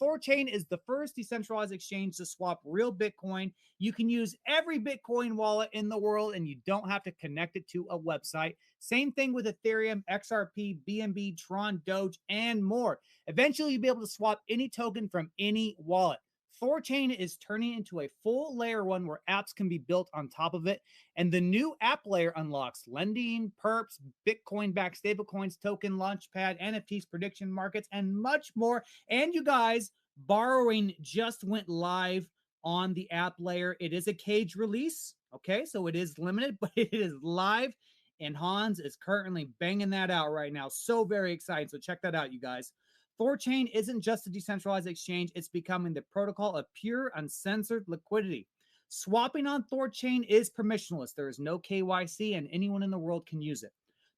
THORChain is the first decentralized exchange to swap real Bitcoin. You can use every Bitcoin wallet in the world, and you don't have to connect it to a website. Same thing with Ethereum, XRP, BNB, Tron, Doge, and more. Eventually, you'll be able to swap any token from any wallet. THORChain is turning into a full layer one where apps can be built on top of it. And the new app layer unlocks lending, perps, Bitcoin-backed stablecoins, token launchpad, NFTs, prediction markets, and much more. And you guys, borrowing just went live on the app layer. It is a cage release, okay? So it is limited, but it is live. And Hans is currently banging that out right now. So very excited. So check that out, you guys. THORChain isn't just a decentralized exchange, it's becoming the protocol of pure, uncensored liquidity. Swapping on THORChain is permissionless. There is no KYC, and anyone in the world can use it.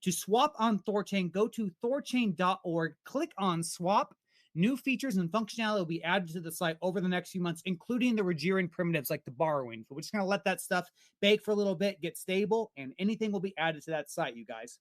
To swap on THORChain, go to thorchain.org, click on swap. New features and functionality will be added to the site over the next few months, including the Rogerian primitives like the borrowing. So we're just going to let that stuff bake for a little bit, get stable, and anything will be added to that site, you guys.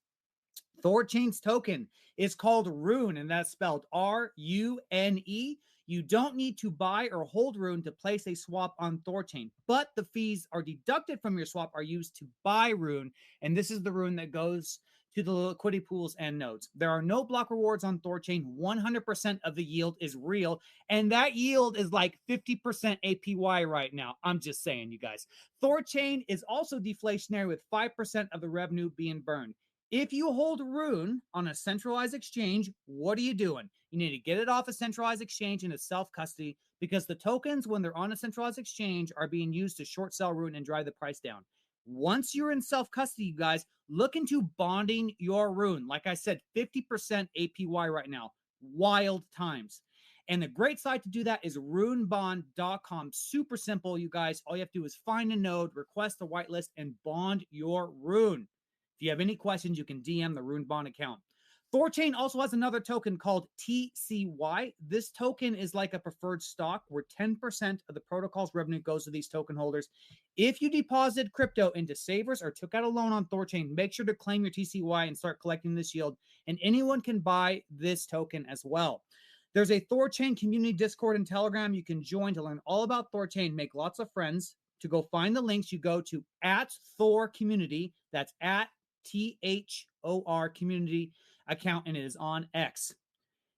THORChain's token is called Rune, and that's spelled R-U-N-E. You don't need to buy or hold Rune to place a swap on THORChain, but the fees are deducted from your swap are used to buy Rune, and this is the Rune that goes to the liquidity pools and nodes. There are no block rewards on THORChain. 100% of the yield is real, and that yield is like 50% APY right now. I'm just saying, you guys. THORChain is also deflationary with 5% of the revenue being burned. If you hold Rune on a centralized exchange, what are you doing? You need to get it off a centralized exchange into self-custody because the tokens, when they're on a centralized exchange, are being used to short sell Rune and drive the price down. Once you're in self-custody, you guys, look into bonding your Rune. Like I said, 50% APY right now. Wild times. And the great site to do that is runebond.com. Super simple, you guys. All you have to do is find a node, request a whitelist, and bond your Rune. If you have any questions, you can DM the Rune Bond account. THORChain also has another token called TCY. This token is like a preferred stock where 10% of the protocol's revenue goes to these token holders. If you deposited crypto into savers or took out a loan on THORChain, make sure to claim your TCY and start collecting this yield. And anyone can buy this token as well. There's a THORChain community Discord and Telegram you can join to learn all about THORChain, make lots of friends. To go find the links, you go to @THORcommunity. That's @THOR community account, and it is on X.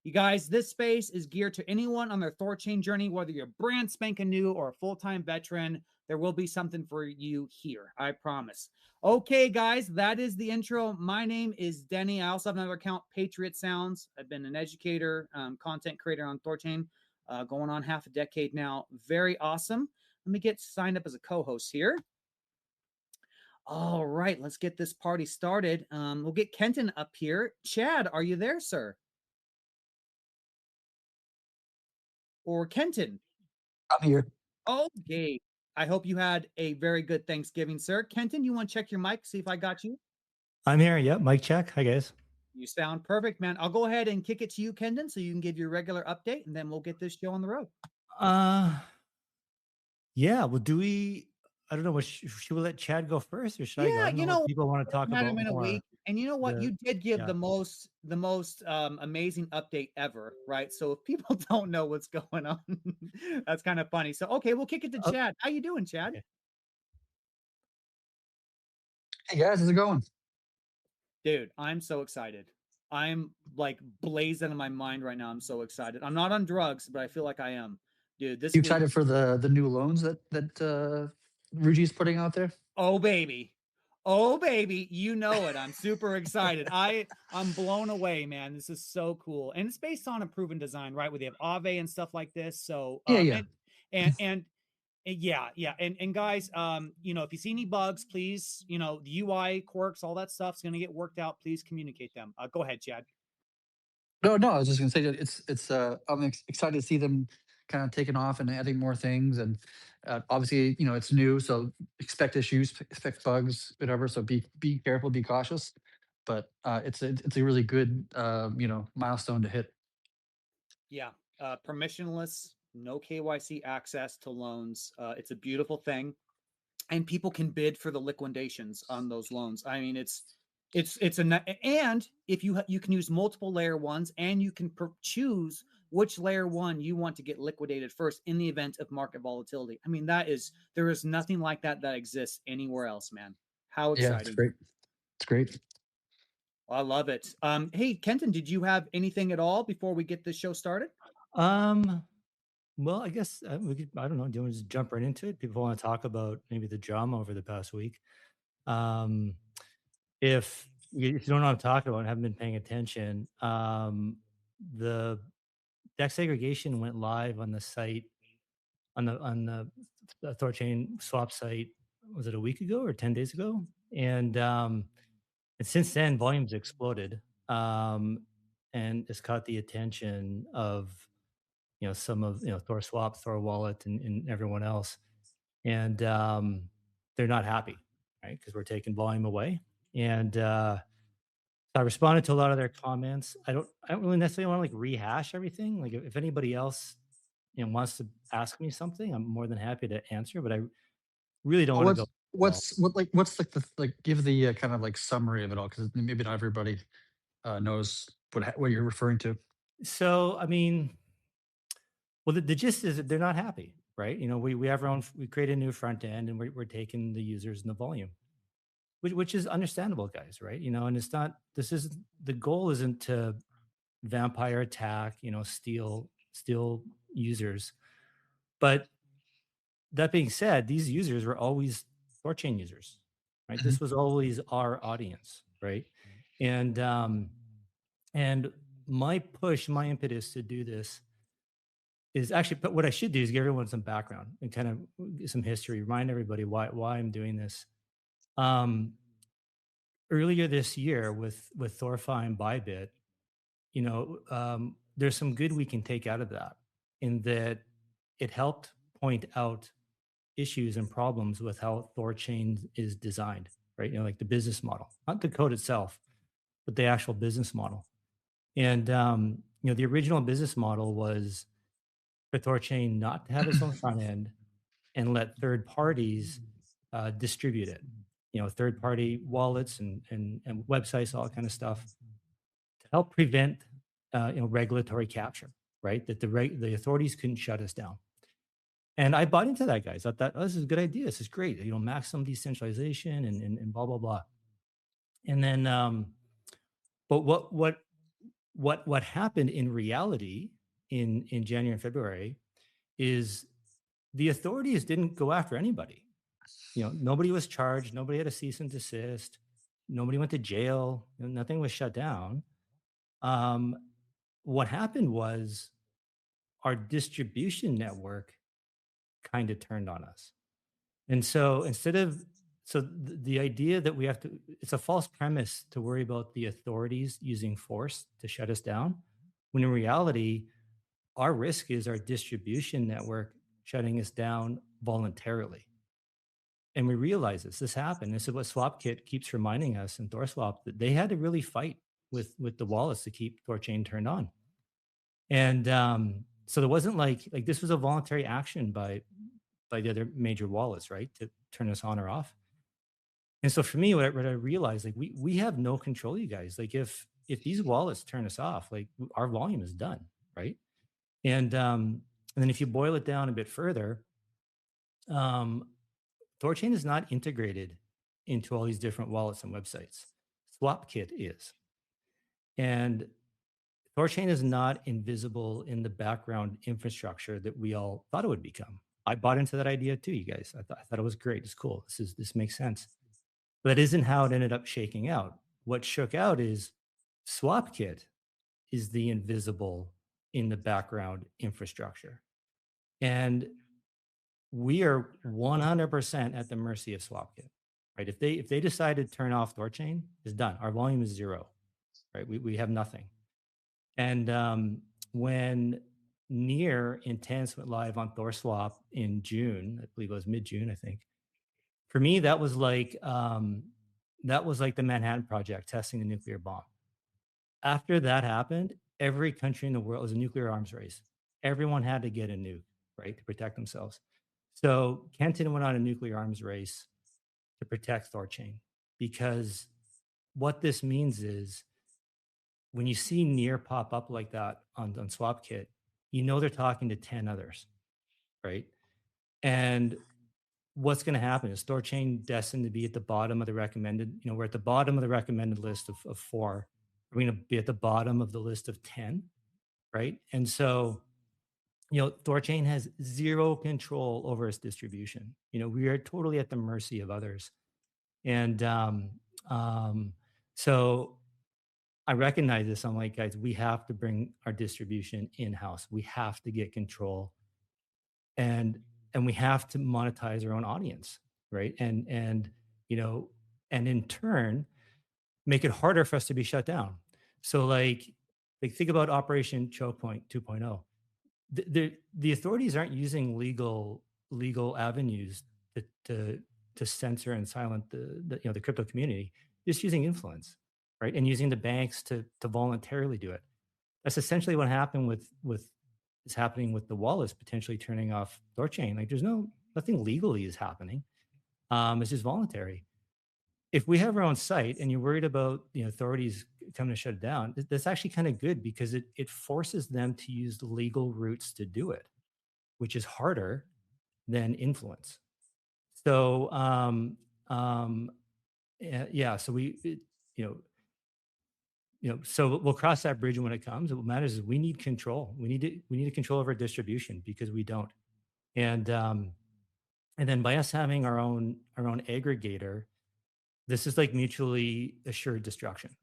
You guys, this space is geared to anyone on their THORChain journey, whether you're brand spanking new or a full-time veteran. There will be something for you here, I promise. Okay, guys, that is the intro. My name is Denny. I also have another account, Patriot Sounds. I've been an educator, content creator on THORChain, going on half a decade now. Very awesome. Let me get signed up as a co-host here. All right, let's get this party started. We'll get Kenton up here. Chad, are you there, sir? Or Kenton? I'm here. Okay. I hope you had a very good Thanksgiving, sir. Kenton, you want to check your mic, see if I got you? I'm here. Yep, mic check. Hi, guys. You sound perfect, man. I'll go ahead and kick it to you, Kenton, so you can give your regular update, and then we'll get this show on the road. Yeah, well, do we... I don't know. Should we let Chad go first, or should I go? I don't know what people want to talk about in a week. And you know what? You did give the most amazing update ever, right? So if people don't know what's going on, that's kind of funny. So okay, we'll kick it to Chad. How you doing, Chad? Okay. Hey guys, how's it going? Dude, I'm so excited. I'm like blazed out of my mind right now. I'm so excited. I'm not on drugs, but I feel like I am. Dude, this You excited for the new loans that Ruji's putting out there? Oh baby. Oh baby, you know it. I'm super excited. I'm blown away, man. This is so cool. And it's based on a proven design, right? Where they have Aave and stuff like this. So yeah. And guys, you know, if you see any bugs, please, you know, the UI quirks, all that stuff's gonna get worked out. Please communicate them. Go ahead, Chad. No, I was just gonna say that it's I'm excited to see them kind of taking off and adding more things, and obviously, you know, it's new, so expect issues, expect bugs, whatever. So be careful, be cautious. But it's a really good you know, milestone to hit. Yeah, permissionless, no KYC access to loans. It's a beautiful thing, and people can bid for the liquidations on those loans. I mean, and if you can use multiple layer ones, and you can choose which layer one you want to get liquidated first in the event of market volatility. I mean, there is nothing like that exists anywhere else, man. How Yeah, it's exciting. great. It's great. I love it. Hey, Kenton, did you have anything at all before we get this show started? Well, I guess we could, I don't know. Do you want to just jump right into it? People want to talk about maybe the drama over the past week. Um, if you don't know what I'm talking about and haven't been paying attention, the dex segregation went live on the site on the THORChain swap site. Was it a week ago or 10 days ago? And since then, volumes exploded, and it's caught the attention of some of Thor Swap, Thor Wallet, and everyone else, and they're not happy, right? Because we're taking volume away, and so I responded to a lot of their comments. I don't really necessarily want to like rehash everything. Like if anybody else wants to ask me something, I'm more than happy to answer. But I really don't Well, want to go. Well, what's like the like give the kind of like summary of it all, because maybe not everybody knows what you're referring to. so I mean, well, the gist is that they're not happy, right? We have our own. We create a new front end, and we're taking the users and the volume, which is understandable, guys, right? And it's not. This is the goal. Isn't to vampire attack, steal users. But that being said, these users were always THORChain users, right? Mhm. This was always our audience, right? And and my push, my impetus to do this is actually, but what I should do is give everyone some background and kind of some history, remind everybody why I'm doing this. Um, Earlier this year with Thorfi and Bybit, there's some good we can take out of that, in that it helped point out issues and problems with how THORChain is designed, right? Like the business model, not the code itself, but the actual business model. And the original business model was for THORChain not to have its own front end and let third parties distribute it. Third party wallets and websites, all that kind of stuff, to help prevent regulatory capture, right? That the authorities couldn't shut us down. And I bought into that, guys. I thought, oh, this is a good idea. This is great. Maximum decentralization and blah blah blah. And then, but what happened in reality in January and February is the authorities didn't go after anybody. Nobody was charged. Nobody had a cease and desist. Nobody went to jail. Nothing was shut down. Um, what happened was our distribution network kind of turned on us. And so the idea that we have to, it's a false premise to worry about the authorities using force to shut us down, when in reality, our risk is our distribution network shutting us down voluntarily. And we realize this happened. This is what SwapKit keeps reminding us in THORSwap, that they had to really fight with the wallets to keep THORChain turned on. And so there wasn't like this was a voluntary action by the other major wallets, right, to turn us on or off. And so for me, what I realized, like we have no control, you guys. Like if these wallets turn us off, like our volume is done, right? And then if you boil it down a bit further, um, THORChain is not integrated into all these different wallets and websites. SwapKit is, and THORChain is not invisible in the background infrastructure that we all thought it would become. I bought into that idea too, you guys. I thought it was great. It's cool. This makes sense. But that isn't how it ended up shaking out. What shook out is SwapKit is the invisible in the background infrastructure. And we are 100% at the mercy of SwapKit, right? If they decide to turn off THORChain, it's done. Our volume is zero, right? We have nothing. And when Near Intense went live on THORSwap in June, I believe it was mid-June, I think. For me, that was like the Manhattan Project testing the nuclear bomb. After that happened, every country in the world was a nuclear arms race. Everyone had to get a nuke, right, to protect themselves. So Kenton went on a nuclear arms race to protect THORChain, because what this means is when you see Near pop up like that on SwapKit, they're talking to 10 others, right? And what's going to happen is THORChain destined to be at the bottom of the recommended, we're at the bottom of the recommended list of 4. We're going to be at the bottom of the list of 10, right? And so, THORChain has zero control over its distribution. We are totally at the mercy of others. And so I recognize this. I'm like, guys, we have to bring our distribution in-house. We have to get control, and we have to monetize our own audience, right? And and in turn, make it harder for us to be shut down. So think about Operation Choke Point 2.0. The authorities aren't using legal avenues to censor and silence the crypto community. Just using influence, right, and using the banks to voluntarily do it. That's essentially what happened with is happening with the wallets potentially turning off THORChain. Like, there's nothing legally is happening. It's just voluntary. If we have our own site and you're worried about the authorities coming to shut it down, that's actually kind of good, because it forces them to use the legal routes to do it, which is harder than influence. So yeah, so so we'll cross that bridge when it comes. What matters is we need control. We need to control over distribution, because we don't. And then by us having our own aggregator, this is like mutually assured destruction.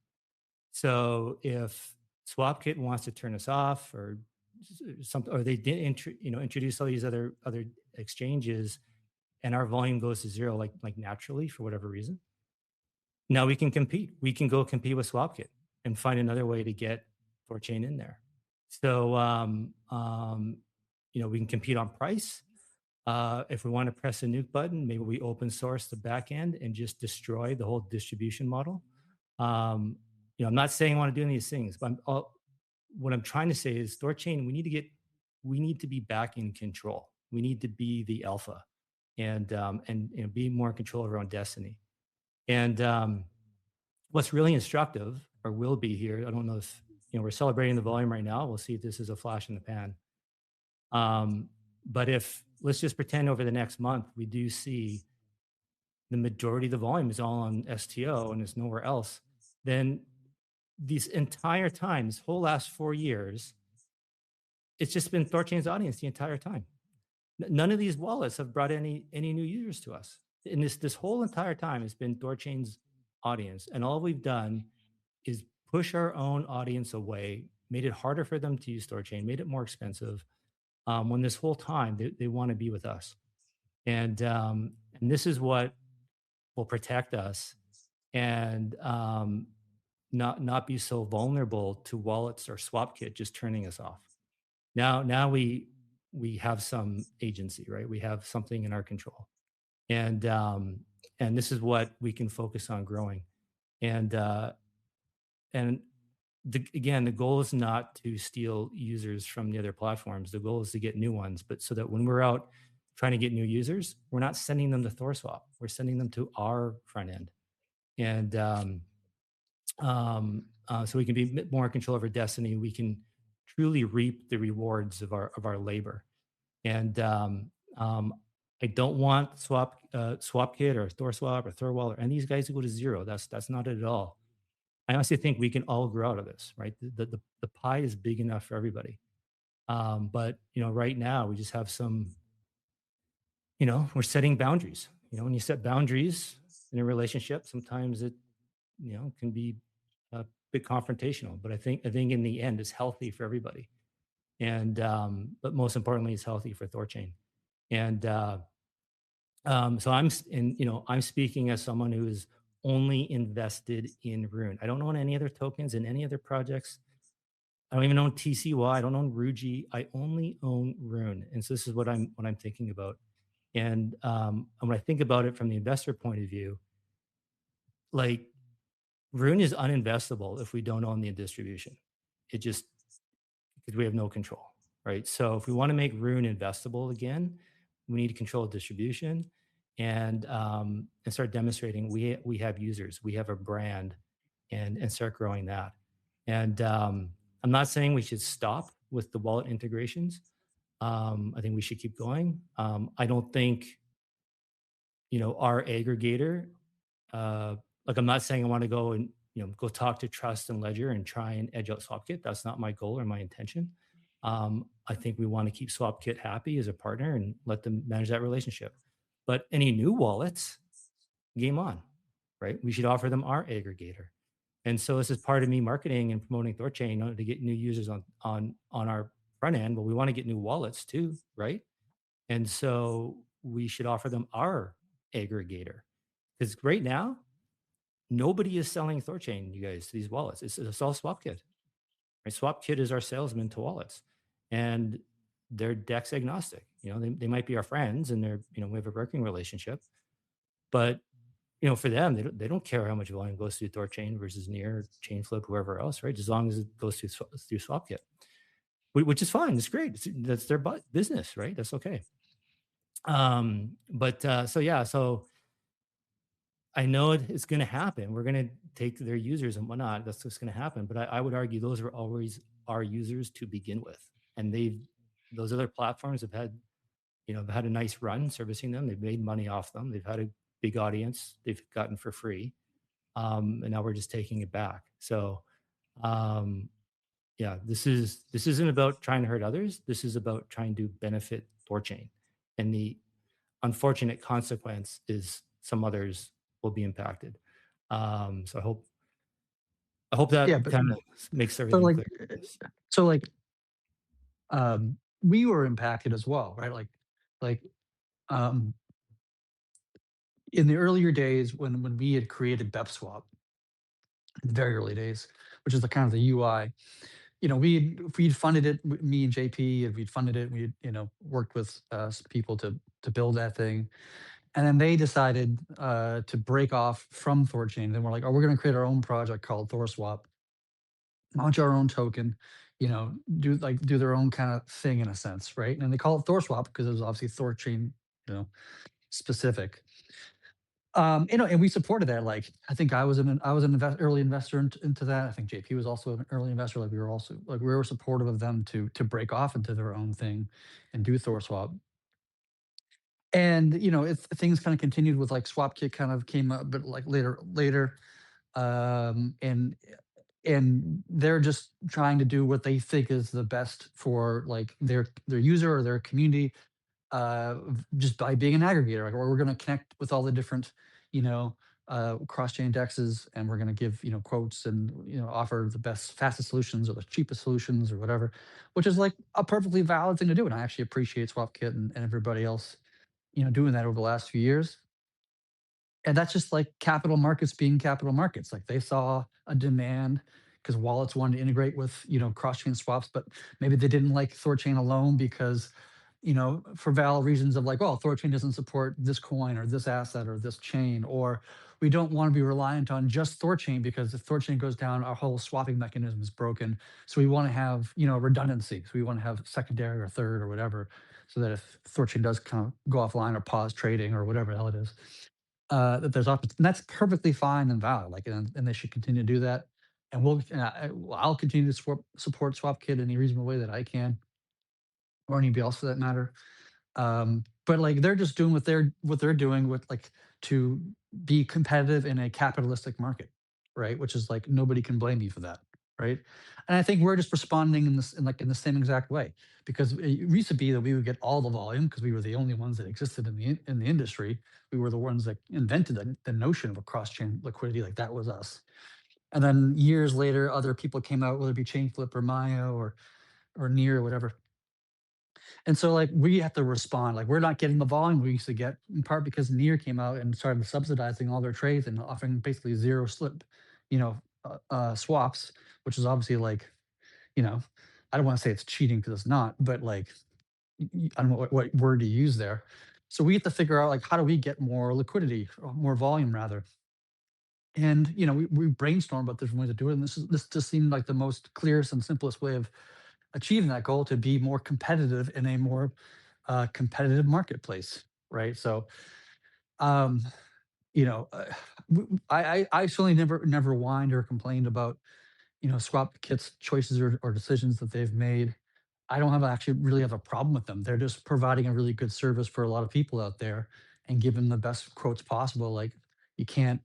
So if SwapKit wants to turn us off, or something, or they did introduce all these other exchanges, and our volume goes to zero, like naturally for whatever reason, now we can compete. We can go compete with SwapKit and find another way to get THORChain in there. So we can compete on price. If we want to press a nuke button, maybe we open source the back end and just destroy the whole distribution model. I'm not saying I want to do any of these things, but what I'm trying to say is THORChain, we need to be back in control. We need to be the alpha, and be more in control of our own destiny. And what's really instructive, or will be here, I don't know if we're celebrating the volume right now. We'll see if this is a flash in the pan. But if, let's just pretend over the next month, we do see the majority of the volume is all on STO and it's nowhere else, then this entire time, this whole last 4 years, it's just been THORChain's audience the entire time. None of these wallets have brought any new users to us. And this whole entire time has been THORChain's audience. And all we've done is push our own audience away, made it harder for them to use THORChain, made it more expensive, when this whole time they want to be with us. And this is what will protect us, and not be so vulnerable to wallets or SwapKit just turning us off. Now we have some agency, right? We have something in our control, and this is what we can focus on growing. And again, the goal is not to steal users from the other platforms. The goal is to get new ones, but so that when we're out trying to get new users, we're not sending them to THORSwap. We're sending them to our front end. And so we can be more in control of our destiny. We can truly reap the rewards of our labor. And I don't want SwapKit or THORSwap or THORWall or any of these guys to go to zero. That's not it at all. I honestly think we can all grow out of this, right? The pie is big enough for everybody. But right now we just have some, we're setting boundaries. When you set boundaries in a relationship, sometimes it, can be a bit confrontational. But I think in the end, it's healthy for everybody. And but most importantly, it's healthy for THORChain. And so I'm speaking as someone who is only invested in Rune. I don't own any other tokens in any other projects. I don't even own TCY. I don't own Ruji. I only own Rune. And so this is what I'm thinking about. And when I think about it from the investor point of view, like, Rune is uninvestable if we don't own the distribution. It just, because we have no control, right? So if we want to make Rune investable again, we need to control distribution and start demonstrating we have users, we have a brand, and start growing that. And I'm not saying we should stop with the wallet integrations. I think we should keep going. I don't think, our aggregator, like, I'm not saying I want to go and, go talk to Trust and Ledger and try and edge out SwapKit. That's not my goal or my intention. I think we want to keep SwapKit happy as a partner and let them manage that relationship. But any new wallets, game on, right? We should offer them our aggregator. And so this is part of me marketing and promoting THORChain, to get new users on our front end. But we want to get new wallets too, right? And so we should offer them our aggregator. Because right now, nobody is selling THORChain, you guys, to these wallets. It's all SwapKit. Right? SwapKit is our salesman to wallets. And they're DEX agnostic. They might be our friends and we have a working relationship. But for them, they don't care how much volume goes through THORChain versus Near, Chainflip, whoever else, right? As long as it goes through SwapKit, which is fine. It's great. That's their business, right? That's okay. So I know it's going to happen. We're going to take their users and whatnot. That's what's going to happen. But I would argue those are always our users to begin with, and those other platforms have had a nice run servicing them. They've made money off them. They've had a big audience they've gotten for free. And now we're just taking it back. So, this isn't about trying to hurt others. This is about trying to benefit THORChain. And the unfortunate consequence is some others will be impacted. So I hope Yeah, that but kind of makes so everything like, clear. so like, we were impacted as well, right? Like, um, in the earlier days when we had created BepSwap, in the very early days, which is the kind of the UI, we'd funded it, me and JP, and we'd funded it. We'd, worked with some people to build that thing. And then they decided to break off from THORChain. Then we're like, oh, we're going to create our own project called THORSwap, launch our own token, do their own kind of thing in a sense, right? And they call it THORSwap because it was obviously THORChain, specific. And we supported that. Like, I think I was an early investor into that. I think JP was also an early investor. Like, we were supportive of them to break off into their own thing and do THORSwap. And things kind of continued with like SwapKit kind of came up, but like later, um, and and they're just trying to do what they think is the best for like their user or their community, just by being an aggregator. Like, or we're going to connect with all the different, you know, cross-chain dexes, and we're going to give quotes and offer the best, fastest solutions or the cheapest solutions or whatever, which is like a perfectly valid thing to do. And I actually appreciate SwapKit and everybody else, doing that over the last few years. And that's just like capital markets being capital markets. Like, they saw a demand because wallets wanted to integrate with, cross-chain swaps, but maybe they didn't like THORChain alone because, for valid reasons of like, well, THORChain doesn't support this coin or this asset or this chain, or we don't want to be reliant on just THORChain because if THORChain goes down, our whole swapping mechanism is broken. So we want to have, redundancy. So we want to have secondary or third or whatever, so that if THORChain does kind of go offline or pause trading or whatever the hell it is, that there's options, and that's perfectly fine and valid. Like, and they should continue to do that. And I'll continue to support SwapKit in any reasonable way that I can, or anybody else for that matter. But like, they're just doing what they're doing with like to be competitive in a capitalistic market, right? Which is like, nobody can blame you for that, right? And I think we're just responding in the same exact way, because it used to be that we would get all the volume because we were the only ones that existed in the industry. We were the ones that invented the notion of a cross-chain liquidity. Like, that was us. And then years later, other people came out, whether it be Chainflip or Maya or Near or whatever. And so like, we have to respond. Like, we're not getting the volume we used to get, in part because Near came out and started subsidizing all their trades and offering basically zero slip, swaps, which is obviously like, you know, I don't want to say it's cheating because it's not, but like, I don't know what word to use there. So we have to figure out like, how do we get more liquidity, or more volume rather. And we brainstorm about different ways to do it. And this just seemed like the most clearest and simplest way of achieving that goal, to be more competitive in a more competitive marketplace, right? So, um, I certainly never whined or complained about Swap Kit's choices or decisions that they've made. I don't have actually really have a problem with them. They're just providing a really good service for a lot of people out there and give them the best quotes possible. Like you can't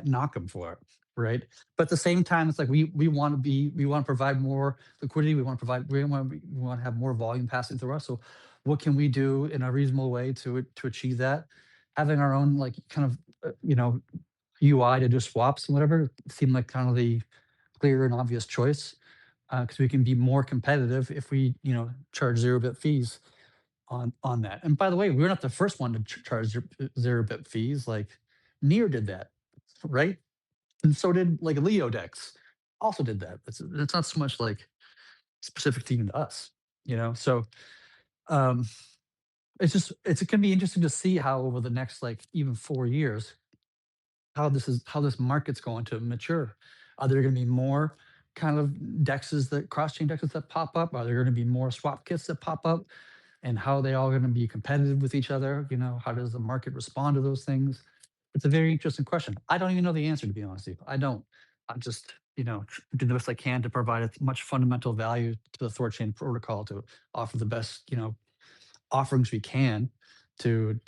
knock them for it, right? But at the same time, it's like we want to provide more liquidity. We want to have more volume passing through us. So what can we do in a reasonable way to achieve that? Having our own like kind of UI to do swaps and whatever seemed like kind of the clear and obvious choice, because we can be more competitive if we charge 0 bit fees on that. And by the way, we're not the first one to charge 0 bit fees. Like Near did that, right? And so did like Leodex also did that. It's not so much like specific to even us, so um it can be interesting to see how over the next like even 4 years how this market's going to mature. Are there going to be more kind of dexes that cross-chain dexes that pop up? Are there going to be more swap kits that pop up? And how are they all going to be competitive with each other? How does the market respond to those things? It's a very interesting question. I don't even know the answer, to be honest with you. I don't. I'm just, do the best I can to provide as much fundamental value to the THORChain protocol to offer the best, offerings we can to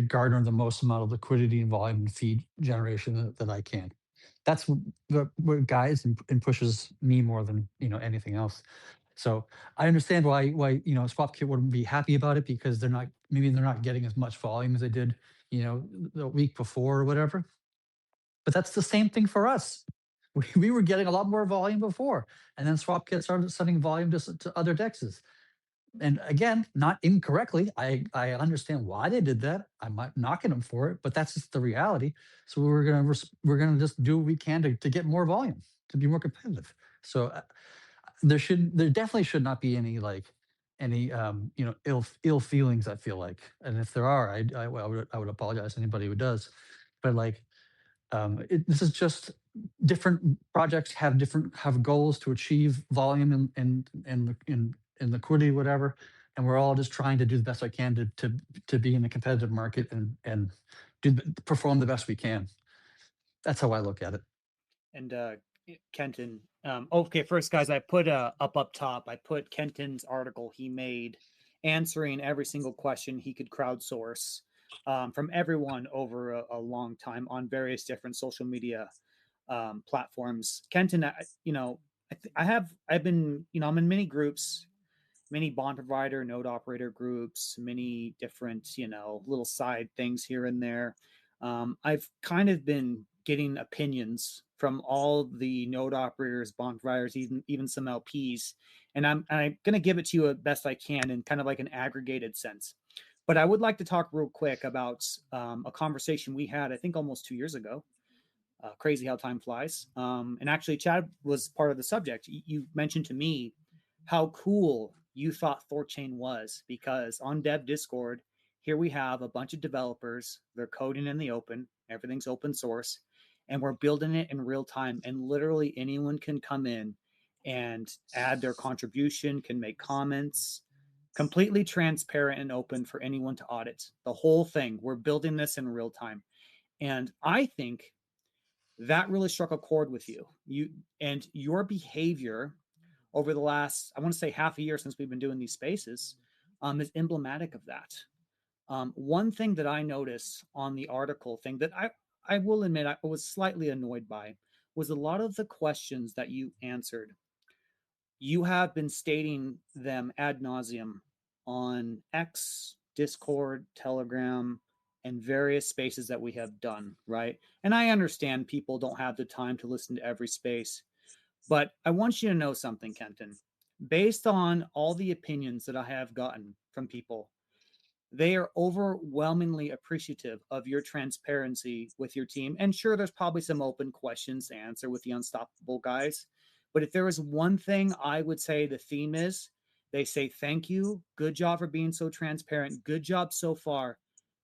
garner the most amount of liquidity and volume and feed generation that I can. That's what guides and pushes me more than anything else. So I understand why SwapKit wouldn't be happy about it, because they're not getting as much volume as they did the week before or whatever. But that's the same thing for us. We were getting a lot more volume before, and then SwapKit started sending volume to other dexes. And again, not incorrectly, I understand why they did that. I'm not knocking them for it, but that's just the reality. So we're gonna just do what we can to get more volume, to be more competitive. So there definitely should not be any ill feelings, I feel like. And if there are, I would apologize to anybody who does. But like this is just different projects have goals to achieve volume and liquidity, whatever, and we're all just trying to do the best I can to be in a competitive market and perform the best we can. That's how I look at it. And Kenton, okay, first guys, I put up top, I put Kenton's article he made answering every single question he could crowdsource from everyone over a long time on various different social media platforms. Kenton, I've been, I'm in many groups, many bond provider, node operator groups, many different, little side things here and there. I've kind of been getting opinions from all the node operators, bond providers, even some LPs, and I'm going to give it to you as best I can in kind of like an aggregated sense. But I would like to talk real quick about a conversation we had, I think, almost 2 years ago. Crazy how time flies. And actually, Chad was part of the subject. You mentioned to me how cool you thought THORChain was, because on Dev Discord, here we have a bunch of developers. They're coding in the open. Everything's open source. And we're building it in real time. And literally anyone can come in and add their contribution, can make comments, completely transparent and open for anyone to audit. The whole thing. We're building this in real time. And I think that really struck a chord with you. And your behavior over the last, I want to say, half a year since we've been doing these spaces, is emblematic of that. One thing that I noticed on the article thing that I will admit I was slightly annoyed by was a lot of the questions that you answered. You have been stating them ad nauseum on X, Discord, Telegram, and various spaces that we have done, right? And I understand people don't have the time to listen to every space, but I want you to know something, Kenton. Based on all the opinions that I have gotten from people, they are overwhelmingly appreciative of your transparency with your team. And sure, there's probably some open questions to answer with the Unstoppable guys. But if there is one thing I would say the theme is, they say, thank you. Good job for being so transparent. Good job so far.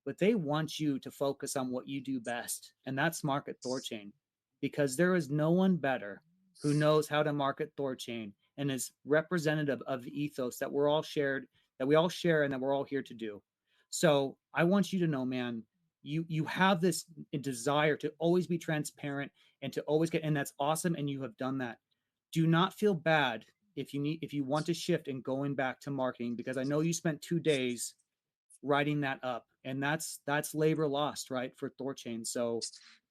But they want you to focus on what you do best. And that's market THORChain. Because there is no one better who knows how to market THORChain and is representative of the ethos that we're all shared, that we all share, and that we're all here to do. So I want you to know, man, you have this desire to always be transparent and to always get, and that's awesome. And you have done that. Do not feel bad if you want to shift and going back to marketing, because I know you spent 2 days writing that up, and that's labor lost, right, for THORChain. So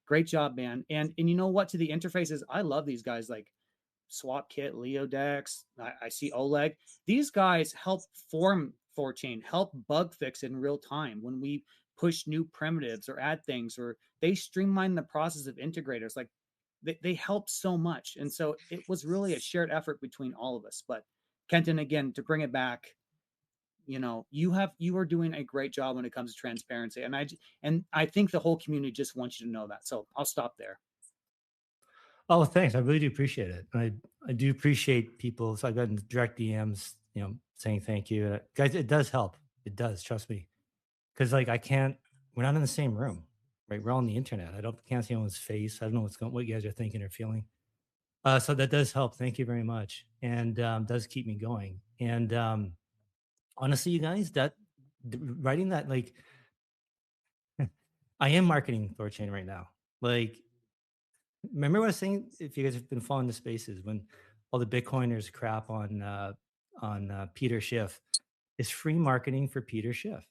great job, man. And you know what, to the interfaces, I love these guys like SwapKit, Leodex. I see Oleg. These guys help form THORChain, help bug fix in real time when we push new primitives or add things, or they streamline the process of integrators. Like they help so much. And so it was really a shared effort between all of us. But Kenton, again, to bring it back, you are doing a great job when it comes to transparency. And I think the whole community just wants you to know that. So I'll stop there. Oh, thanks. I really do appreciate it. I do appreciate people. So I got in direct DMs, saying thank you. Guys, it does help. It does, trust me. Because like we're not in the same room, right? We're all on the internet. Can't see anyone's face. I don't know what you guys are thinking or feeling. So that does help. Thank you very much. And does keep me going. And honestly, you guys, writing that, like, I am marketing THORChain right now. Like, remember what I was saying? If you guys have been following the spaces, when all the Bitcoiners crap on Peter Schiff, it's free marketing for Peter Schiff,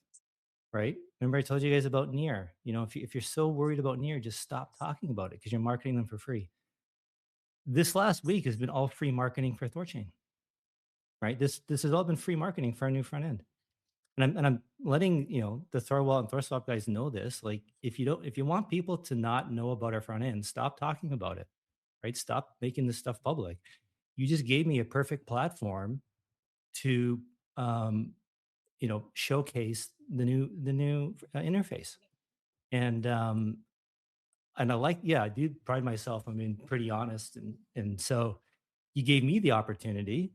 right? Remember I told you guys about Near. If you're so worried about Near, just stop talking about it because you're marketing them for free. This last week has been all free marketing for THORChain, right? This has all been free marketing for our new front end. And I'm letting the Thorwall and THORSwap guys know this. Like, if you want people to not know about our front end, stop talking about it, right? Stop making this stuff public. You just gave me a perfect platform to showcase the new interface. And I I do pride myself. I mean, pretty honest, and so you gave me the opportunity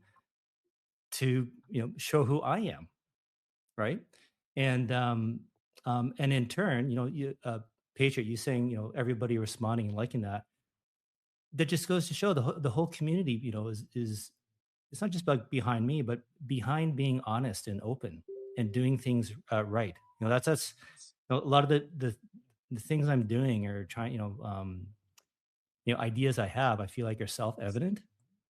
to show who I am, right? And in turn, Patriot, you saying everybody responding and liking that just goes to show the whole community is it's not just about behind me, but behind being honest and open and doing things right. That's a lot of the things I'm doing or trying, ideas I have, I feel like are self-evident,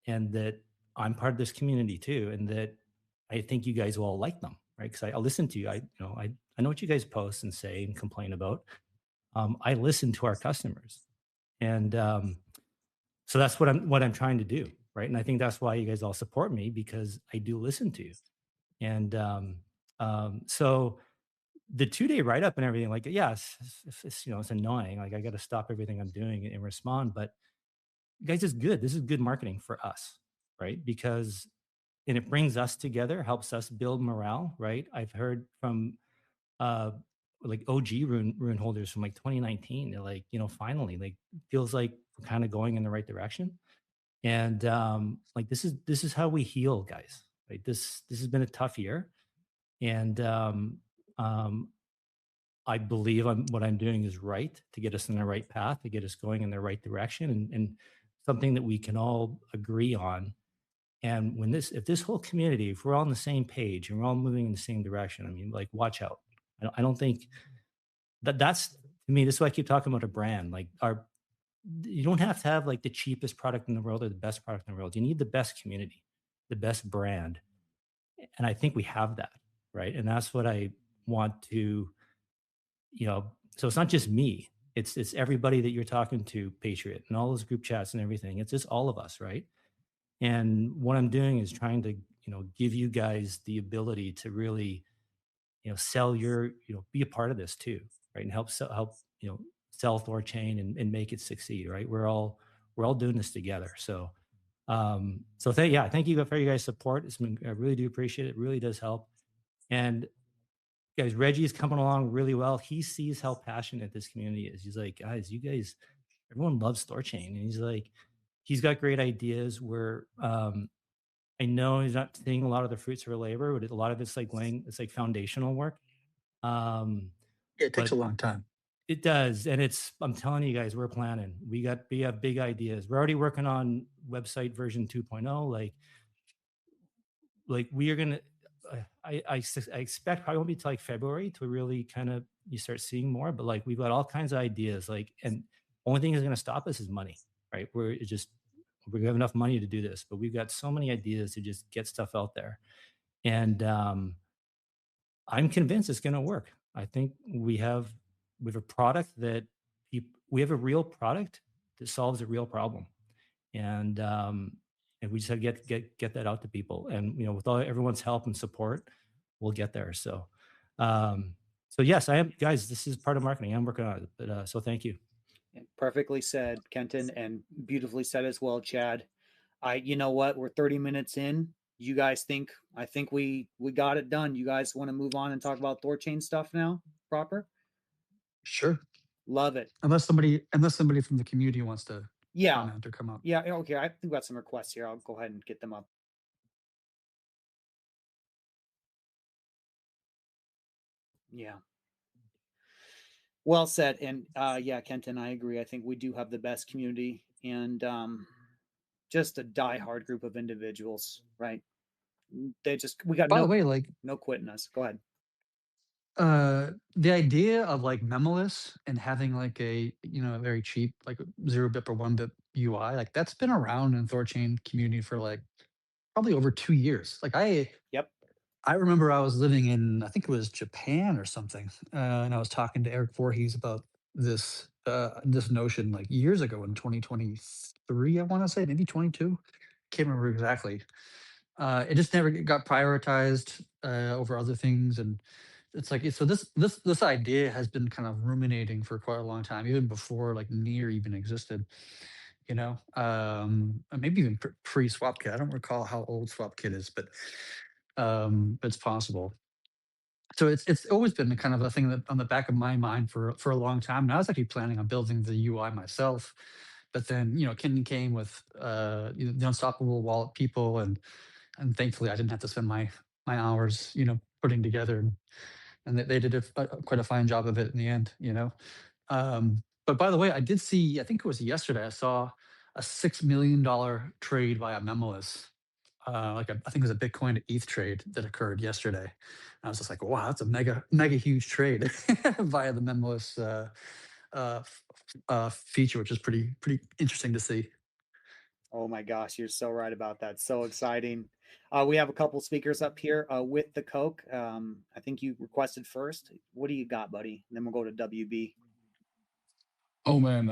and that I'm part of this community too, and that I think you guys will all like them, right? Because I listen to you. I know what you guys post and say and complain about. I listen to our customers, and so that's what I'm trying to do, right? And I think that's why you guys all support me, because I do listen to you. And so the 2-day write up and everything, like, yeah, it's annoying. Like, I got to stop everything I'm doing and respond, but guys, it's good. This is good marketing for us, right? Because and it brings us together, helps us build morale, right? I've heard from uh like OG rune holders from like 2019. They're like, finally, like, feels like we're kind of going in the right direction. And like, this is how we heal, guys. Right? This has been a tough year. And um I believe what I'm doing is right to get us in the right path, to get us going in the right direction, and something that we can all agree on. And if this whole community, if we're all on the same page and we're all moving in the same direction, I mean, like, watch out. I don't think that's, to me, this is why I keep talking about a brand. Like, you don't have to have like the cheapest product in the world or the best product in the world. You need the best community, the best brand. And I think we have that, right? And that's what I want to, so it's not just me. It's everybody that you're talking to, Patriot, and all those group chats and everything. It's just all of us, right? And what I'm doing is trying to, give you guys the ability to really, sell be a part of this too, right? And sell THORChain and make it succeed, right? We're all doing this together. So, thank you for your guys' support. I really do appreciate it. It really does help. And guys, Reggie's coming along really well. He sees how passionate this community is. He's like, guys, you guys, everyone loves THORChain. And he's like, he's got great ideas where I know he's not seeing a lot of the fruits of her labor, but a lot of it's like foundational work. It takes But a long time. it does. And I'm telling you guys, we're planning. We have big ideas. We're already working on website version 2.0. Like we are going to, I expect probably won't be till like February to really kind of, you start seeing more, but like, we've got all kinds of ideas, like, and only thing is going to stop us is money, right? we have enough money to do this, but we've got so many ideas to just get stuff out there. And I'm convinced it's going to work. I think we have a product that we have a real product that solves a real problem, and and we just have to get that out to people. And with all everyone's help and support, we'll get there. So yes, I am, guys. This is part of marketing. I'm working on it, but so thank you. Perfectly said, Kenton, and beautifully said as well, Chad. You know what? We're 30 minutes in. You guys think? I think we got it done. You guys want to move on and talk about THORChain stuff now? Proper? Sure. Love it. Unless somebody from the community wants to comment or come up. Yeah. Okay. I think we got some requests here. I'll go ahead and get them up. Yeah. Well said. And yeah, Kenton, I agree. I think we do have the best community and just a diehard group of individuals, right? We got By the way, like, no quitting us. Go ahead. The idea of like memless and having like a a very cheap like 0 bit or 1 bit UI, like that's been around in THORChain community for like probably over 2 years. Like I remember I was living in, I think it was Japan or something, and I was talking to Eric Voorhees about this notion like years ago in 2023, I want to say, maybe 22. Can't remember exactly. It just never got prioritized over other things, and it's like so this idea has been kind of ruminating for quite a long time, even before like Near even existed. Maybe even pre SwapKit. I don't recall how old SwapKit is, but it's possible. So it's always been kind of a thing that on the back of my mind for a long time. And I was actually planning on building the UI myself, but then Ken came with the Unstoppable Wallet people, and thankfully I didn't have to spend my hours putting together, and they did quite a fine job of it in the end. But by the way, I did see, I think it was yesterday, I saw a $6 million trade via Memoless. I think it was a Bitcoin to ETH trade that occurred yesterday. And I was just like, wow, that's a mega huge trade via the Memoless feature, which is pretty interesting to see. Oh my gosh, you're so right about that. So exciting. We have a couple speakers up here with the Coke. I think you requested first. What do you got, buddy? And then we'll go to WB. Oh man,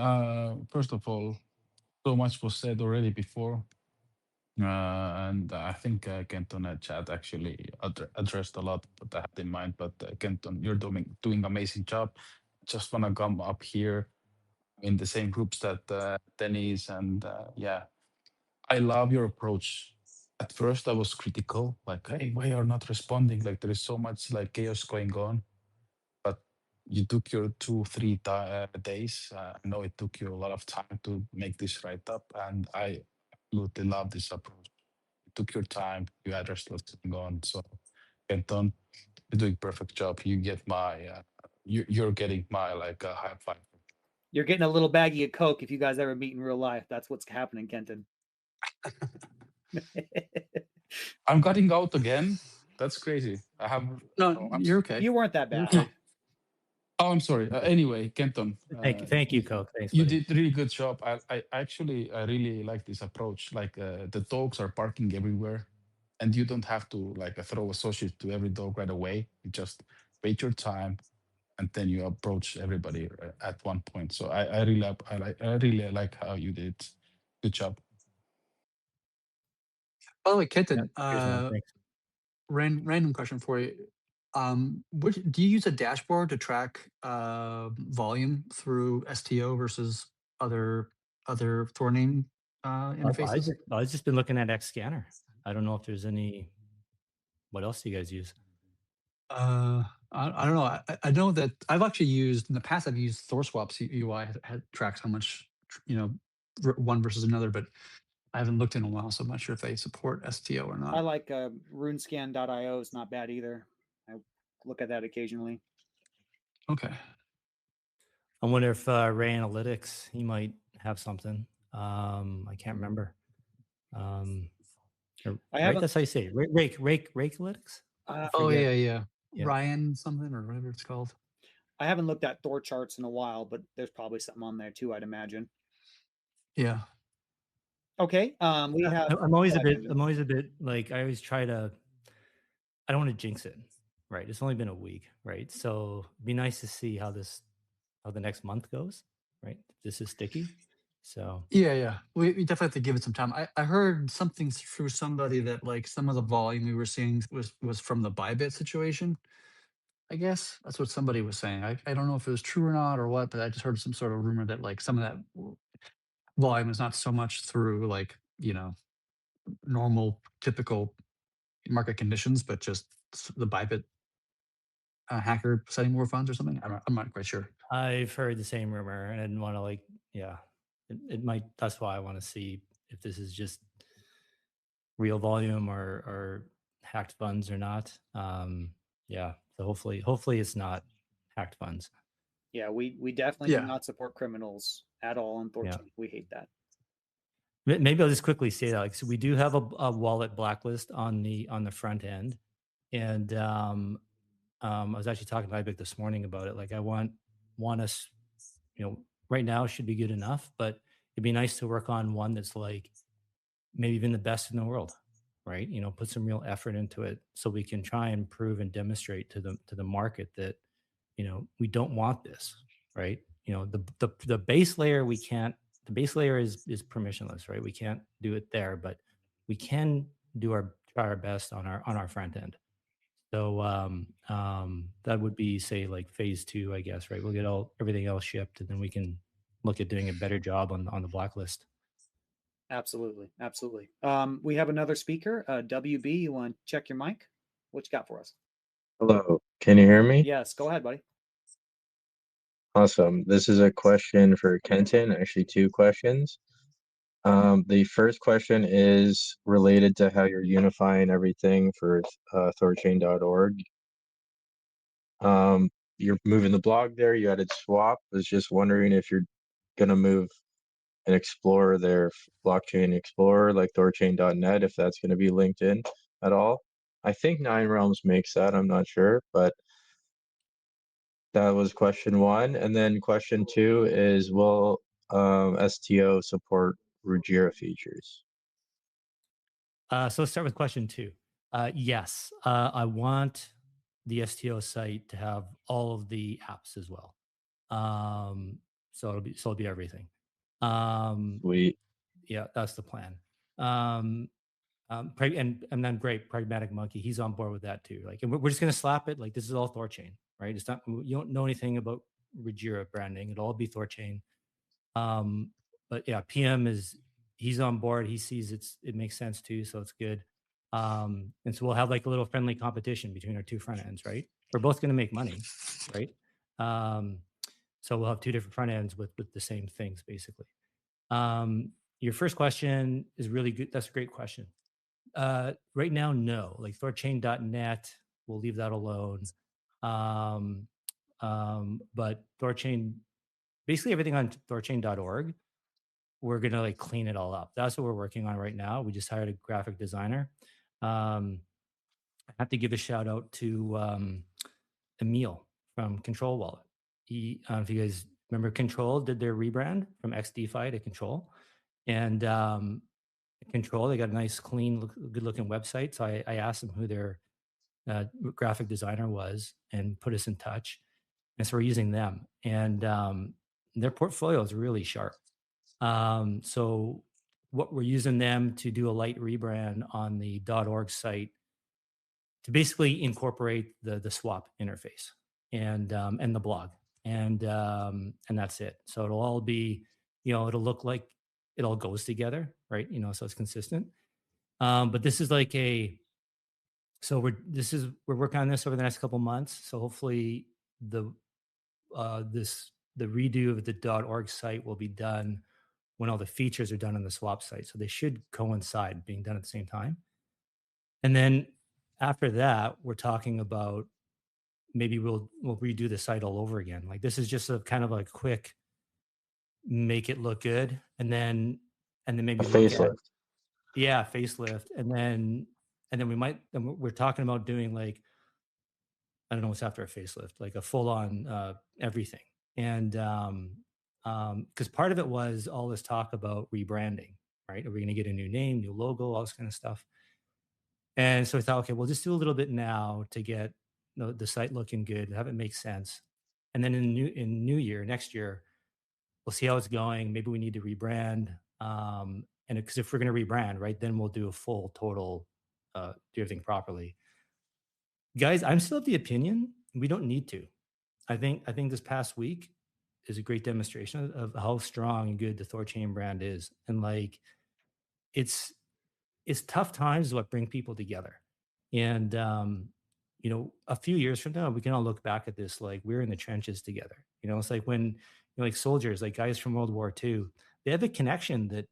first of all, so much was said already before. And I think Kenton and Chad actually addressed a lot what I had in mind. But Kenton, you're doing amazing job. Just wanna come up here in the same groups that Dennis and yeah, I love your approach. At first, I was critical, like, hey, why you're not responding? Like there is so much like chaos going on. But you took your 2-3 days. I know it took you a lot of time to make this right up, and I absolutely love this approach. You took your time, you addressed what's going on. So, Kenton, you're doing perfect job. You get my, you're getting my like high five. You're getting a little baggie of Coke if you guys ever meet in real life. That's what's happening, Kenton. I'm cutting out again. That's crazy. I have. No, you're okay. You weren't that bad. Okay. Oh, I'm sorry. Anyway, Kenton. Thank you, Coke. Thanks. You buddy. did really good job. I really like this approach. Like the dogs are barking everywhere, and you don't have to like throw a sausage to every dog right away. You just wait your time, and then you approach everybody at one point. So I really like how you did. Good job. By the way, Yeah, Kitten, cheers, man. Thanks. random question for you. Do you use a dashboard to track volume through STO versus other THORNAME interfaces? I've just been looking at X Scanner. I don't know if there's any. What else do you guys use? I don't know. I know that I've actually used in the past. I've used THORSwap's UI tracks how much one versus another, but I haven't looked in a while, so I'm not sure if they support STO or not. I like runescan.io. It's not bad either. I look at that occasionally. Okay. I wonder if Ray Analytics, he might have something. I can't remember. That's how you say it. Rake Analytics. Oh yeah. Ryan something or whatever it's called. I haven't looked at Thor charts in a while, but there's probably something on there too, I'd imagine. Yeah. Okay. We have. I'm always go a ahead, bit. Benjamin. I'm always a bit like I always try to. I don't want to jinx it, right? It's only been a week, right? So it'd be nice to see how the next month goes, right? This is sticky, so Yeah, yeah. We definitely have to give it some time. I heard something through somebody that like some of the volume we were seeing was from the Bybit situation. I guess that's what somebody was saying. I don't know if it was true or not or what, but I just heard some sort of rumor that like some of that volume is not so much through like, normal, typical market conditions, but just the Bybit hacker setting more funds or something. I'm not quite sure. I've heard the same rumor, and I didn't want to like, yeah, it might. That's why I want to see if this is just real volume or hacked funds or not. Yeah, so hopefully it's not hacked funds. Yeah, we definitely do Yeah. not support criminals at all on Yeah. THORChain. We hate that. Maybe I'll just quickly say that. Like, so we do have a wallet blacklist on the front end, and I was actually talking to Ibik this morning about it. Like, I want us, right now should be good enough, but it'd be nice to work on one that's like maybe even the best in the world, right? Put some real effort into it so we can try and prove and demonstrate to the market that we don't want this, right? The base layer we can't. The base layer is permissionless, right? We can't do it there, but we can try our best on our front end. So that would be say like phase two, I guess, right? We'll get everything else shipped, and then we can look at doing a better job on the blacklist. Absolutely, absolutely. We have another speaker, WB. You want to check your mic? What you got for us? Hello, can you hear me? Yes, go ahead, buddy. Awesome. This is a question for Kenton, actually two questions. The first question is related to how you're unifying everything for THORChain.org. You're moving the blog there, you added swap. I was just wondering if you're gonna move an Explorer there, blockchain Explorer, like THORChain.net, if that's gonna be linked in at all. I think Nine Realms makes that, I'm not sure, but that was question one. And then question two is, will STO support Ruggira features? So let's start with question two. Yes, I want the STO site to have all of the apps as well. So it'll be everything. Sweet. Yeah, that's the plan. And then great, Pragmatic Monkey, he's on board with that too. Like, and we're just gonna slap it. Like, this is all THORChain, right? It's not, you don't know anything about Ruggira branding. It'll all be THORChain. But yeah, PM he's on board. He sees it makes sense too, so it's good. And so we'll have like a little friendly competition between our two front ends, right? We're both going to make money, right? So we'll have two different front ends with the same things basically. Your first question is really good. That's a great question. Right now, no. Like THORChain.net, we'll leave that alone. But THORChain, basically everything on THORChain.org, we're gonna like clean it all up. That's what we're working on right now. We just hired a graphic designer. I have to give a shout out to Emil from Control Wallet. I don't know if you guys remember, Control did their rebrand from XDeFi to Control, and Control, they got a nice, clean, good looking website. So I asked them who their graphic designer was and put us in touch. And so we're using them, and their portfolio is really sharp. So what we're using them to do a light rebrand on the .org site to basically incorporate the swap interface and the blog, and that's it. So it'll all be, it'll look like it all goes together, right? So it's consistent. But this is like we're working on this over the next couple months. So hopefully the redo of the .org site will be done when all the features are done on the swap site. So they should coincide, being done at the same time. And then after that, we're talking about maybe we'll redo the site all over again. Like, this is just a kind of like quick make it look good, and then maybe A look at, facelift. yeah, facelift, and then we're talking about doing like, I don't know what's after a facelift, like a full on everything. And because part of it was all this talk about rebranding, right? Are we going to get a new name, new logo, all this kind of stuff? And so I thought, okay, we'll just do a little bit now to get the site looking good, have it make sense. And then in new year, next year, we'll see how it's going. Maybe we need to rebrand. And because if we're going to rebrand, right, then we'll do a full total, do everything properly. Guys, I'm still of the opinion we don't need to. I think this past week is a great demonstration of how strong and good the THORChain brand is. And like it's it's tough times is what bring people together. And a few years from now, we can all look back at this like we're in the trenches together. It's like when like soldiers, like guys from World War II, they have a connection that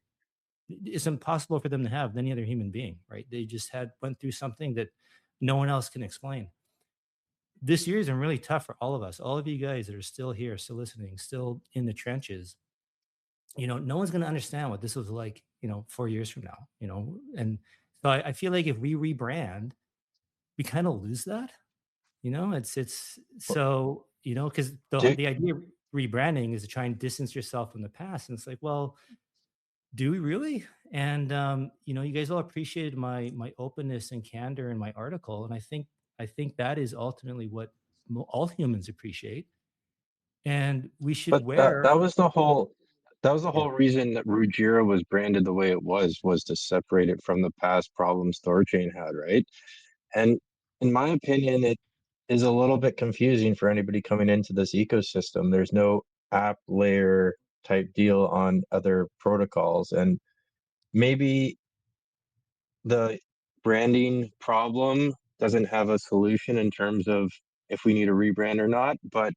is impossible for them to have with any other human being, right? They just went through something that no one else can explain. This year has been really tough for all of us, all of you guys that are still here, still listening, still in the trenches. No one's going to understand what this was like, 4 years from now, and so I feel like if we rebrand, we kind of lose that. It's so, because Do, the idea of rebranding is to try and distance yourself from the past. And it's like, well, do we really? And you guys all appreciated my openness and candor in my article. And I think that is ultimately what all humans appreciate. And we should but that wear. was the whole Yeah, reason that Ruggira was branded the way it was to separate it from the past problems THORChain had, right? And in my opinion, it is a little bit confusing for anybody coming into this ecosystem. There's no app layer type deal on other protocols, and maybe the branding problem doesn't have a solution in terms of if we need a rebrand or not, but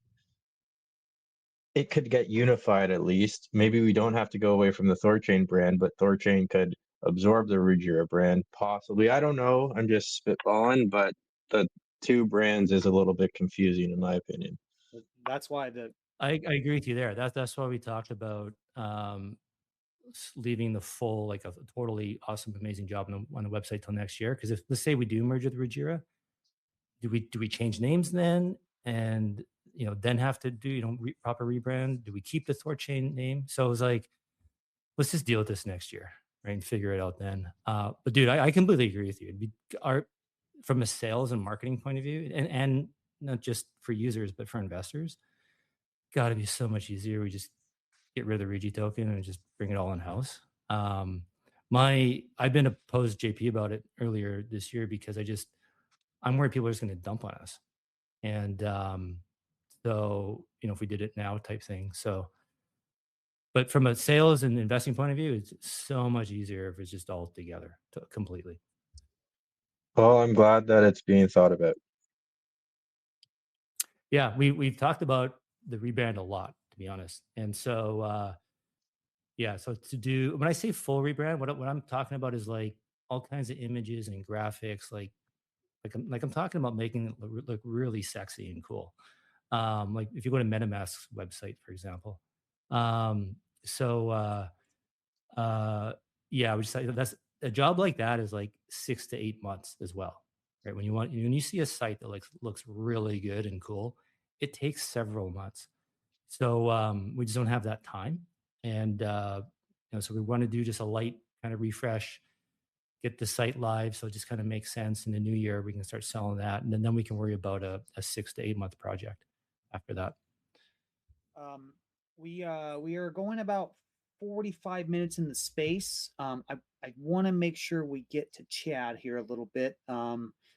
it could get unified at least. Maybe we don't have to go away from the THORChain brand, but THORChain could absorb the Ruggira brand, possibly. I don't know. I'm just spitballing, but the two brands is a little bit confusing in my opinion. That's why the I agree with you there. That's why we talked about leaving the full, like a totally awesome, amazing job on the website till next year. Because if let's say we do merge with Ruggira, do we change names then, and then have to do proper rebrand? Do we keep the THORChain name? So it was like, let's just deal with this next year, right, and figure it out then. But dude, I completely agree with you. From a sales and marketing point of view, and not just for users but for investors, got to be so much easier. We just get rid of the Regi token and just bring it all in house. I've been opposed JP about it earlier this year because I'm worried people are just going to dump on us. And so, if we did it now type thing. So, but from a sales and investing point of view, it's so much easier if it's just all together completely. Well, I'm glad that it's being thought about. Yeah, we've talked about the rebrand a lot, to be honest. And so, yeah, so when I say full rebrand, what I'm talking about is like all kinds of images and graphics, like I'm talking about making it look really sexy and cool. Like if you go to MetaMask's website, for example. So yeah, we just that's a job like that is like 6 to 8 months as well, right? When you see a site that looks really good and cool, it takes several months. So we just don't have that time, and so we want to do just a light kind of refresh, get the site live, so it just kind of makes sense. In the new year, we can start selling that, and then we can worry about a 6 to 8 month project after that. we are going about 45 minutes in the space. I want to make sure we get to Chad here a little bit.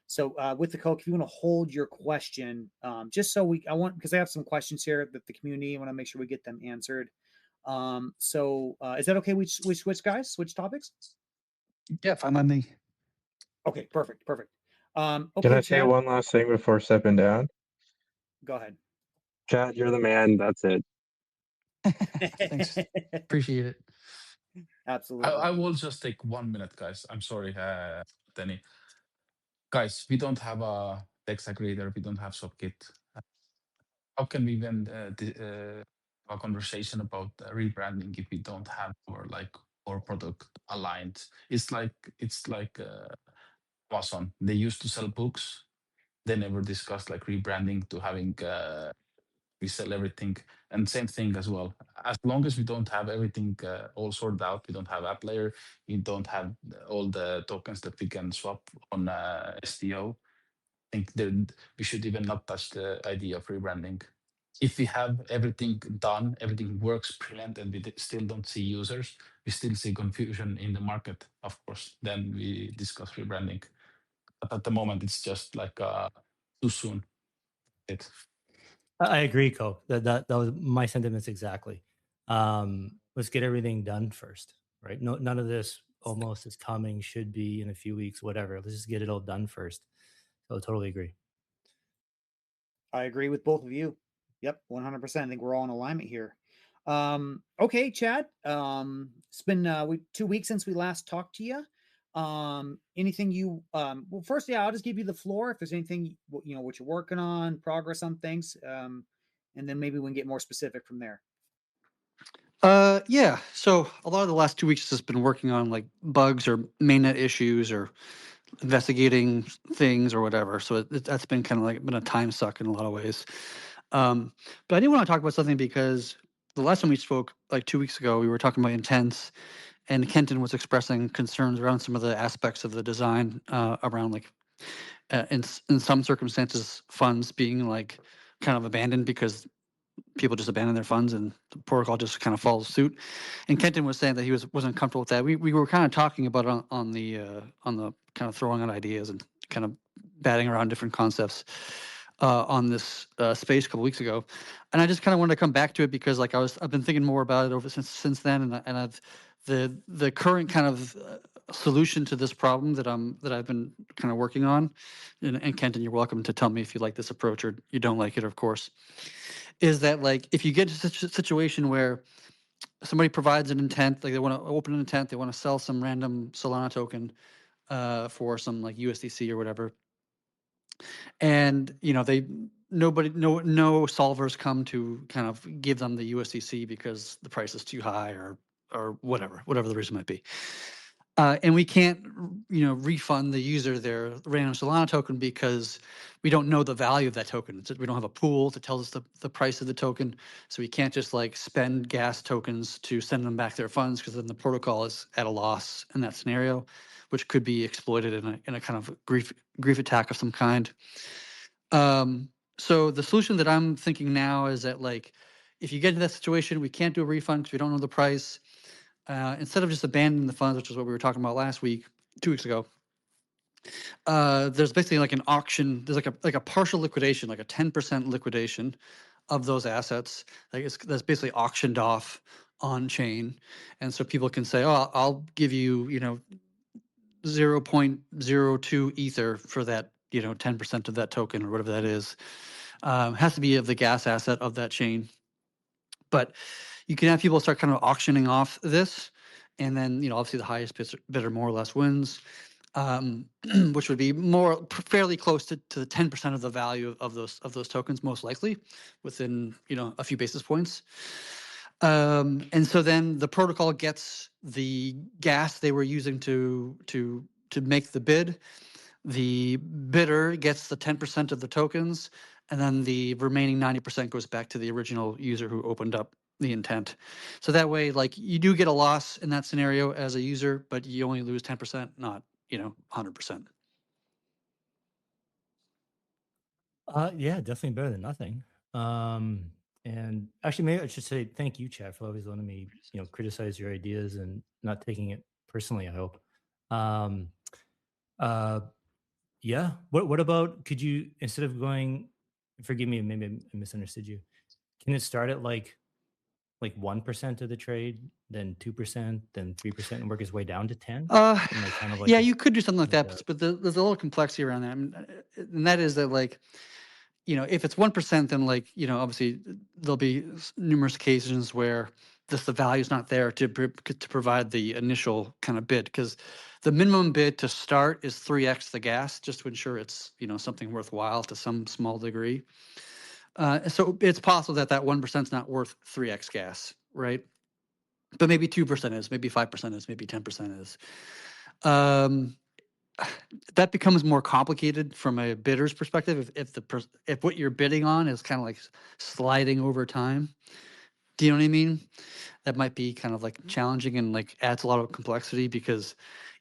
So with the Coke, if you want to hold your question, just so because I have some questions here that the community, I want to make sure we get them answered. So is that okay? We switch guys, switch topics. Yeah, fine by me. Okay, perfect. Okay, Can I say Chad, one last thing before stepping down? go ahead. Chad, you're the man. That's it. Thanks. Appreciate it. Absolutely. I will just take 1 minute, guys. I'm sorry, Danny. Guys, we don't have a text aggregator. We don't have SubKit. How can we even a conversation about rebranding if we don't have our product aligned? It's like Amazon. They used to sell books. They never discussed like rebranding to having we sell everything. And same thing as well. As long as we don't have everything all sorted out, we don't have app layer, we don't have all the tokens that we can swap on STO. I think we should even not touch the idea of rebranding. If we have everything done, everything works brilliant, and we still don't see users, we still see confusion in the market, of course, then we discuss rebranding. But at the moment, it's just like too soon. I agree, Co. That was my sentiments exactly. Let's get everything done first, right? No, none of this almost is coming, should be in a few weeks, whatever. Let's just get it all done first. So totally agree. I agree with both of you. Yep, 100%. I think we're all in alignment here. Okay, Chad. It's been 2 weeks since we last talked to you. Anything you well, first, yeah, I'll just give you the floor if there's anything what you're working on, progress on things, and then maybe we can get more specific from there. Yeah. So a lot of the last 2 weeks has been working on like bugs or mainnet issues or investigating things or whatever. So that's been kind of like been a time suck in a lot of ways. But I did want to talk about something because the last time we spoke, like 2 weeks ago, we were talking about intents, and Kenton was expressing concerns around some of the aspects of the design around like in some circumstances funds being like kind of abandoned because people just abandon their funds and the protocol just kind of follows suit. And Kenton was saying that he wasn't comfortable with that. We were kind of talking about it on the kind of throwing out ideas and kind of batting around different concepts on this space a couple weeks ago, and I just kind of wanted to come back to it because like I've been thinking more about it over since then, and I've the current kind of solution to this problem that I've been kind of working on, and Kenton, you're welcome to tell me if you like this approach or you don't like it, of course, is that like if you get to such a situation where somebody provides an intent, like they want to open an intent, they want to sell some random Solana token for some like USDC or whatever, and no solvers come to kind of give them the USDC because the price is too high or whatever the reason might be. And we can't, refund the user their random Solana token because we don't know the value of that token. We don't have a pool to tell us the price of the token. So we can't just like spend gas tokens to send them back their funds because then the protocol is at a loss in that scenario, which could be exploited in a kind of grief attack of some kind. So the solution that I'm thinking now is that like, if you get to that situation, we can't do a refund because we don't know the price. Instead of just abandoning the funds, which is what we were talking about last week, 2 weeks ago, there's basically like an auction. There's like a partial liquidation, like a 10% liquidation of those assets. Like that's basically auctioned off on chain, and so people can say, "Oh, I'll give you, 0.02 ether for that, 10% of that token or whatever that is." Has to be of the gas asset of that chain, but you can have people start kind of auctioning off this, and then obviously the highest bidder more or less wins, which would be fairly close to the 10% of the value of those tokens, most likely within a few basis points. And so then the protocol gets the gas they were using to make the bid. The bidder gets the 10% of the tokens, and then the remaining 90% goes back to the original user who opened up the intent. So that way, like, you do get a loss in that scenario as a user, but you only lose 10%, not 100%. Yeah, definitely better than nothing. And actually, maybe I should say thank you, Chad, for always letting me, criticize your ideas and not taking it personally. I hope. Um, yeah. What about? Could you, instead of going? Forgive me, maybe I misunderstood you. Can it start at like 1% of the trade, then 2%, then 3%, and work its way down to 10? And like kind of like Yeah, you could do something like like that, but there's a little complexity around that. And that is that, like, if it's 1%, then like, obviously there'll be numerous occasions where the value is not there to provide the initial kind of bid, because the minimum bid to start is 3x the gas, just to ensure it's something worthwhile to some small degree. So it's possible that 1% is not worth 3x gas, right? But maybe 2% is, maybe 5% is, maybe 10% is. that becomes more complicated from a bidder's perspective if what you're bidding on is kind of like sliding over time. Do you know what I mean? That might be kind of like challenging and like adds a lot of complexity, because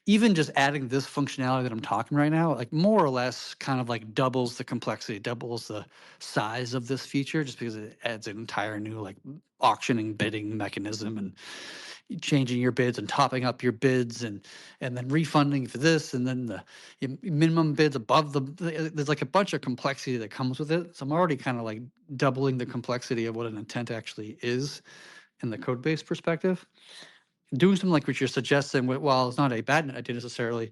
even just adding this functionality that I'm talking right now, like more or less kind of like doubles the complexity, doubles the size of this feature, just because it adds an entire new like auctioning bidding mechanism and changing your bids and topping up your bids and then refunding for this, and then the minimum bids above there's like a bunch of complexity that comes with it. So I'm already kind of like doubling the complexity of what an intent actually is in the code base perspective. Doing something like what you're suggesting, while it's not a bad idea necessarily,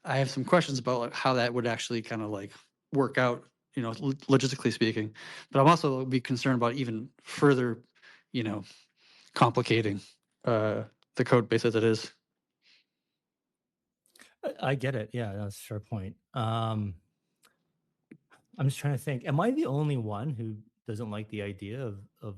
I have some questions about like how that would actually kind of like work out, logistically speaking. But I'm also be concerned about even further, you know, complicating the code base as it is. I get it. Yeah, that's a fair point. I'm just trying to think. Am I the only one who doesn't like the idea of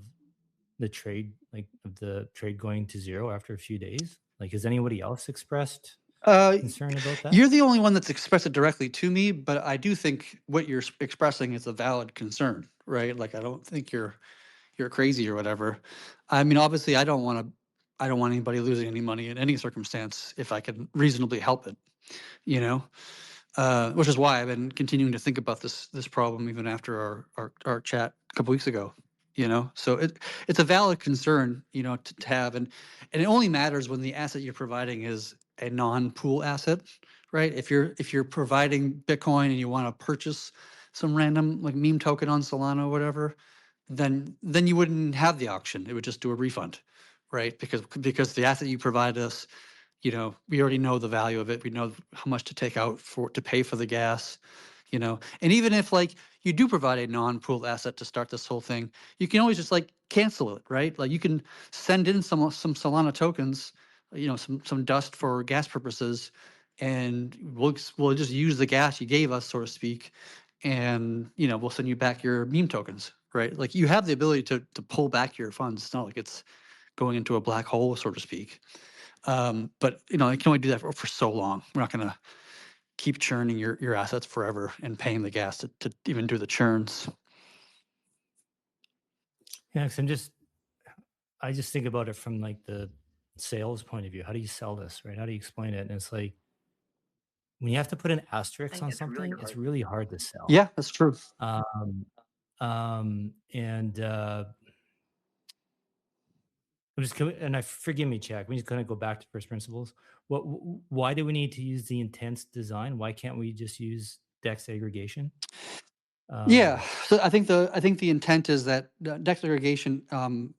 the trade, like of the trade going to zero after a few days? Like, has anybody else expressed concern about that? You're the only one that's expressed it directly to me, but I do think what you're expressing is a valid concern, right? Like, I don't think you're crazy or whatever. I mean, obviously, I don't want anybody losing any money in any circumstance if I can reasonably help it, you know. Which is why I've been continuing to think about this problem even after our chat a couple weeks ago. So it's a valid concern, to have, and it only matters when the asset you're providing is a non-pool asset, right? If you're providing Bitcoin and you want to purchase some random like meme token on Solana or whatever, then you wouldn't have the auction. It would just do a refund, right? Because the asset you provide us, we already know the value of it. We know how much to take out to pay for the gas, and even if like you do provide a non-pooled asset to start this whole thing, you can always just like cancel it, right? Like you can send in some Solana tokens, some dust for gas purposes, and we'll just use the gas you gave us, so to speak, and we'll send you back your meme tokens, right? Like you have the ability to pull back your funds. It's not like it's going into a black hole, so to speak. But I can only do that for so long. We're not going to keep churning your assets forever and paying the gas to even do the churns. Yeah, because I just think about it from like the sales point of view. How do you sell this, right? How do you explain it? And it's like when you have to put an asterisk on something, it's really hard to sell. Yeah, that's true. And forgive me, Jack. We just kind of go back to first principles. Why do we need to use the intense design? Why can't we just use DEX aggregation? Yeah, so I think the intent is that DEX aggregation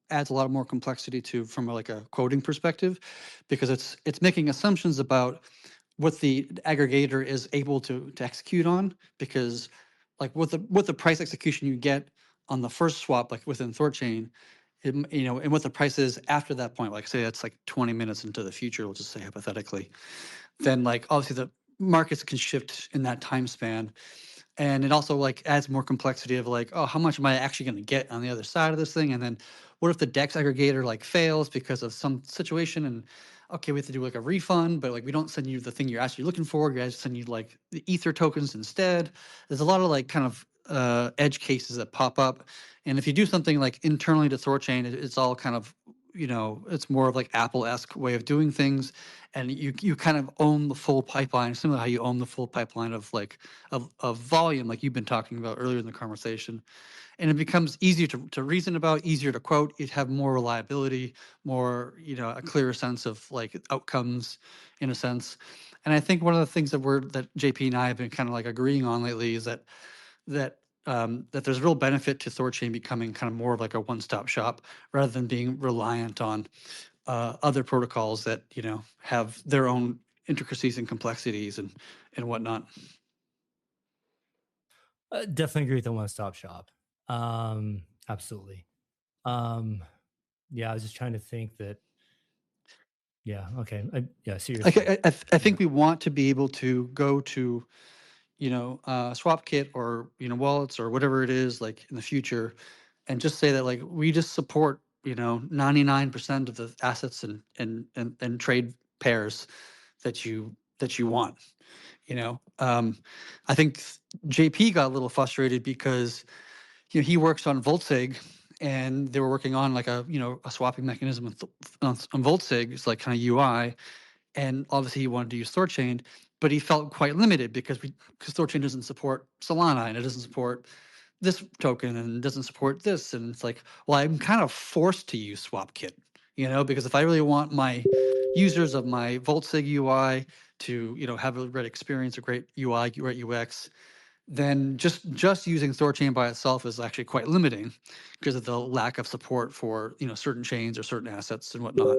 adds a lot more complexity from like a coding perspective, because it's making assumptions about what the aggregator is able to execute on, because like what the price execution you get on the first swap, like within THORChain, and what the price is after that point, like say it's like 20 minutes into the future, we'll just say hypothetically, then like obviously the markets can shift in that time span. And it also like adds more complexity of like, oh, how much am I actually going to get on the other side of this thing? And then what if the DEX aggregator like fails because of some situation, and okay, we have to do like a refund, but like we don't send you the thing you're actually looking for. You guys send you like the Ether tokens instead. There's a lot of like kind of edge cases that pop up. And if you do something like internally to THORChain, it's all kind of, it's more of like Apple-esque way of doing things. And you kind of own the full pipeline, similar to how you own the full pipeline of like of volume, like you've been talking about earlier in the conversation. And it becomes easier to reason about, easier to quote. You'd have more reliability, more, a clearer sense of like outcomes in a sense. And I think one of the things that JP and I have been kind of like agreeing on lately is that there's real benefit to THORChain becoming kind of more of like a one-stop shop, rather than being reliant on other protocols that have their own intricacies and complexities and whatnot. Definitely agree with the one-stop shop. Absolutely. Yeah, I was just trying to think that. Yeah. Okay. I see your. I think we want to be able to go to, SwapKit or wallets or whatever it is like in the future, and just say that like we just support 99% of the assets and trade pairs that you that you want. You know, I think JP got a little frustrated because he works on Voltsig, and they were working on like a swapping mechanism on Voltsig. It's like kind of UI, and obviously he wanted to use THORChain, but he felt quite limited because THORChain doesn't support Solana, and it doesn't support this token, and it doesn't support this, and it's like, well, I'm kind of forced to use SwapKit, because if I really want my users of my Voltsig UI to have a great experience, a great UI, great UX, then just using THORChain by itself is actually quite limiting because of the lack of support for certain chains or certain assets and whatnot.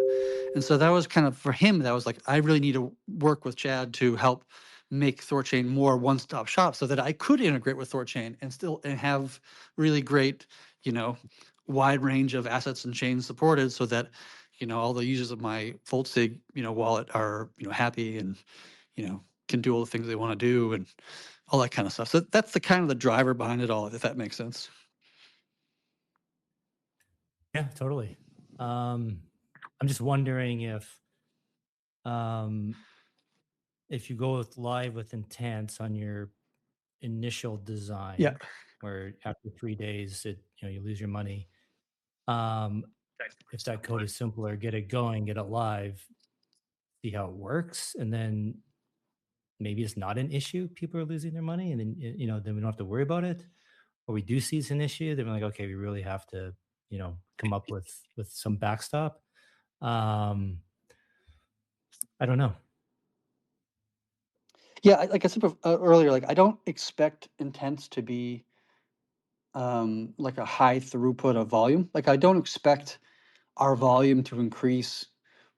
And so that was kind of for him. That was like, I really need to work with Chad to help make THORChain more one-stop shop so that I could integrate with THORChain and have really great, wide range of assets and chains supported, so that all the users of my Voltsig wallet are happy and can do all the things they want to do and all that kind of stuff. So that's the kind of the driver behind it all, if that makes sense. Yeah, totally. I'm just wondering if you go live with intents on your initial design, Yeah. where after 3 days you lose your money. If that code is simpler, get it going, get it live, see how it works, and then maybe it's not an issue. People are losing their money, and then then we don't have to worry about it. Or we do see it's an issue, then we're like, okay, we really have to come up with some backstop. I don't know. Yeah, like I said earlier, like I don't expect intents to be like a high throughput of volume. Like I don't expect our volume to increase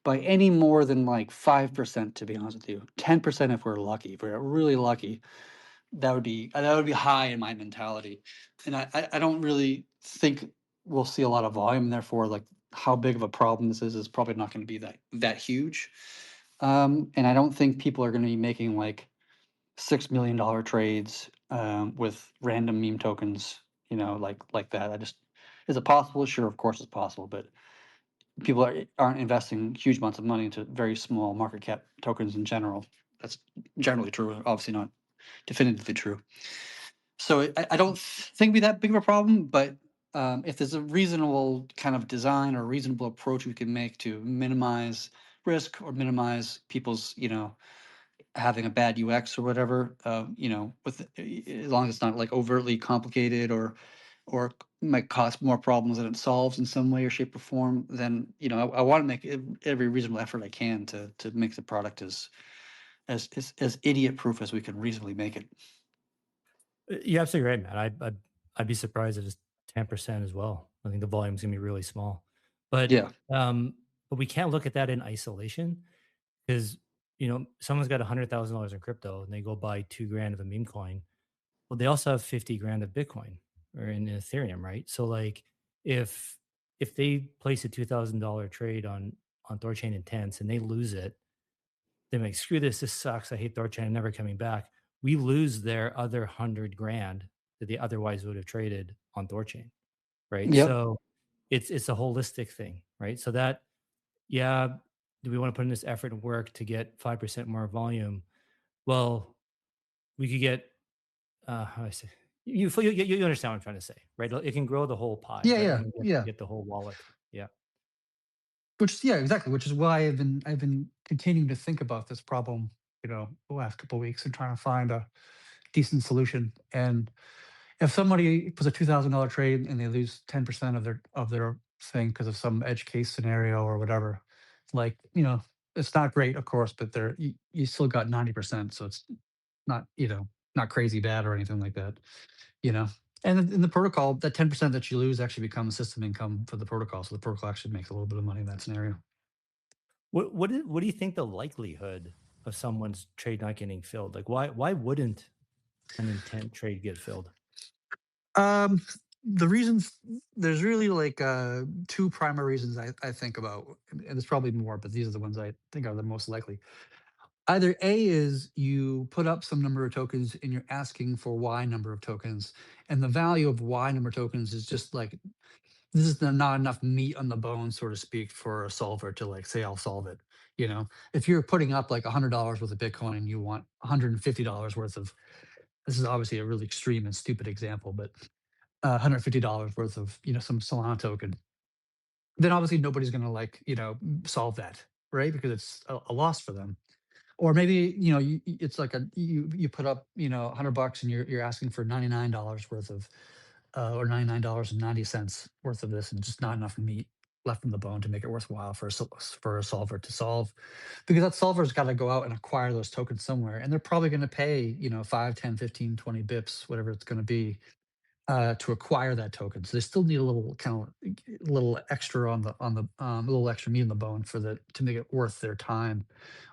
by any more than like 5%, to be honest with you. 10% if we're lucky. If we're really lucky, that would be high in my mentality. And I don't really think we'll see a lot of volume. Therefore, like how big of a problem this is probably not going to be that huge. And I don't think people are going to be making like $6 million trades with random meme tokens, like that. Is it possible? Sure, of course it's possible, but people aren't investing huge amounts of money into very small market cap tokens in general. That's generally true. Obviously not definitively true. So I don't think it'd be that big of a problem, but if there's a reasonable kind of design or reasonable approach we can make to minimize risk or minimize people's, having a bad UX or whatever, with as long as it's not like overtly complicated or might cause more problems than it solves in some way or shape or form, then I want to make every reasonable effort I can to make the product as idiot proof as we can reasonably make it. You're absolutely right, man. I'd be surprised if it's 10% as well. I think the volume's gonna be really small. But Yeah. but we can't look at that in isolation, because someone's got $100,000 in crypto and they go buy 2 grand of a meme coin. Well, they also have 50 grand of Bitcoin or in Ethereum, right? So like if they place a $2,000 trade on THORChain intents and they lose it, they're like, screw this sucks. I hate THORChain, I'm never coming back. We lose their other 100 grand that they otherwise would have traded on THORChain, right? Yep. So it's a holistic thing, right? So that, yeah, do we want to put in this effort and work to get 5% more volume? Well, we could get how do I say, you understand what I'm trying to say, right? It can grow the whole pie, Yeah, but I yeah, don't think we have to yeah. get the whole wallet. Yeah. Yeah, exactly. Which is why I've been continuing to think about this problem, the last couple of weeks and trying to find a decent solution. And if somebody puts a $2,000 trade and they lose 10% of their thing because of some edge case scenario or whatever, like it's not great, of course, but you still got 90%, so it's not not crazy bad or anything like that, you know. And in the protocol, that 10% that you lose actually becomes system income for the protocol, so the protocol actually makes a little bit of money in that scenario. What do you think the likelihood of someone's trade not getting filled? Like why wouldn't an intent trade get filled? Um, the reasons there's really like two primary reasons I think about, and there's probably more, but these are the ones I think are the most likely. Either A is you put up some number of tokens and you're asking for Y number of tokens, and the value of Y number of tokens is just like this is not enough meat on the bone, so to speak, for a solver to like say I'll solve it. You know, if you're putting up like $100 worth of Bitcoin and you want $150 worth of, this is obviously a really extreme and stupid example, but $150 worth of some Solana token, then obviously nobody's going to like solve that, right? Because it's a loss for them. Or maybe it's like you put up $100 and you're asking for $99 worth of or $99.90 worth of this, and just not enough meat left in the bone to make it worthwhile for for a solver to solve, because that solver's got to go out and acquire those tokens somewhere, and they're probably going to pay 5, 10, 15, 20 bips, whatever it's going to be, to acquire that token. So they still need a little kind of little extra on the a little extra meat in the bone for the to make it worth their time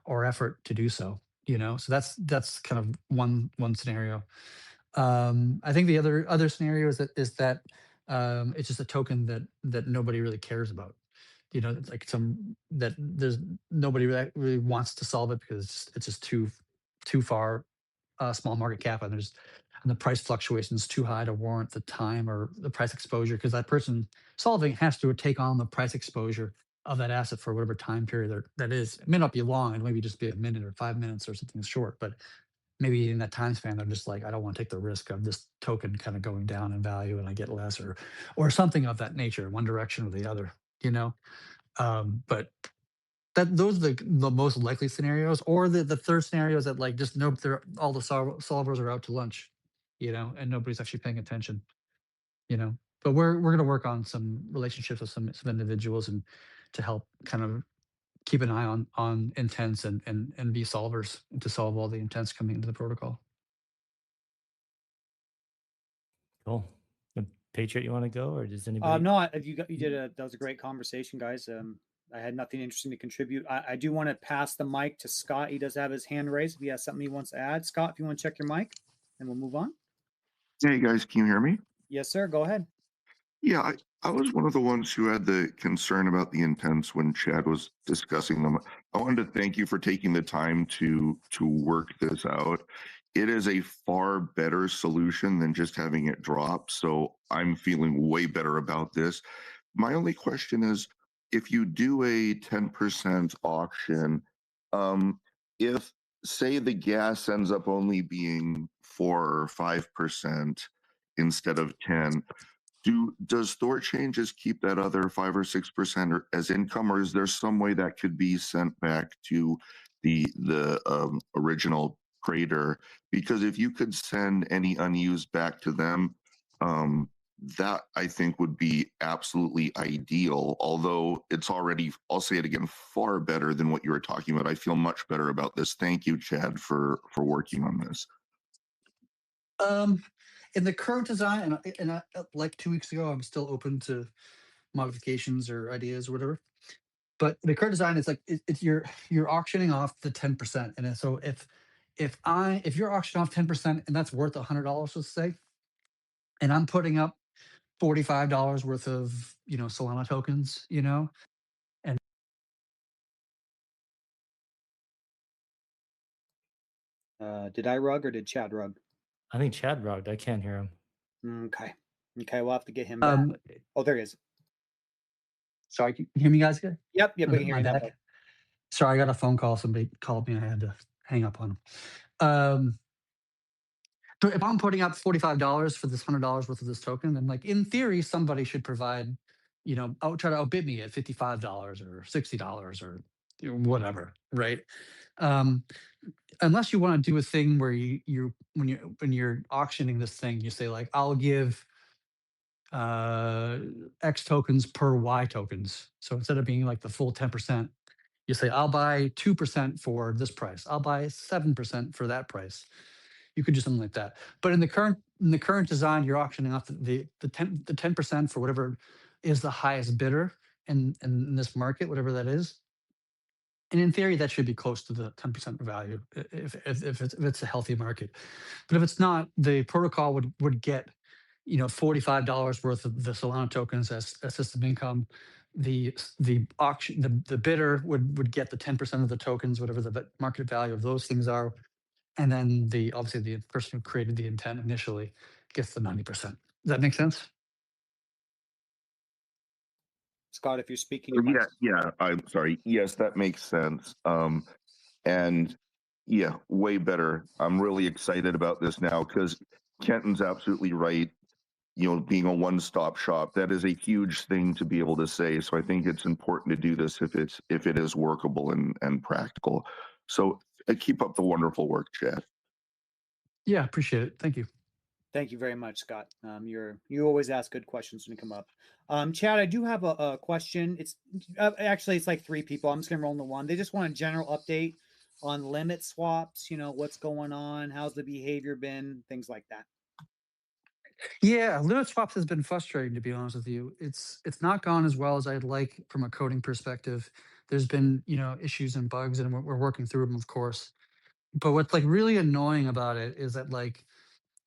or effort to do so. So that's kind of one scenario. I think the other scenario is that it's just a token that nobody really cares about. It's like some that there's nobody really wants to solve it because it's just too far small market cap, and the price fluctuation is too high to warrant the time or the price exposure, because that person solving has to take on the price exposure of that asset for whatever time period that is. It may not be long, and maybe just be a minute or 5 minutes or something short, but maybe in that time span, they're just like, I don't want to take the risk of this token kind of going down in value and I get less, or something of that nature, one direction or the other, but those are the most likely scenarios. Or the third scenario is that like just nope, they're all the solvers are out to lunch, and nobody's actually paying attention, But we're going to work on some relationships with some individuals and to help kind of keep an eye on intents and be solvers and to solve all the intents coming into the protocol. Cool. Patriot, you want to go, or does anybody? No, that was a great conversation, guys. I had nothing interesting to contribute. I do want to pass the mic to Scott. He does have his hand raised. If he has something he wants to add, Scott, if you want to check your mic, and we'll move on. Hey guys, can you hear me? Yes, sir. Go ahead. Yeah, I was one of the ones who had the concern about the intents when Chad was discussing them. I wanted to thank you for taking the time to work this out. It is a far better solution than just having it drop, so I'm feeling way better about this. My only question is, if you do a 10% auction, if say the gas ends up only being 4 or 5% instead of 10, does THORChain just keep that other 5 or 6% as income, or is there some way that could be sent back to the original creator? Because if you could send any unused back to them, that I think would be absolutely ideal. Although it's already, I'll say it again, far better than what you were talking about. I feel much better about this. Thank you, Chad, for working on this. In the current design, and like 2 weeks ago, I'm still open to modifications or ideas or whatever. But the current design is like it's you're auctioning off the 10%, and so if you're auctioning off 10% and that's worth $100, let's say, and I'm putting up $45 worth of Solana tokens, and Did I rug or did Chad rug? I think Chad rugged. I can't hear him. Okay, we'll have to get him back. Oh, there he is. Sorry, can you hear me guys good? Yep, we can hear you now. Sorry, I got a phone call. Somebody called me and I had to hang up on them. So if I'm putting up $45 for this $100 worth of this token, then like in theory, somebody should provide, try to outbid me at $55 or $60 or whatever, right? Unless you want to do a thing where when you're auctioning this thing, you say like, I'll give X tokens per Y tokens. So instead of being like the full 10%, you say, I'll buy 2% for this price. I'll buy 7% for that price. You could do something like that. But in the current design, you're auctioning off the 10% for whatever is the highest bidder in this market, whatever that is. And in theory, that should be close to the 10% value if it's a healthy market. But if it's not, the protocol would get $45 worth of the Solana tokens as system income. The auction, the bidder would get the 10% of the tokens, whatever the market value of those things are. And then obviously the person who created the intent initially gets the 90%. Does that make sense? Scott, if you're speaking, your Yeah, mic's yeah. I'm sorry. Yes, that makes sense. And yeah, way better. I'm really excited about this now because Kenton's absolutely right. Being a one-stop shop, that is a huge thing to be able to say. So I think it's important to do this if it is workable and practical. So keep up the wonderful work, Chad. Yeah, appreciate it. Thank you. Thank you very much, Scott. You always ask good questions when you come up. Chad, I do have a question. It's actually it's like three people. I'm just gonna roll into one. They just want a general update on limit swaps. What's going on, how's the behavior been, things like that. Yeah, limit swaps has been frustrating, to be honest with you. It's not gone as well as I'd like from a coding perspective. There's been issues and bugs, and we're working through them, of course. But what's like really annoying about it is that like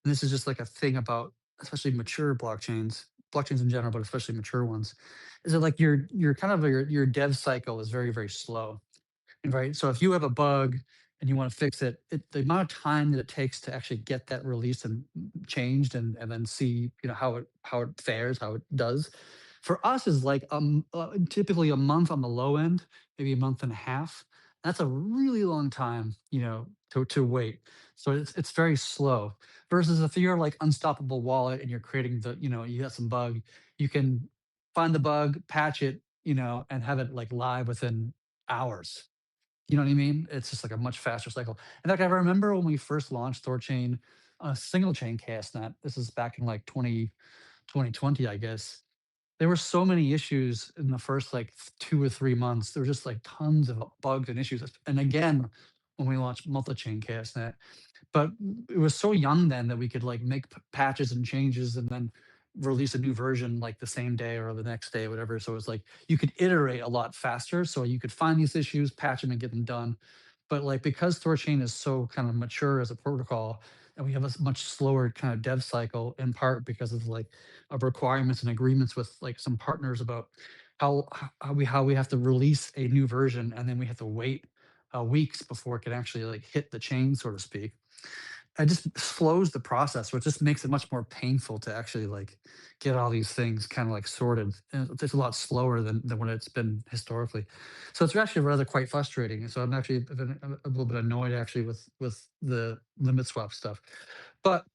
this is just like a thing about especially mature blockchains in general, but especially mature ones, is that like your kind of your dev cycle is very, very slow. Right. So if you have a bug and you want to fix it, the amount of time that it takes to actually get that released and changed and then see, how it fares, how it does for us is like typically a month on the low end, maybe a month and a half. That's a really long time, to wait. So it's very slow. Versus if you're like Unstoppable Wallet and you're creating you got some bug, you can find the bug, patch it, and have it like live within hours. You know what I mean? It's just like a much faster cycle. In fact, I remember when we first launched THORChain on a single chain castnet. This is back in like 2020, I guess. There were so many issues in the first like 2 or 3 months. There were just like tons of bugs and issues. And again, when we launched multi-chain castnet, but it was so young then that we could like make patches and changes and then release a new version like the same day or the next day, whatever. So it was like you could iterate a lot faster. So you could find these issues, patch them, and get them done. But like because THORChain is so kind of mature as a protocol, and we have a much slower kind of dev cycle, in part because of like of requirements and agreements with like some partners about how we have to release a new version, and then we have to wait weeks before it can actually like hit the chain, so to speak. It just slows the process, which just makes it much more painful to actually like get all these things kind of like sorted. And it's a lot slower than what it's been historically. So it's actually rather quite frustrating. So I'm actually a little bit annoyed actually with the limit swap stuff. But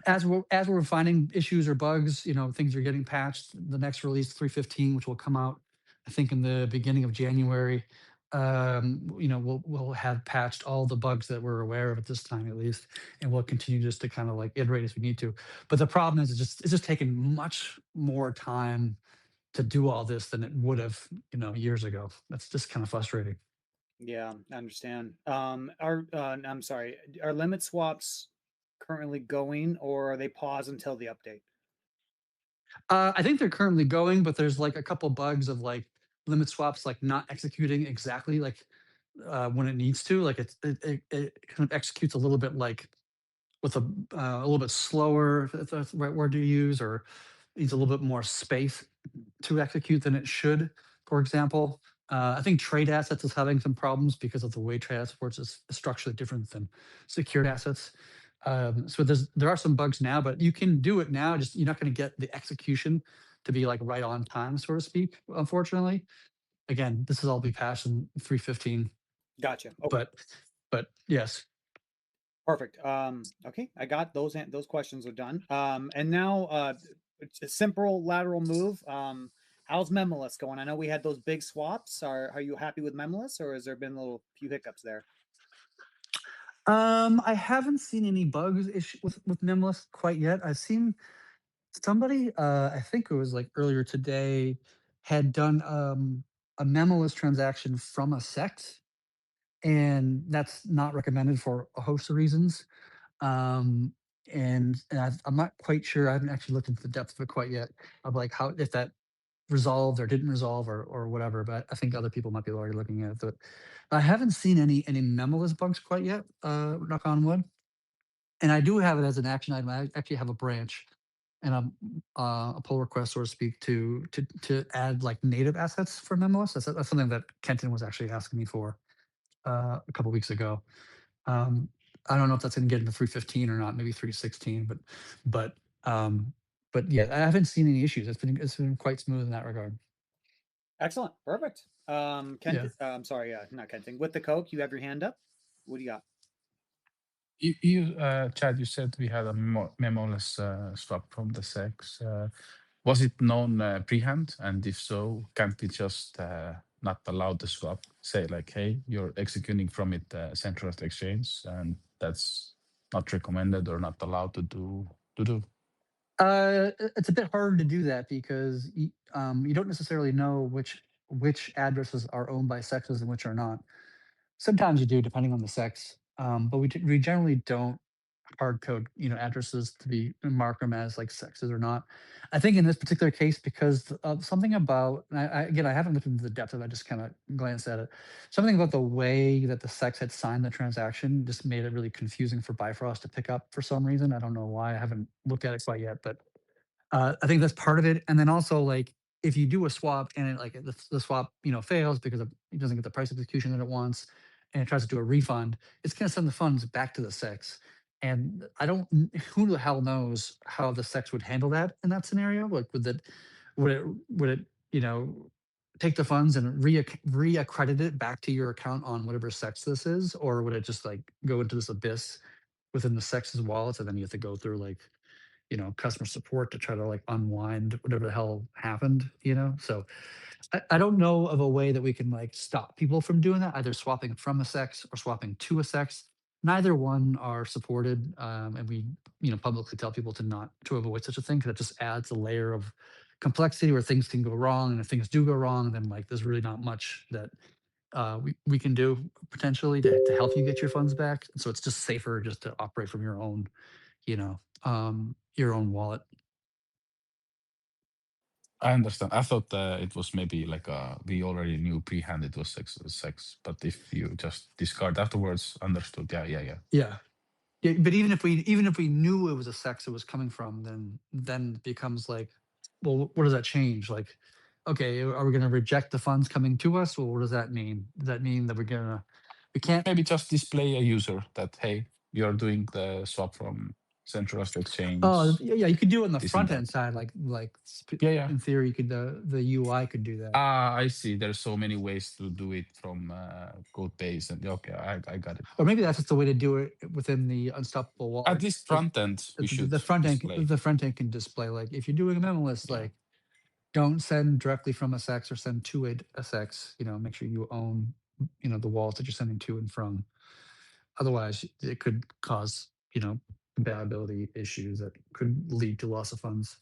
as we're finding issues or bugs, things are getting patched. The next release, 3.15, which will come out, I think, in the beginning of January. We'll have patched all the bugs that we're aware of at this time, at least, and we'll continue just to kind of like iterate as we need to. But the problem is, it's just taking much more time to do all this than it would have, years ago. That's just kind of frustrating. Yeah, I understand. I'm sorry, are limit swaps currently going, or are they paused until the update? I think they're currently going, but there's like a couple bugs of like limit swaps like not executing exactly like when it needs to. Like it kind of executes a little bit like with a little bit slower, if that's the right word to use, or needs a little bit more space to execute than it should. For example, I think trade assets is having some problems because of the way trade assets works is structurally different than secured assets. So there are some bugs now, but you can do it now. Just you're not going to get the execution to be like right on time, so to speak. Unfortunately, again, this is all be patched in 3.15. Gotcha. Okay. But yes. Perfect. Okay, I got those questions are done. And now it's a simple lateral move. How's Memolus going? I know we had those big swaps. Are you happy with Memolus, or has there been a few hiccups there? I haven't seen any bugs issue with Memless quite yet. I've seen somebody, I think it was like earlier today, had done a Memless transaction from a sect, and that's not recommended for a host of reasons. And I'm not quite sure. I haven't actually looked into the depth of it quite yet, of like how if that resolved or didn't resolve or whatever. But I think other people might be already looking at it. But I haven't seen any Memless bugs quite yet. Knock on wood. And I do have it as an action item. I actually have a branch and a pull request, so to speak, to add like native assets for Memless. That's something that Kenton was actually asking me for a couple weeks ago. Um, I don't know if that's going to get into 3.15 or not, maybe 3.16, but yeah, I haven't seen any issues. It's been quite smooth in that regard. Excellent. Perfect. Kent, Yeah. I'm sorry, not Kenting. With the Coke, you have your hand up. What do you got? Chad, you said we had a memoless swap from the sex. Was it known pre-hand? And if so, can't we just not allow the swap? Say like, hey, you're executing from it centralized exchange, and that's not recommended or not allowed to do. It's a bit harder to do that because you don't necessarily know which addresses are owned by sexes and which are not. Sometimes you do, depending on the sex. But we generally don't hard code, addresses to be mark them as like sexes or not. I think in this particular case, because of something about, and again, I haven't looked into the depth of it, I just kind of glanced at it. Something about the way that the sex had signed the transaction just made it really confusing for Bifrost to pick up for some reason. I don't know why. I haven't looked at it quite yet, but I think that's part of it. And then also, like, if you do a swap and it, like the swap, fails because it doesn't get the price execution that it wants, and it tries to do a refund, it's going to send the funds back to the sex. And I don't, who the hell knows how the sex would handle that in that scenario? Like, would it, take the funds and reaccredit it back to your account on whatever sex this is, or would it just like go into this abyss within the sex's wallets, and then you have to go through like customer support to try to like unwind whatever the hell happened. So I don't know of a way that we can like stop people from doing that, either swapping from a sex or swapping to a sex. Neither one are supported, and we publicly tell people to avoid such a thing, because it just adds a layer of complexity where things can go wrong, and if things do go wrong, then like there's really not much that we can do potentially to help you get your funds back. So it's just safer just to operate from your own wallet. I understand. I thought it was maybe like we already knew pre-hand it was sex, but if you just discard afterwards, understood. Yeah. Yeah. Yeah, but even if we knew it was a sex it was coming from, then it becomes like, well, what does that change? Like, okay, are we going to reject the funds coming to us? Well, what does that mean? Does that mean that we can't? Maybe just display a user that, hey, you're doing the swap from centralized Oh, exchange, yeah, you could do it on the this and front that. end side, Yeah. in theory, you could the UI could do that. I see. There's so many ways to do it from code base, and okay, I got it. Or maybe that's just the way to do it within the unstoppable wallet. At least front end, we should The front end, display. the front end can display, like, if you're doing a memo list, Yeah. like, don't send directly from a sex or send to a sex. Make sure you own the wallets that you're sending to and from. Otherwise, it could cause compatibility issues that could lead to loss of funds.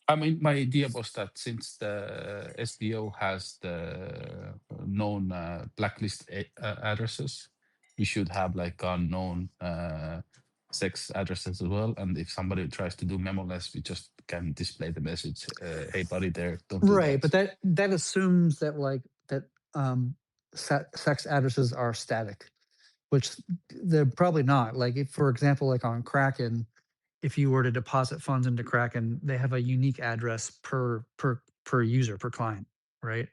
I mean, my idea was that since the SDO has the known blacklist addresses, we should have like unknown sex addresses as well. And if somebody tries to do memoless, we just can display the message, "Hey, buddy, there, don't do Right, that." but that assumes that sex addresses are static, which they're probably not. Like, if, for example, like on Kraken, if you were to deposit funds into Kraken, they have a unique address per user, per client, right?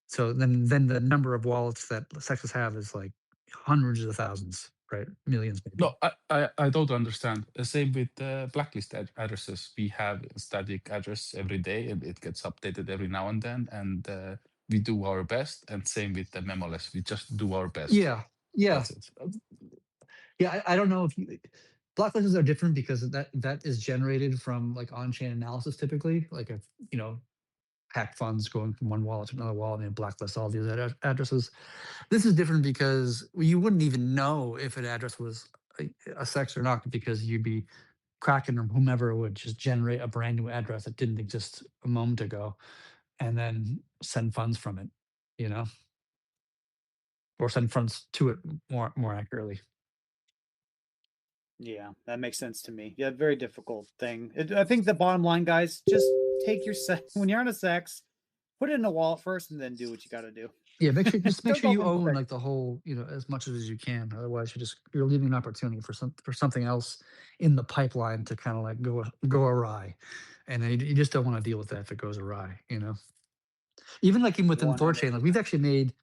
So then the number of wallets that sexes have is like hundreds of thousands, right? Millions maybe. No, I don't understand. Same with blacklist addresses. We have a static address every day, and it gets updated every now and then. And we do our best. And same with the memoless. We just do our best. Yeah, That's it. yeah. I don't know if blacklists are different because that is generated from like on-chain analysis typically. Like, if hack funds going from one wallet to another wallet and blacklist all these addresses. This is different because you wouldn't even know if an address was a sex or not, because you'd be Kraken or whomever would just generate a brand new address that didn't exist a moment ago, and then send funds from it, or send funds to it more accurately. Yeah, that makes sense to me. Yeah, very difficult thing. I think the bottom line, guys, just take your sex when you're on a sex, put it in a wallet first, and then do what you got to do. Yeah, make sure Don't go you from own quick. like the whole, as much as you can. Otherwise, you're leaving an opportunity for something else in the pipeline to kind of like go awry, and then you just don't want to deal with that if it goes awry. Even like even within THORChain, like 100%. we've actually made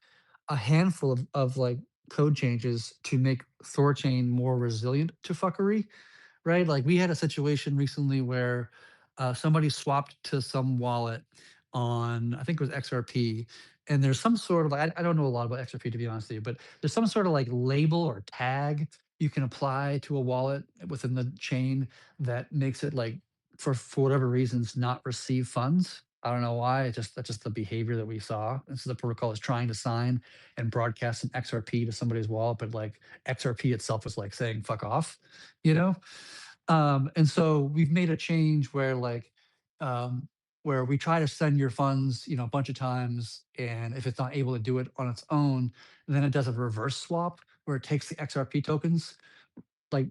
a handful of like code changes to make THORChain more resilient to fuckery, right? Like, we had a situation recently where somebody swapped to some wallet on, I think it was XRP, and there's some sort of, I don't know a lot about XRP to be honest with you, but there's some sort of like label or tag you can apply to a wallet within the chain that makes it like, for whatever reasons, not receive funds. I don't know why. That's just the behavior that we saw. And so the protocol is trying to sign and broadcast an XRP to somebody's wallet, but like XRP itself is like saying fuck off, you know? And so we've made a change where like, um, where we try to send your funds, a bunch of times, and if it's not able to do it on its own, then it does a reverse swap where it takes the XRP tokens, like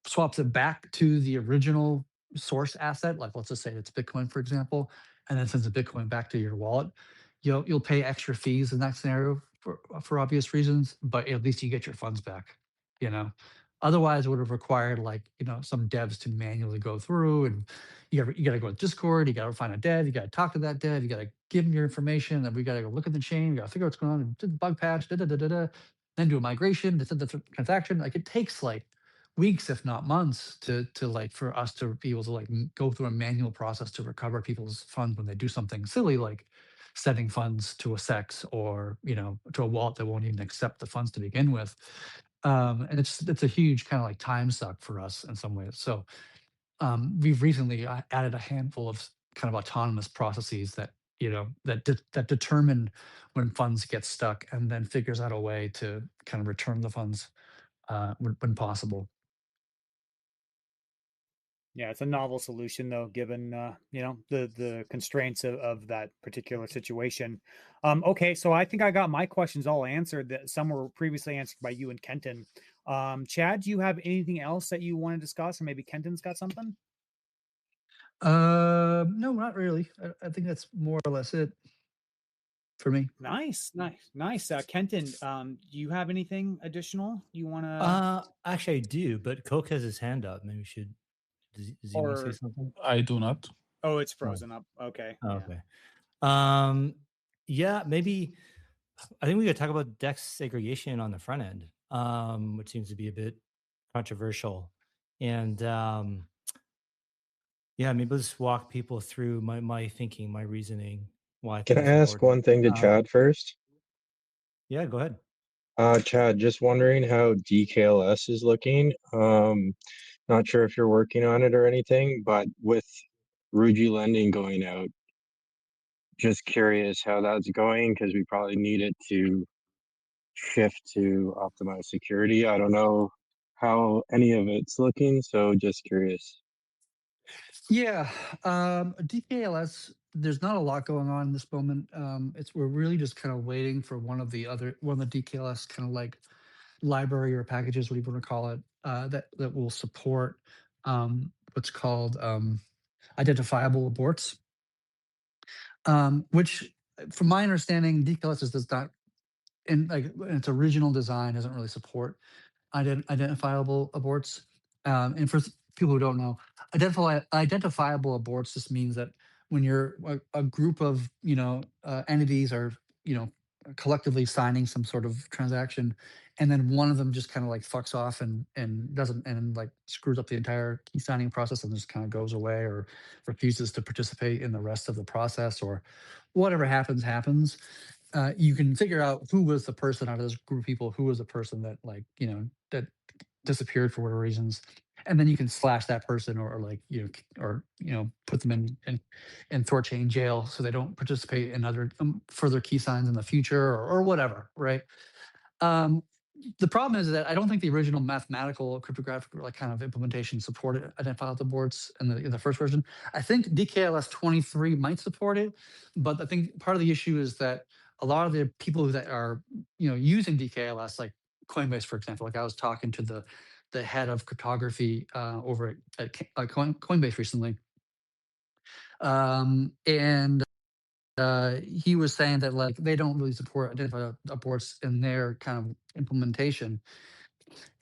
swaps it back to the original source asset, like let's just say it's Bitcoin, for example, and then sends the Bitcoin back to your wallet. You'll pay extra fees in that scenario for obvious reasons, but at least you get your funds back. You know, otherwise it would have required like some devs to manually go through, and you got to go to Discord, you got to find a dev, you got to talk to that dev, you got to give them your information, and we got to go look at the chain, we got to figure out what's going on, and do the bug patch, then do a migration, to the transaction. Like it takes like weeks, if not months, to like for us to be able to like go through a manual process to recover people's funds when they do something silly like sending funds to a sex or to a wallet that won't even accept the funds to begin with. And it's a huge kind of like time suck for us in some ways. So we've recently added a handful of kind of autonomous processes that that determine when funds get stuck and then figures out a way to kind of return the funds when possible. Yeah, it's a novel solution though, given the constraints of that particular situation. Okay, so I think I got my questions all answered. That some were previously answered by you and Kenton. Chad, do you have anything else that you want to discuss, or maybe Kenton's got something? No, not really. I think that's more or less it for me. Nice. Kenton, do you have anything additional you want to? Actually, I do, but Coke has his hand up. Maybe we should. Does he want to say something? I do not. Oh, it's frozen up. Okay. Oh, Yeah. okay. Yeah, maybe. I think we could talk about DEX segregation on the front end, which seems to be a bit controversial. And yeah, maybe let's walk people through my thinking, my reasoning, why I Can think I it's ask important. one thing to Chad first? Yeah, go ahead. Chad, just wondering how DKLS is looking. Not sure if you're working on it or anything, but with Ruji lending going out, just curious how that's going because we probably need it to shift to optimize security. I don't know how any of it's looking, so just curious. Yeah, DKLS. There's not a lot going on in this moment. We're really just kind of waiting for one of the DKLS kind of like library or packages, what do you want to call it, that will support what's called identifiable aborts, which, from my understanding, DKLS does not, in its original design, doesn't really support identifiable aborts. And for people who don't know, identifiable aborts just means that when you're a group of entities are collectively signing some sort of transaction, and then one of them just kind of like fucks off and doesn't, and like screws up the entire key signing process and just kind of goes away or refuses to participate in the rest of the process, or whatever happens. You can figure out who was the person out of this group of people, who was the person that that disappeared for whatever reasons, and then you can slash that person, or like put them in THORChain jail so they don't participate in other further key signs in the future, or whatever, right? Um, the problem is that I don't think the original mathematical cryptographic like kind of implementation supported identifiable boards in the first version. I think DKLS 23 might support it, but I think part of the issue is that a lot of the people that are using DKLS, like Coinbase, for example, like I was talking to the head of cryptography over at Coinbase recently, and he was saying that like they don't really support identified aborts in their kind of implementation,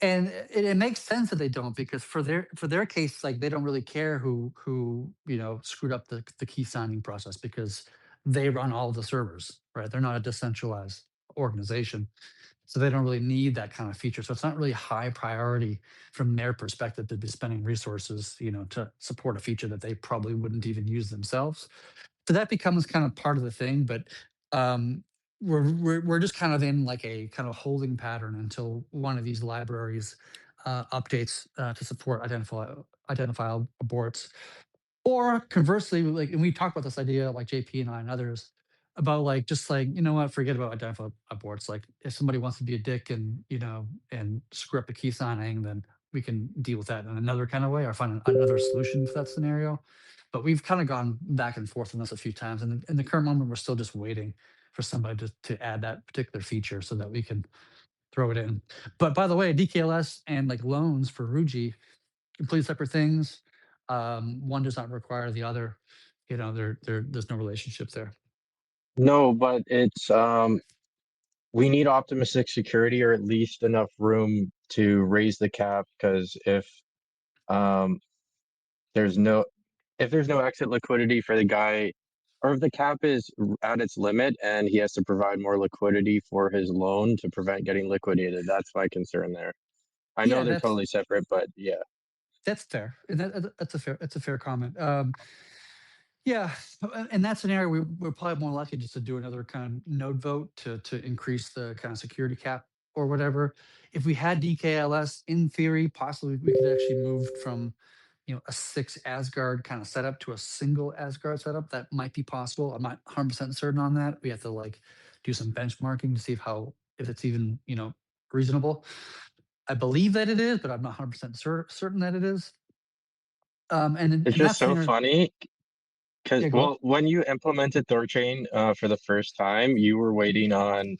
and it makes sense that they don't, because for their case, like they don't really care who screwed up the key signing process, because they run all the servers, right? They're not a decentralized organization, so they don't really need that kind of feature. So it's not really high priority from their perspective to be spending resources to support a feature that they probably wouldn't even use themselves. So that becomes kind of part of the thing, but um, we're just kind of in like a kind of holding pattern until one of these libraries updates to support identifiable aborts. Or conversely, like, and we talked about this idea, like JP and I and others, about like just like, you know what, forget about identifiable aborts. Like if somebody wants to be a dick and, you know, and screw up the key signing, then we can deal with that in another kind of way or find another solution for that scenario. But we've kind of gone back and forth on this a few times. And in the current moment, we're still just waiting for somebody to add that particular feature so that we can throw it in. But by the way, DKLS and like loans for Ruji, completely separate things. One does not require the other. You know, there's no relationship there. No, but it's we need optimistic security or at least enough room to raise the cap, because um there's no if there's no exit liquidity for the guy, or if the cap is at its limit and he has to provide more liquidity for his loan to prevent getting liquidated, that's my concern there. I know Yeah, they're totally separate, but yeah. that's fair. And that's a fair comment. Yeah, in that scenario, we're probably more likely just to do another kind of node vote to increase the kind of security cap or whatever. If we had DKLS, in theory, possibly we could actually move from, you know, a 6 Asgard kind of setup to a single Asgard setup. That might be possible. I'm not 100% certain on that. We have to like do some benchmarking to see if it's even, you know, reasonable. I believe that it is, but I'm not 100% certain that it is. And It's in that just so scenario, funny because, yeah, go. well, when you implemented THORChain for the first time, you were waiting on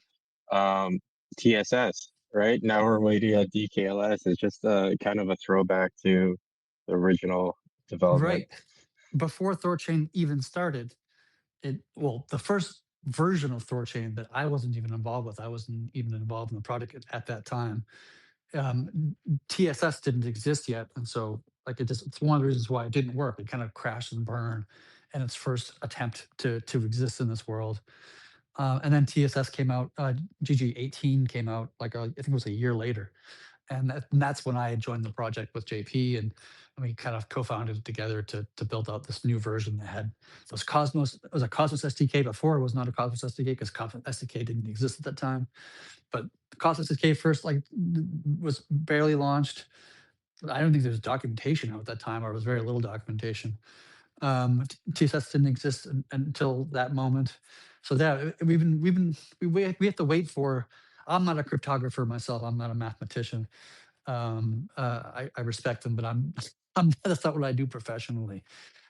um, TSS, right? Now we're waiting on DKLS. It's just kind of a throwback to the original development. Right. Before THORChain even started, the first version of THORChain that I wasn't even involved with, I wasn't even involved in the project at that time. TSS didn't exist yet, and so like it's one of the reasons why it didn't work. It kind of crashed and burned in its first attempt to exist in this world. And then TSS came out. GG18 came out like I think it was a year later, and that's when I joined the project with JP, and we kind of co-founded it together to build out this new version that had those Cosmos. It was a Cosmos SDK before. It was not a Cosmos SDK because Cosmos SDK didn't exist at that time. But Cosmos SDK first like was barely launched. I don't think there was documentation out at that time, or it was very little documentation. TSS didn't exist until that moment. So that we have to wait for. I'm not a cryptographer myself. I'm not a mathematician. I respect them, but I'm that's not what I do professionally.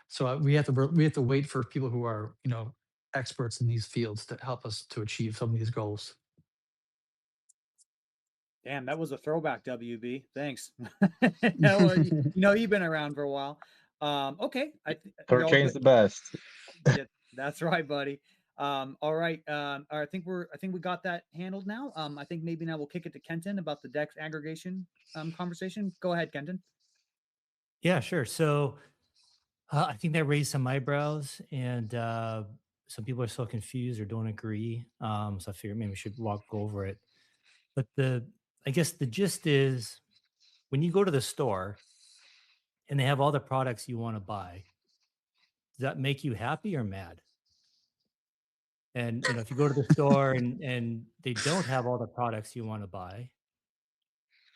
So we have to wait for people who are, you know, experts in these fields to help us to achieve some of these goals. Damn, that was a throwback, WB. Thanks. Well, you know, you've been around for a while. Okay. THORChain's the best. Yeah, that's right, buddy. All right. I think we got that handled now. I think maybe now we'll kick it to Kenton about the DEX aggregation conversation. Go ahead, Kenton. Yeah, sure. So I think that raised some eyebrows, and some people are still confused or don't agree. So I figured maybe we should go over it. But I guess the gist is, when you go to the store and they have all the products you want to buy, does that make you happy or mad? And you know, if you go to the store and they don't have all the products you want to buy,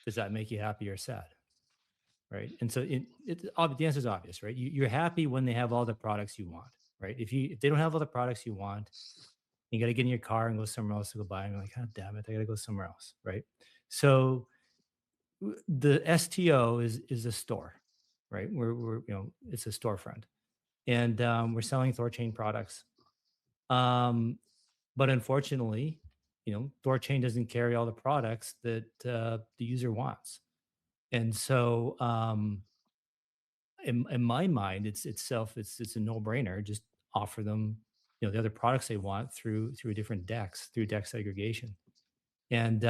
does that make you happy or sad? Right. And so the answer is obvious, right? You're happy when they have all the products you want, right? If they don't have all the products you want, you got to get in your car and go somewhere else to go buy them. You're like, oh, damn it, I got to go somewhere else, right? So the STO is a store, right? We're it's a storefront, and we're selling THORChain products. But unfortunately, THORChain doesn't carry all the products that the user wants, and so in my mind, it's a no brainer. Just offer them the other products they want through a different DEX, through DEX segregation. And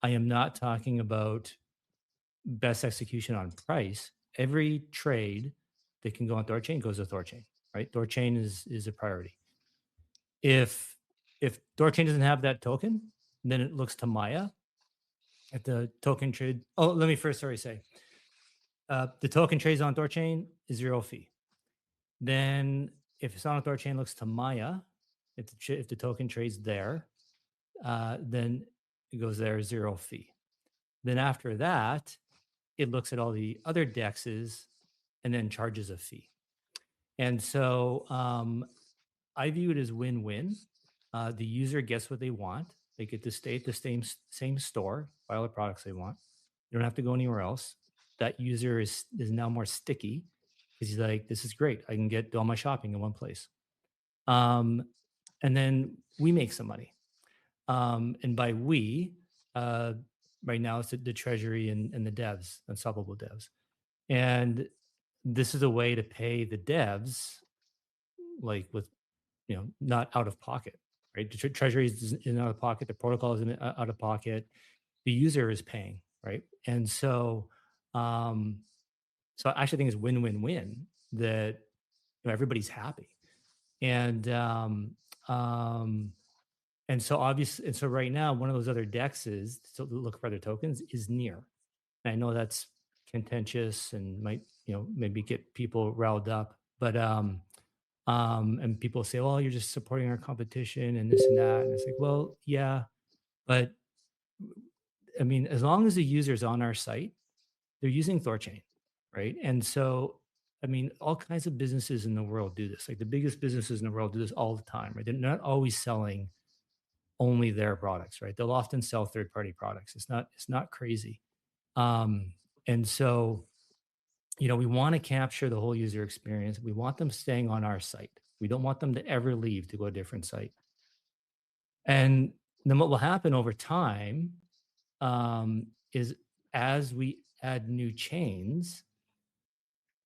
I am not talking about best execution on price. Every trade that can go on THORChain goes to THORChain, right? THORChain is a priority. If THORChain doesn't have that token, then it looks to Maya at the token trade. Oh, let me first say the token trades on THORChain is 0 fee. Then if it's on a THORChain, looks to Maya, if the token trades there, then it goes there, 0 fee. Then after that, it looks at all the other dexes and then charges a fee. And so I view it as win-win. The user gets what they want. They get to stay at the same store, buy all the products they want. They don't have to go anywhere else. That user is now more sticky because he's like, this is great. I can do all my shopping in one place. And then we make some money. And by we, right now it's the treasury and the devs, unstoppable devs. And this is a way to pay the devs, like with, not out of pocket, right? The treasury is out of pocket. The protocol is out of pocket. The user is paying, right? And so, so I actually think it's win-win-win that everybody's happy. And so obviously, and so right now, one of those other dexes to look for other tokens is near. And I know that's contentious and might, maybe get people riled up, but and people say, well, you're just supporting our competition and this and that. And it's like, well, yeah, but I mean, as long as the user's on our site, they're using THORChain, right? And so, I mean, all kinds of businesses in the world do this. Like the biggest businesses in the world do this all the time, right? They're not always selling only their products, right? They'll often sell third-party products. It's not crazy. And so, we want to capture the whole user experience. We want them staying on our site. We don't want them to ever leave to go to a different site. And then what will happen over time is as we add new chains,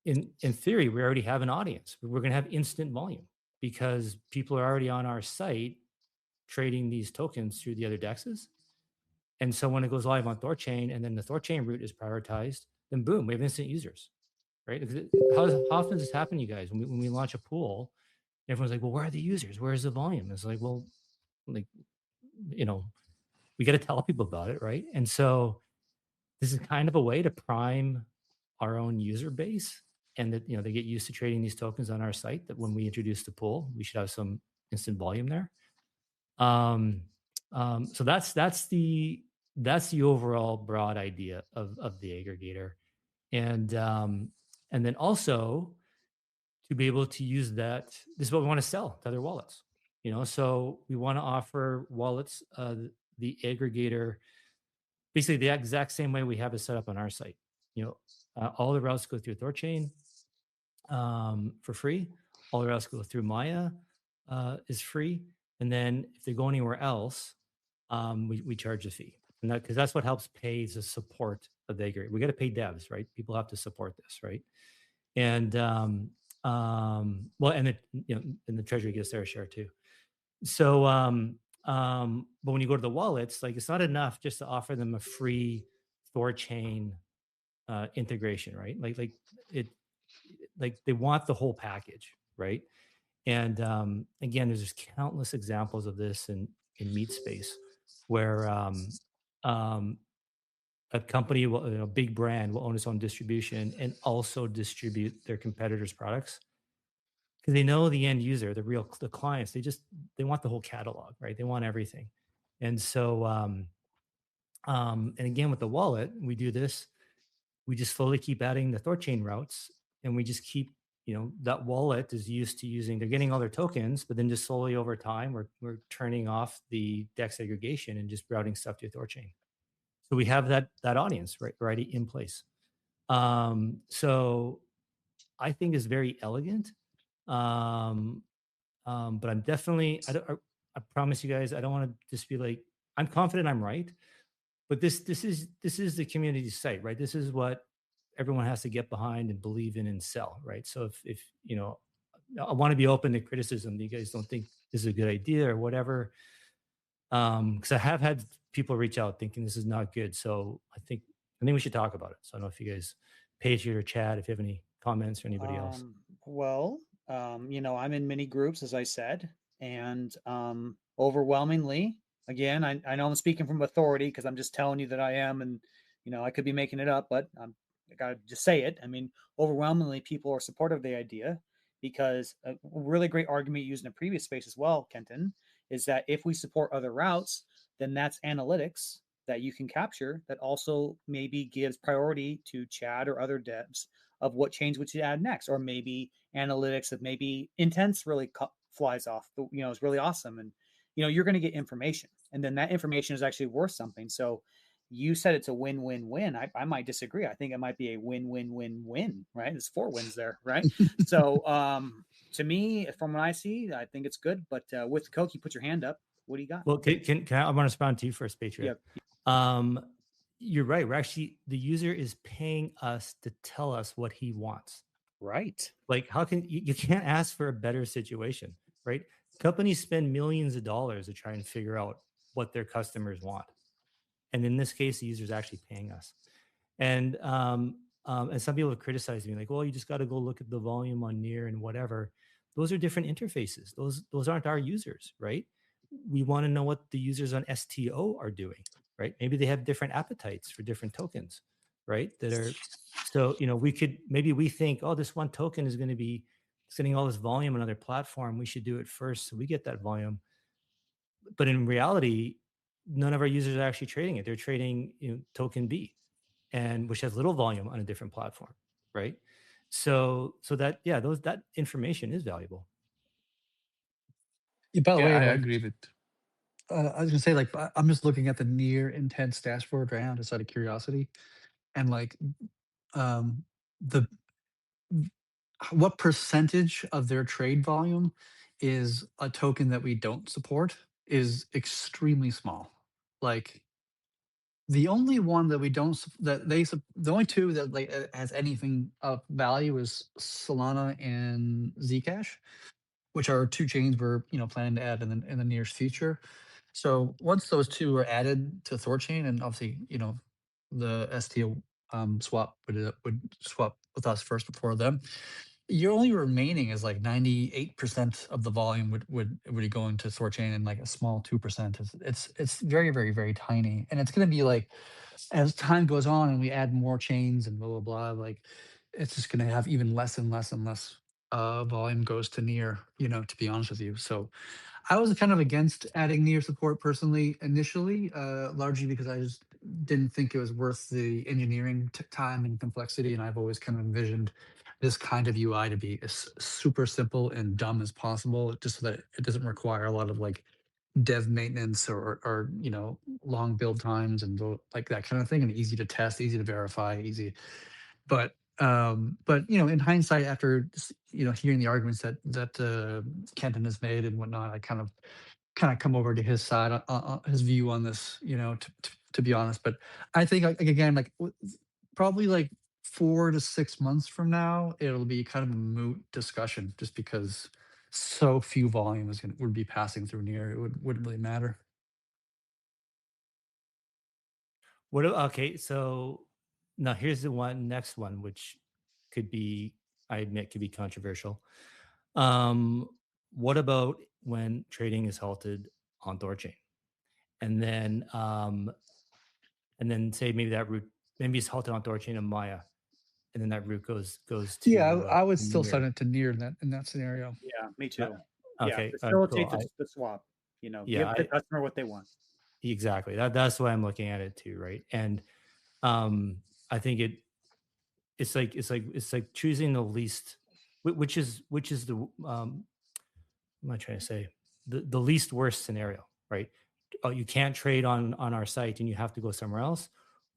in theory, we already have an audience. We're going to have instant volume because people are already on our site trading these tokens through the other dexes. And so when it goes live on THORChain and then the THORChain route is prioritized, then boom, we have instant users, right? How often does this happen, you guys? When we launch a pool, everyone's like, well, where are the users? Where's the volume? It's like, well, like, we got to tell people about it, right? And so this is kind of a way to prime our own user base and that, they get used to trading these tokens on our site, that when we introduce the pool, we should have some instant volume there. So that's the overall broad idea of the aggregator. And then also to be able to use that, this is what we want to sell to other wallets, so we want to offer wallets, the aggregator, basically the exact same way we have it set up on our site. All the routes go through THORChain for free. All the routes go through Maya is free. And then if they go anywhere else, we charge a fee. And because that's what helps pay the support of the aggregator. We got to pay devs, right? People have to support this, right? And well, and the treasury gets their share too. So but when you go to the wallets, like, it's not enough just to offer them a free THORChain integration, right? Like they want the whole package, right? And again, there's just countless examples of this in meat space where a company will, a big brand will own its own distribution and also distribute their competitors' products because they know the end user, the clients, they want the whole catalog, right? They want everything. And so, and again, with the wallet, we do this. We just slowly keep adding the THORChain routes, and we just keep, that wallet is used to using, they're getting all their tokens, but then just slowly over time, we're turning off the DEX aggregation and just routing stuff to THORChain. So we have that audience right in place. So I think is very elegant. But I'm definitely, I promise you guys, I don't want to just be like, I'm confident I'm right, but this is the community site, right? This is what everyone has to get behind and believe in and sell, right? So if I want to be open to criticism. You guys don't think this is a good idea or whatever. Because I have had people reach out thinking this is not good. So I think we should talk about it. So I don't know if you guys, Paige or chat, if you have any comments or anybody else. Well, I'm in many groups, as I said, and overwhelmingly, again, I know I'm speaking from authority because I'm just telling you that I am, and I could be making it up, but I gotta just say it. I mean, overwhelmingly, people are supportive of the idea, because a really great argument used in a previous space as well, Kenton, is that if we support other routes, then that's analytics that you can capture that also maybe gives priority to Chad or other devs of what change would you add next, or maybe analytics of maybe intents really flies off, is really awesome, and you're going to get information, and then that information is actually worth something. So you said it's a win-win-win. I might disagree. I think it might be a win-win-win-win, right? There's 4 wins there, right? So to me, from what I see, I think it's good. But with Coke, you put your hand up. What do you got? Well, can I want to respond to you first, Patriot? Yeah. You're right. We're actually, the user is paying us to tell us what he wants. Right. Like, how can you can't ask for a better situation, right? Companies spend millions of dollars to try and figure out what their customers want. And in this case, the user is actually paying us. And some people have criticized me, like, well, you just got to go look at the volume on Near and whatever. Those are different interfaces. Those aren't our users, right? We want to know what the users on STO are doing, right? Maybe they have different appetites for different tokens, right? That are so we think, oh, this one token is going to be sending all this volume on another platform. We should do it first so we get that volume. But in reality, none of our users are actually trading it. They're trading token B, and which has little volume on a different platform, right? So that that information is valuable. Yeah, by the way, I like, agree with. I was gonna say, like, I'm just looking at the Near Intense dashboard right now, just out of curiosity, and like, the what percentage of their trade volume is a token that we don't support is extremely small. Like, the only one that we don't the only two that like has anything of value is Solana and Zcash, which are 2 chains we're planning to add in the nearest future. So once those 2 are added to THORChain, and obviously the STO swap would swap with us first before them, your only remaining is like 98% of the volume would be going to THORChain, and like a small 2%. It's very, very, very tiny, and it's going to be like, as time goes on and we add more chains and blah blah blah, like it's just going to have even less and less and less volume goes to Near. To be honest with you, so I was kind of against adding Near support personally initially, largely because I just didn't think it was worth the engineering time and complexity, and I've always kind of envisioned this kind of UI to be as super simple and dumb as possible, just so that it doesn't require a lot of like dev maintenance or long build times and like that kind of thing, and easy to test, easy to verify, easy. But in hindsight, after hearing the arguments that Kenton has made and whatnot, I kind of come over to his side, his view on this, to be honest. But I think, like, again, like probably like 4 to 6 months from now, it'll be kind of a moot discussion, just because so few volume would be passing through Near. It wouldn't really matter. Okay, so now here's the next one, which could be, I admit, could be controversial. What about when trading is halted on THORChain, and then say maybe that route, maybe it's halted on THORChain and Maya, and then that route goes to Yeah, I would still Near. send it to Near in that scenario. Yeah, me too. Okay, facilitate cool. the swap. Yeah, give the customer what they want. Exactly. That's why I'm looking at it too, right? And I think it's like choosing the least, which is the what am I trying to say? The least worst scenario, right? Oh, you can't trade on our site and you have to go somewhere else,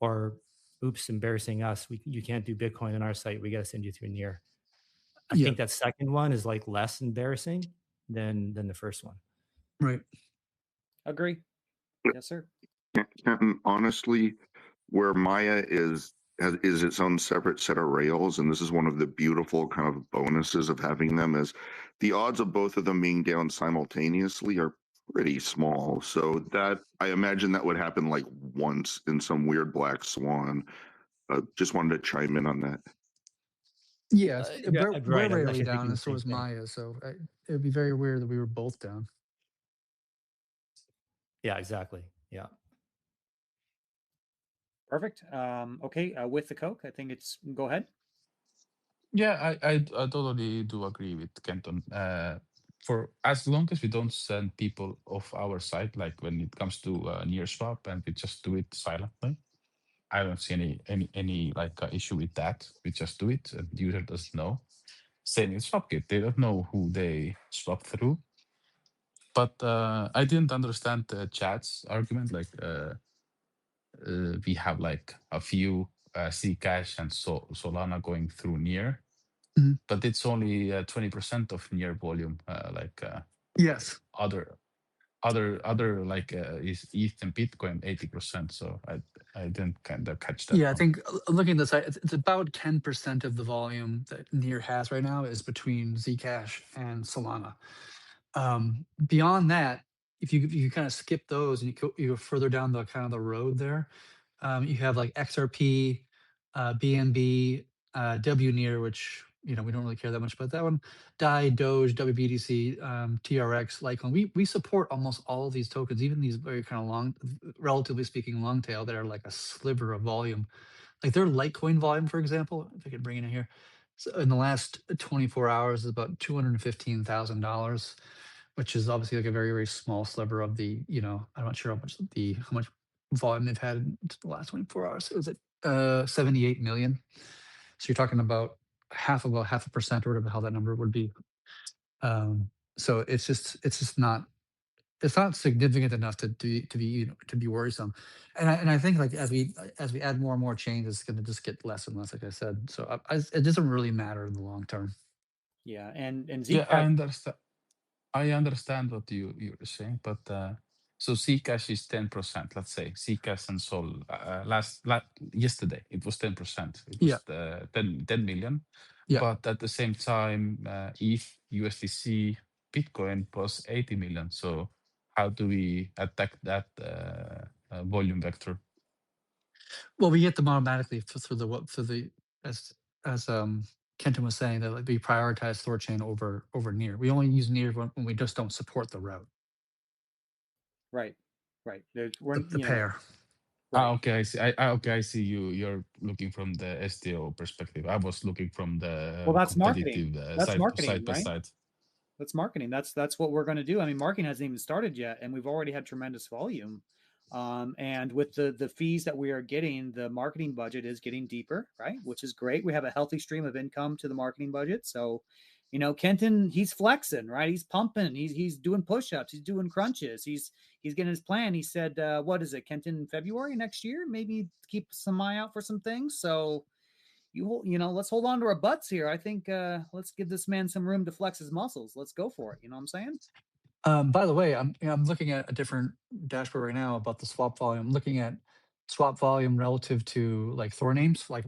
or oops, embarrassing us. You can't do Bitcoin on our site. We got to send you through Near. I think that second one is like less embarrassing than the first one. Right. Agree. Yes, sir. Kenton, honestly, where Maya is its own separate set of rails, and this is one of the beautiful kind of bonuses of having them, is the odds of both of them being down simultaneously are pretty small. So that, I imagine, that would happen like once in some weird black swan. Just wanted to chime in on that. Yeah, right. we're I was rarely actually down, thinking and the so same is thing. Maya. So it would be very weird that we were both down. Yeah, exactly. Yeah. Perfect. Okay, with the Coke, I think it's, go ahead. Yeah, I totally do agree with Kenton. For as long as we don't send people off our site, like when it comes to near swap, and we just do it silently, I don't see any like issue with that. We just do it, and the user doesn't know. Same with SwapKit, they don't know who they swap through. But I didn't understand the chat's argument. Like we have like a few Zcash and Solana going through near, Mhm. but it's only 20% of near volume. Yes. Other like is ETH and Bitcoin 80%. So I didn't kind of catch that Yeah, I one. think looking at the site, it's about 10% of the volume that Near has right now is between Zcash and Solana. Beyond that, if you kind of skip those and you go further down the kind of the road there, you have like XRP, BNB, W Near, which we don't really care that much about that one. DAI, Doge, WBTC, TRX, Litecoin. We support almost all of these tokens, even these very kind of long, relatively speaking, long tail that are like a sliver of volume. Like their Litecoin volume, for example, if I could bring it in here. So in the last 24 hours is about $215,000, which is obviously like a very, very small sliver of the, I'm not sure how much volume they've had in the last 24 hours. It was at 78 million. So you're talking about half a percent or whatever the hell that number would be. So it's just not significant enough to be worrisome. And I think like as we add more and more change, it's going to just get less and less, like I said. So it doesn't really matter in the long term. Yeah, and Yeah, Zcash. I understand what you're saying, but so Zcash is 10%. Let's say Zcash and Sol yesterday it was 10%. It Yeah. was 10 million. Yeah. But at the same time, ETH, USDC, Bitcoin was 80 million. So how do we attack that volume vector? Well, we get them automatically through the as Kenton was saying, that like we prioritize THORChain over Near. We only use Near when we just don't support the route. Right. There's The pair. Right. Okay, I see. Okay, I see you. You're looking from the STO perspective. I was looking from the Well, that's marketing. competitive That's side marketing, by right? side. That's marketing. That's what we're going to do. I mean, marketing hasn't even started yet, and we've already had tremendous volume. And with the fees that we are getting, the marketing budget is getting deeper, right? Which is great. We have a healthy stream of income to the marketing budget. So, Kenton, he's flexing, right? He's pumping. He's doing push-ups. He's doing crunches. He's getting his plan. He said, what is it, Kenton? February next year? Maybe keep some eye out for some things. So let's hold on to our butts here. I think let's give this man some room to flex his muscles. Let's go for it. You know what I'm saying? By the way, I'm looking at a different dashboard right now about the swap volume. I'm looking at swap volume relative to like Thor names, like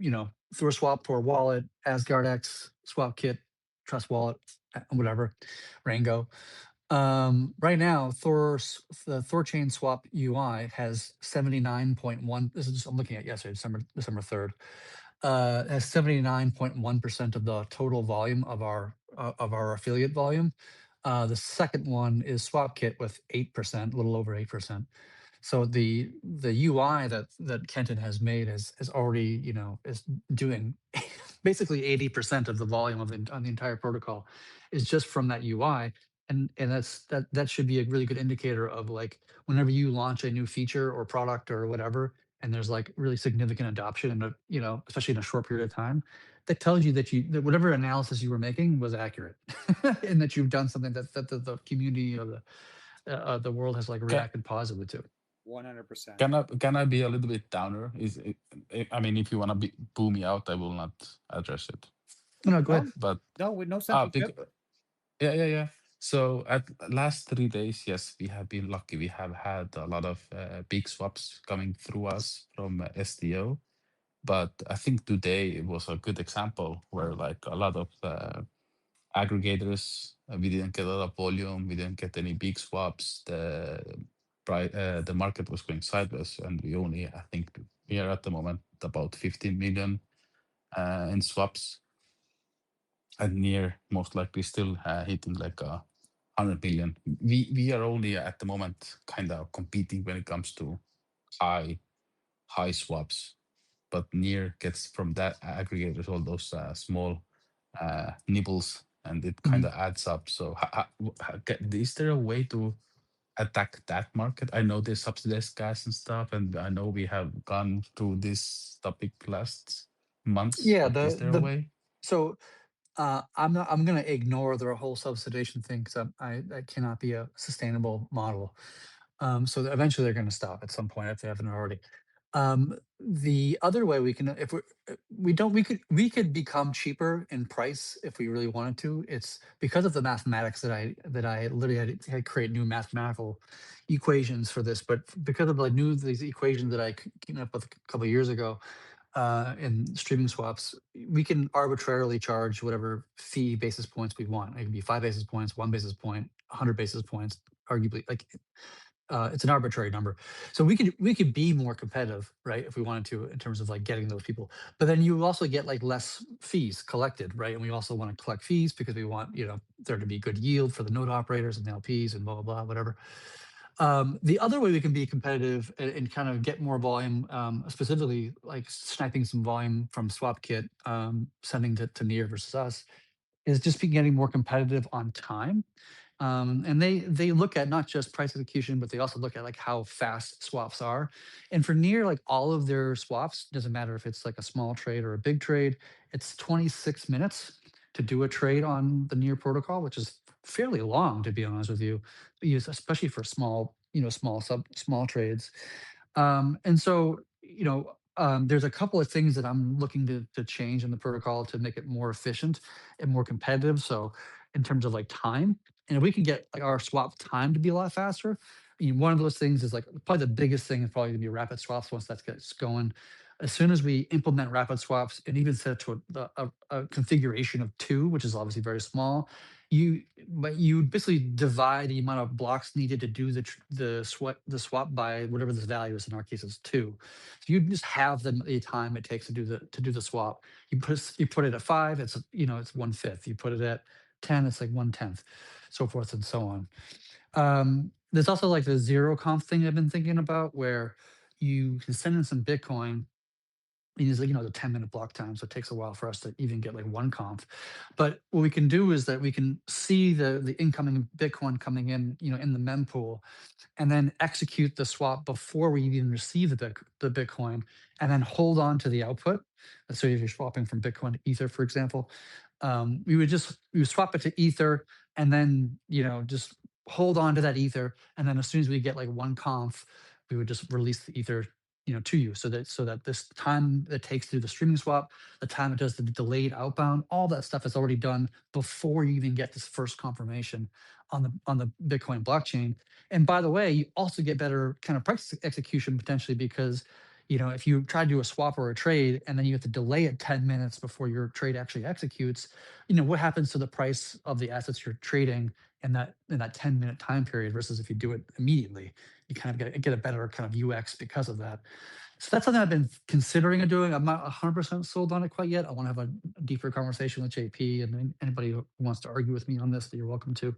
THORSwap, Tor Wallet, AsgardX, SwapKit, Trust Wallet, whatever, Rango. Right now, the THORChain swap UI has 79.1. This is just I'm looking at yesterday, December 3rd. Has 79.1% of the total volume of our affiliate volume. The second one is SwapKit with 8%, a little over 8%. So the UI that Kenton has made is already is doing basically 80% of the volume on the entire protocol is just from that UI, and that should be a really good indicator of like whenever you launch a new feature or product or whatever, and there's like really significant adoption and especially in a short period of time, that tells you that whatever analysis you were making was accurate and that you've done something that the community or the world has like Can, reacted positively to. 100%. can I be a little bit downer? I mean, if you want to boo me out, I will not address it. No, go ahead. But No, with no censorship. yeah. So at last 3 days, yes, we have been lucky. We have had a lot of big swaps coming through us from STO. But I think today it was a good example where like a lot of aggregators, we didn't get a lot of volume. We didn't get any big swaps. The market was going sideways, and I think we are at the moment about 15 million in swaps, and near most likely still hitting like 100 million. We are only at the moment kind of competing when it comes to high swaps, but Near gets from that aggregators all those small nibbles, and it kind of adds up. So is there a way to attack that market? I know there's subsidized gas and stuff, and I know we have gone through this topic last months, Yeah, but is there a the way? so I'm gonna ignore the whole subsidization thing because I that cannot be a sustainable model. So eventually they're going to stop at some point if they haven't already. The other way we can, if we don't, we could become cheaper in price if we really wanted to. It's because of the mathematics that I literally had to create new mathematical equations for this. But because of these equations that I came up with a couple of years ago, in streaming swaps, we can arbitrarily charge whatever fee basis points we want. It can be 5 basis points, 1 basis point, 100 basis points, arguably. Like it's an arbitrary number. So we could be more competitive, right, if we wanted to, in terms of like getting those people. But then you also get like less fees collected, right? And we also want to collect fees because we want there to be good yield for the node operators and the LPs and blah blah blah, whatever. The other way we can be competitive and kind of get more volume, specifically like sniping some volume from SwapKit, sending to Near versus us, is just be getting more competitive on time. And they look at not just price execution, but they also look at like how fast swaps are. And for Near, like all of their swaps, doesn't matter if it's like a small trade or a big trade, it's 26 minutes to do a trade on the Near protocol, which is fairly long, to be honest with you, especially for small trades. And so, there's a couple of things that I'm looking to change in the protocol to make it more efficient and more competitive. So, in terms of like time, and if we can get like our swap time to be a lot faster, one of those things is like probably the biggest thing is probably going to be rapid swaps once that gets going. As soon as we implement rapid swaps and even set it to a configuration of 2, which is obviously very small, you basically divide the amount of blocks needed to do the swap by whatever this value is. In our case, it's 2. So you just have the time it takes to do the swap. You put it at 5, it's 1/5. You put it at 10, it's like 1/10, so forth and so on. There's also like the zero conf thing I've been thinking about, where you can send in some Bitcoin. It's like, the 10-minute block time. So it takes a while for us to even get like one conf. But what we can do is that we can see the incoming Bitcoin coming in, in the mempool, and then execute the swap before we even receive the Bitcoin, and then hold on to the output. So if you're swapping from Bitcoin to Ether, for example, we would swap it to Ether, and then just hold on to that Ether, and then as soon as we get like one conf, we would just release the Ether to you, so that this time that takes to do the streaming swap, the time it does the delayed outbound, all that stuff is already done before you even get this first confirmation on the Bitcoin blockchain. And by the way, you also get better kind of price execution potentially, because if you try to do a swap or a trade and then you have to delay it 10 minutes before your trade actually executes, what happens to the price of the assets you're trading in that 10-minute time period versus if you do it immediately? You kind of get a better kind of UX because of that. So that's something I've been considering of doing. I'm not 100% sold on it quite yet. I want to have a deeper conversation with JP, and anybody who wants to argue with me on this, that you're welcome to.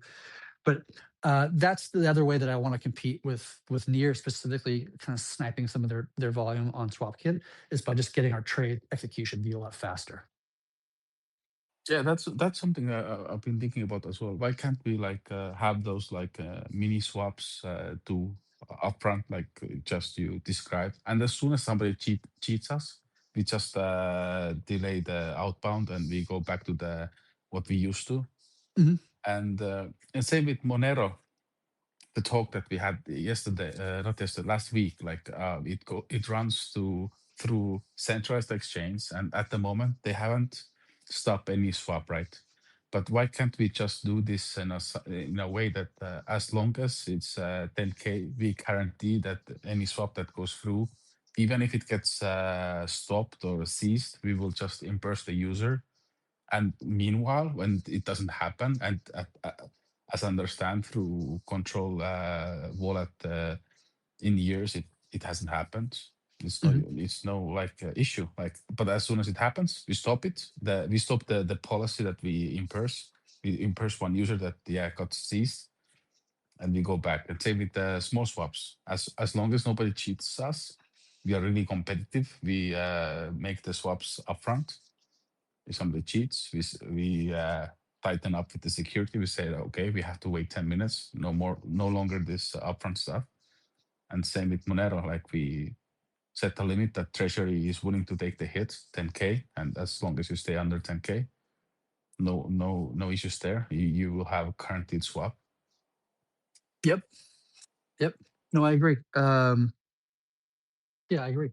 But that's the other way that I want to compete with Near, specifically kind of sniping some of their volume on SwapKit, is by just getting our trade execution be a lot faster. Yeah, that's something I've been thinking about as well. Why can't we like have those like mini swaps to upfront, like just you described, and as soon as somebody cheats us, we just delay the outbound and we go back to the what we used to. Mhm. And same with Monero, the talk that we had yesterday, not yesterday, last week. Like it runs through centralized exchange, and at the moment they haven't stopped any swap, right? But why can't we just do this in a way that as long as it's 10K, we guarantee that any swap that goes through, even if it gets stopped or seized, we will just imperse the user. And meanwhile, when it doesn't happen, and as I understand through control wallet in years, it hasn't happened. It's no like issue. Like, but as soon as it happens, we stop it. We stop the policy that we impers. We impers one user that got seized, and we go back. And same with the small swaps. As long as nobody cheats us, we are really competitive. We make the swaps upfront. If somebody cheats, we tighten up with the security. We say, okay, we have to wait 10 minutes, no more, no longer this upfront stuff. And same with Monero, like we set a limit that Treasury is willing to take the hit, 10K, and as long as you stay under 10K, no issues there. You will have a guaranteed swap. Yep. Yep. No, I agree. Yeah, I agree.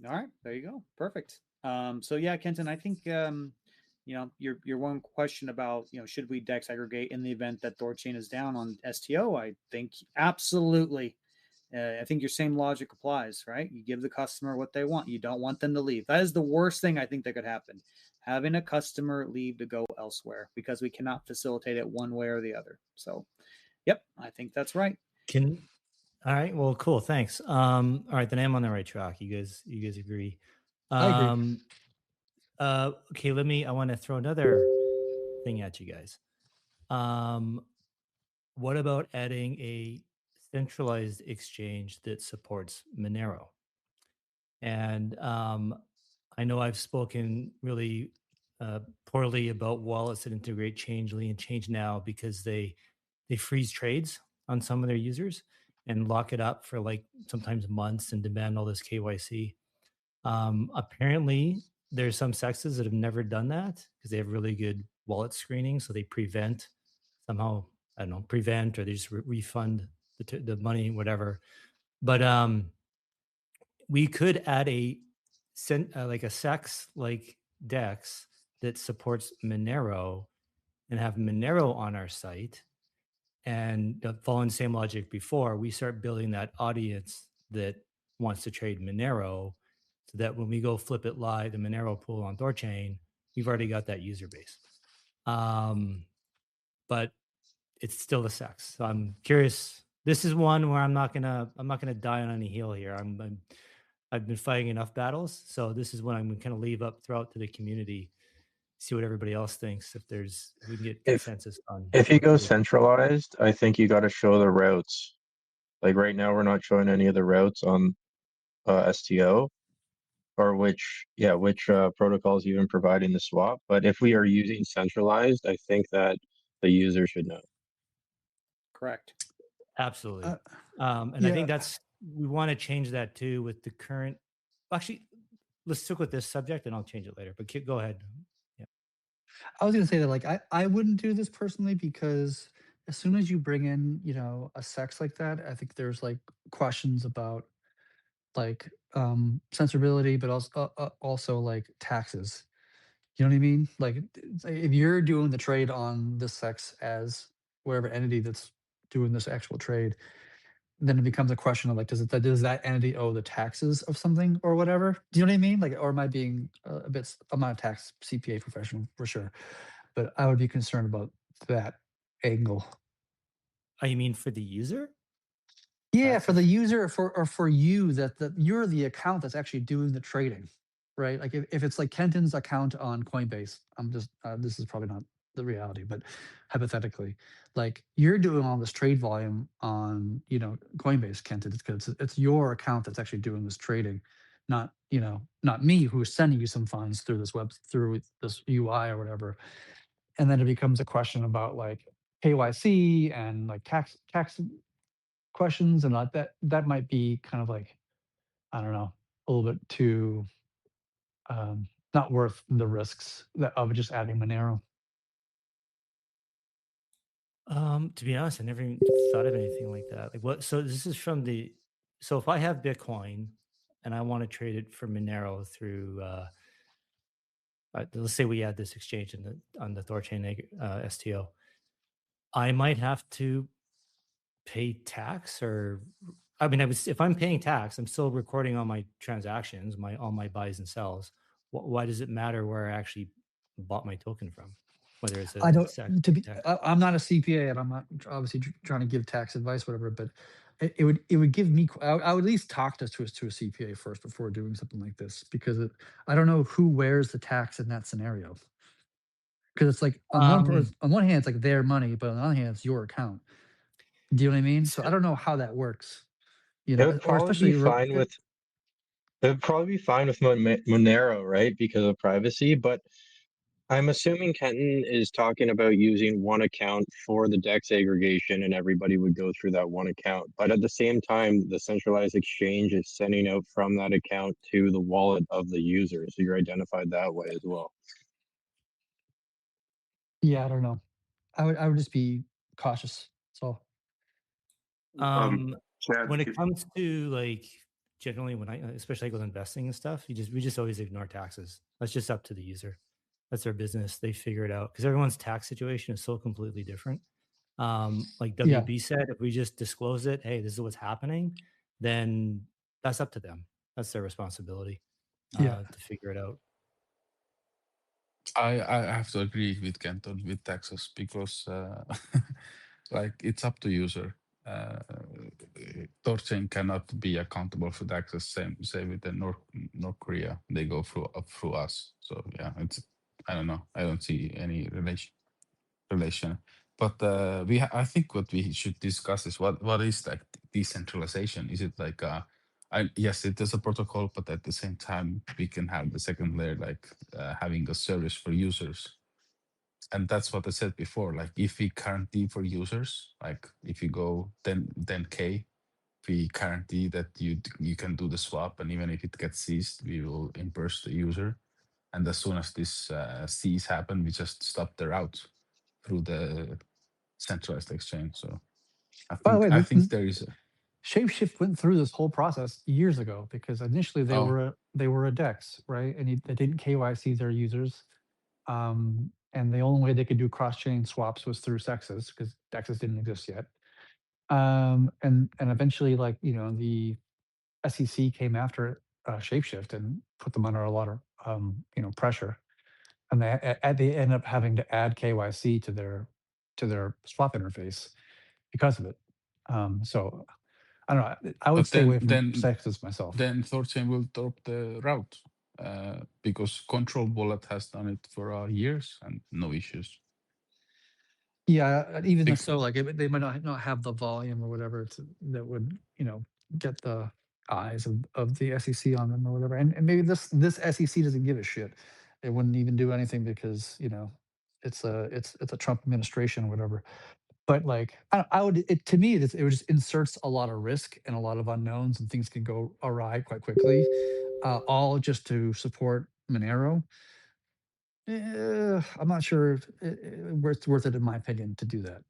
All right, there you go. Perfect. So yeah, Kenton, I think your one question about should we DEX aggregate in the event that THORChain is down on STO? I think absolutely. I think your same logic applies, right? You give the customer what they want. You don't want them to leave. That is the worst thing I think that could happen. Having a customer leave to go elsewhere because we cannot facilitate it one way or the other. So, yep, I think that's right. All right. Well, cool. Thanks. All right, then I'm on the right track. You guys agree. I agree. Okay, I want to throw another thing at you guys. What about adding a centralized exchange that supports Monero? And I know I've spoken really poorly about wallets that integrate Changely and Change Now because they freeze trades on some of their users and lock it up for like sometimes months and demand all this KYC. Apparently, there's some sexes that have never done that because they have really good wallet screening, so they prevent somehow. I don't know, prevent or they just refund the money, whatever. But we could add like a sex like Dex that supports Monero and have Monero on our site. And following the same logic before, we start building that audience that wants to trade Monero so that when we go flip it live, the Monero pool on THORChain, we've already got that user base. But it's still the sex. So I'm curious. This is one where I'm not gonna die on any hill here. I've been fighting enough battles, so this is one I'm going to leave up throughout to the community. See what everybody else thinks. If we can get consensus on. If you go centralized, I think you got to show the routes. Like right now, we're not showing any of the routes on STO or which protocols even providing the swap. But if we are using centralized, I think that the user should know. Correct. Absolutely. And I think we want to change that too with the current. Actually, let's stick with this subject and I'll change it later. But go ahead. Yeah. I was gonna say that like I wouldn't do this personally because as soon as you bring in, a sex like that, I think there's like questions about like censorability, but also like taxes. You know what I mean? Like if you're doing the trade on this sex as whatever entity that's doing this actual trade, then it becomes a question of like, does that entity owe the taxes of something or whatever? Do you know what I mean? Like, or am I being a bit? I'm not a tax CPA professional for sure, but I would be concerned about that angle. Oh, you mean for the user? Yeah, for the user or for you that you're the account that's actually doing the trading, right? Like if it's like Kenton's account on Coinbase, I'm just this is probably not the reality, but hypothetically, like you're doing all this trade volume on Coinbase, Kenton. It's because it's your account that's actually doing this trading, not not me who's sending you some funds through through this UI or whatever. And then it becomes a question about like KYC and like tax questions and like that might be kind of like, I don't know, a little bit too not worth the risks of just adding Monero. To be honest, I never even thought of anything like that. Like what? So this is so if I have Bitcoin and I want to trade it for Monero through, let's say we add this exchange on the THORChain STO, I might have to pay tax if I'm paying tax, I'm still recording all my transactions, all my buys and sells. Why does it matter where I actually bought my token from? Whether it's I don't tax. I'm not a CPA and I'm not obviously trying to give tax advice, whatever, but it would give me I would at least talk to a CPA first before doing something like this because I don't know who wears the tax in that scenario. Because it's like on one hand it's like their money, but on the other hand it's your account. Do you know what I mean? So I don't know how that works. It would or probably be especially fine with it would probably be fine with Monero, right? Because of privacy, but I'm assuming Kenton is talking about using one account for the DEX aggregation and everybody would go through that one account. But at the same time, the centralized exchange is sending out from that account to the wallet of the user. So you're identified that way as well. yeah, I don't know. I would just be cautious. So Chad, When it if comes to like generally when I especially with investing and stuff, we just always ignore taxes. That's just up to the user. That's their business. They figure it out because everyone's tax situation is so completely different. Like yeah, WB said, if we just disclose it, hey, this is what's happening, then that's up to them. That's their responsibility yeah. to figure it out. I have to agree with Kenton with taxes because like it's up to user. THORChain cannot be accountable for taxes. Same with the North Korea. They go through us. So yeah, it's I don't know. I don't see any relation. But I think what we should discuss is what is like decentralization? Is it like yes, it is a protocol, but at the same time we can have the second layer like having a service for users. And that's what I said before. Like if we guarantee for users, like if you go 10K, we guarantee that you can do the swap, and even if it gets seized, we will reimburse the user. And as soon as this seize happen, we just stop the route through the centralized exchange. So By the way, I think there is Shapeshift went through this whole process years ago because initially oh they were a DEX, right? And they didn't KYC their users. And the only way they could do cross-chain swaps was through sexes because DEXs didn't exist yet. And eventually, like the SEC came after Shapeshift and put them under a lot of pressure, and they end up having to add KYC to their swap interface because of it. So I don't know. I would but stay away from then sexes myself. then THORChain will drop the route because Control Wallet has done it for years and no issues. Yeah, even Big- so, like they might not have the volume or whatever that would get the eyes of the SEC on them or whatever. And maybe this SEC doesn't give a shit. It wouldn't even do anything because it's a Trump administration or whatever. But like I would to me it just inserts a lot of risk and a lot of unknowns, and things can go awry quite quickly, all just to support Monero. I'm not sure if it's worth it, in my opinion, to do that.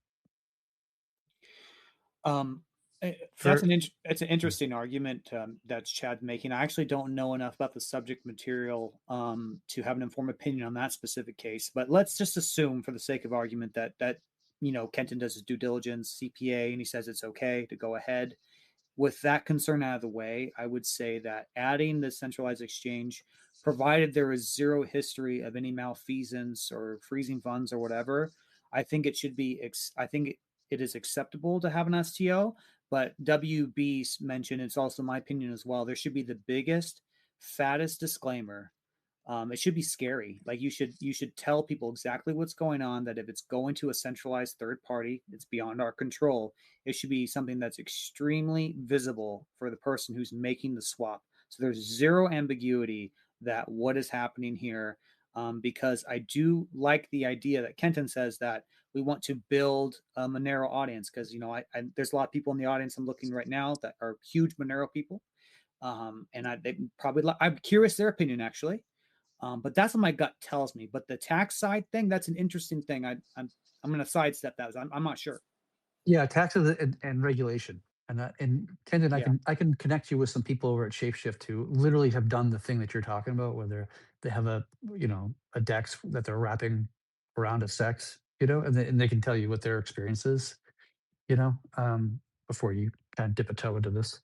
That's For it's an interesting argument that Chad's making. I actually don't know enough about the subject material to have an informed opinion on that specific case. But let's just assume, for the sake of argument, that Kenton does his due diligence, CPA, and he says it's okay to go ahead. With that concern out of the way, I would say that adding the centralized exchange, provided there is zero history of any malfeasance or freezing funds or whatever, I think it should be. I think it is acceptable to have an STO. But WB mentioned, it's also my opinion as well, there should be the biggest, fattest disclaimer. It should be scary. Like you should tell people exactly what's going on, that if it's going to a centralized third party, it's beyond our control. It should be something that's extremely visible for the person who's making the swap. So there's zero ambiguity that what is happening here. Because I do like the idea that Kenton says that we want to build a Monero audience, because there's a lot of people in the audience I'm looking right now that are huge Monero people, and I'm curious their opinion actually. But that's what my gut tells me. But the tax side thing, that's an interesting thing. I'm going to sidestep that. I'm not sure. Yeah, taxes and regulation. And Kenton, Yeah. I can connect you with some people over at Shapeshift who literally have done the thing that you're talking about, where they have a DEX that they're wrapping around a sex, and they can tell you what their experience is, before you kind of dip a toe into this.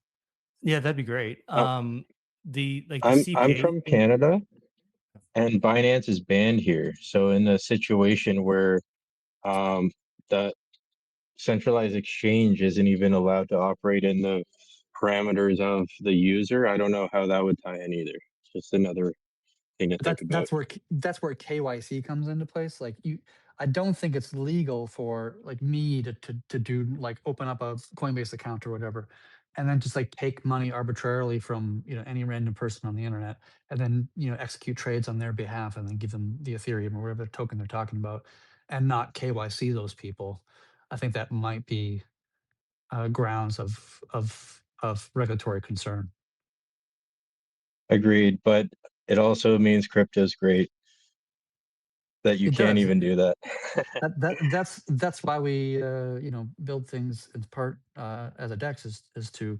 Yeah, that'd be great. Oh, The I'm CPA from thing. Canada and Binance is banned here. So in the situation where the centralized exchange isn't even allowed to operate in the parameters of the user, I don't know how that would tie in either. It's just another thing to think about. That's where KYC comes into place. Like I don't think it's legal for like me to do like open up a Coinbase account or whatever and then just like take money arbitrarily from any random person on the internet, and then execute trades on their behalf, and then give them the Ethereum or whatever token they're talking about, and not KYC those people. I think that might be grounds of regulatory concern. Agreed, but it also means crypto's great that you It can't does. even do that. That's why we build things in part as a DEX is to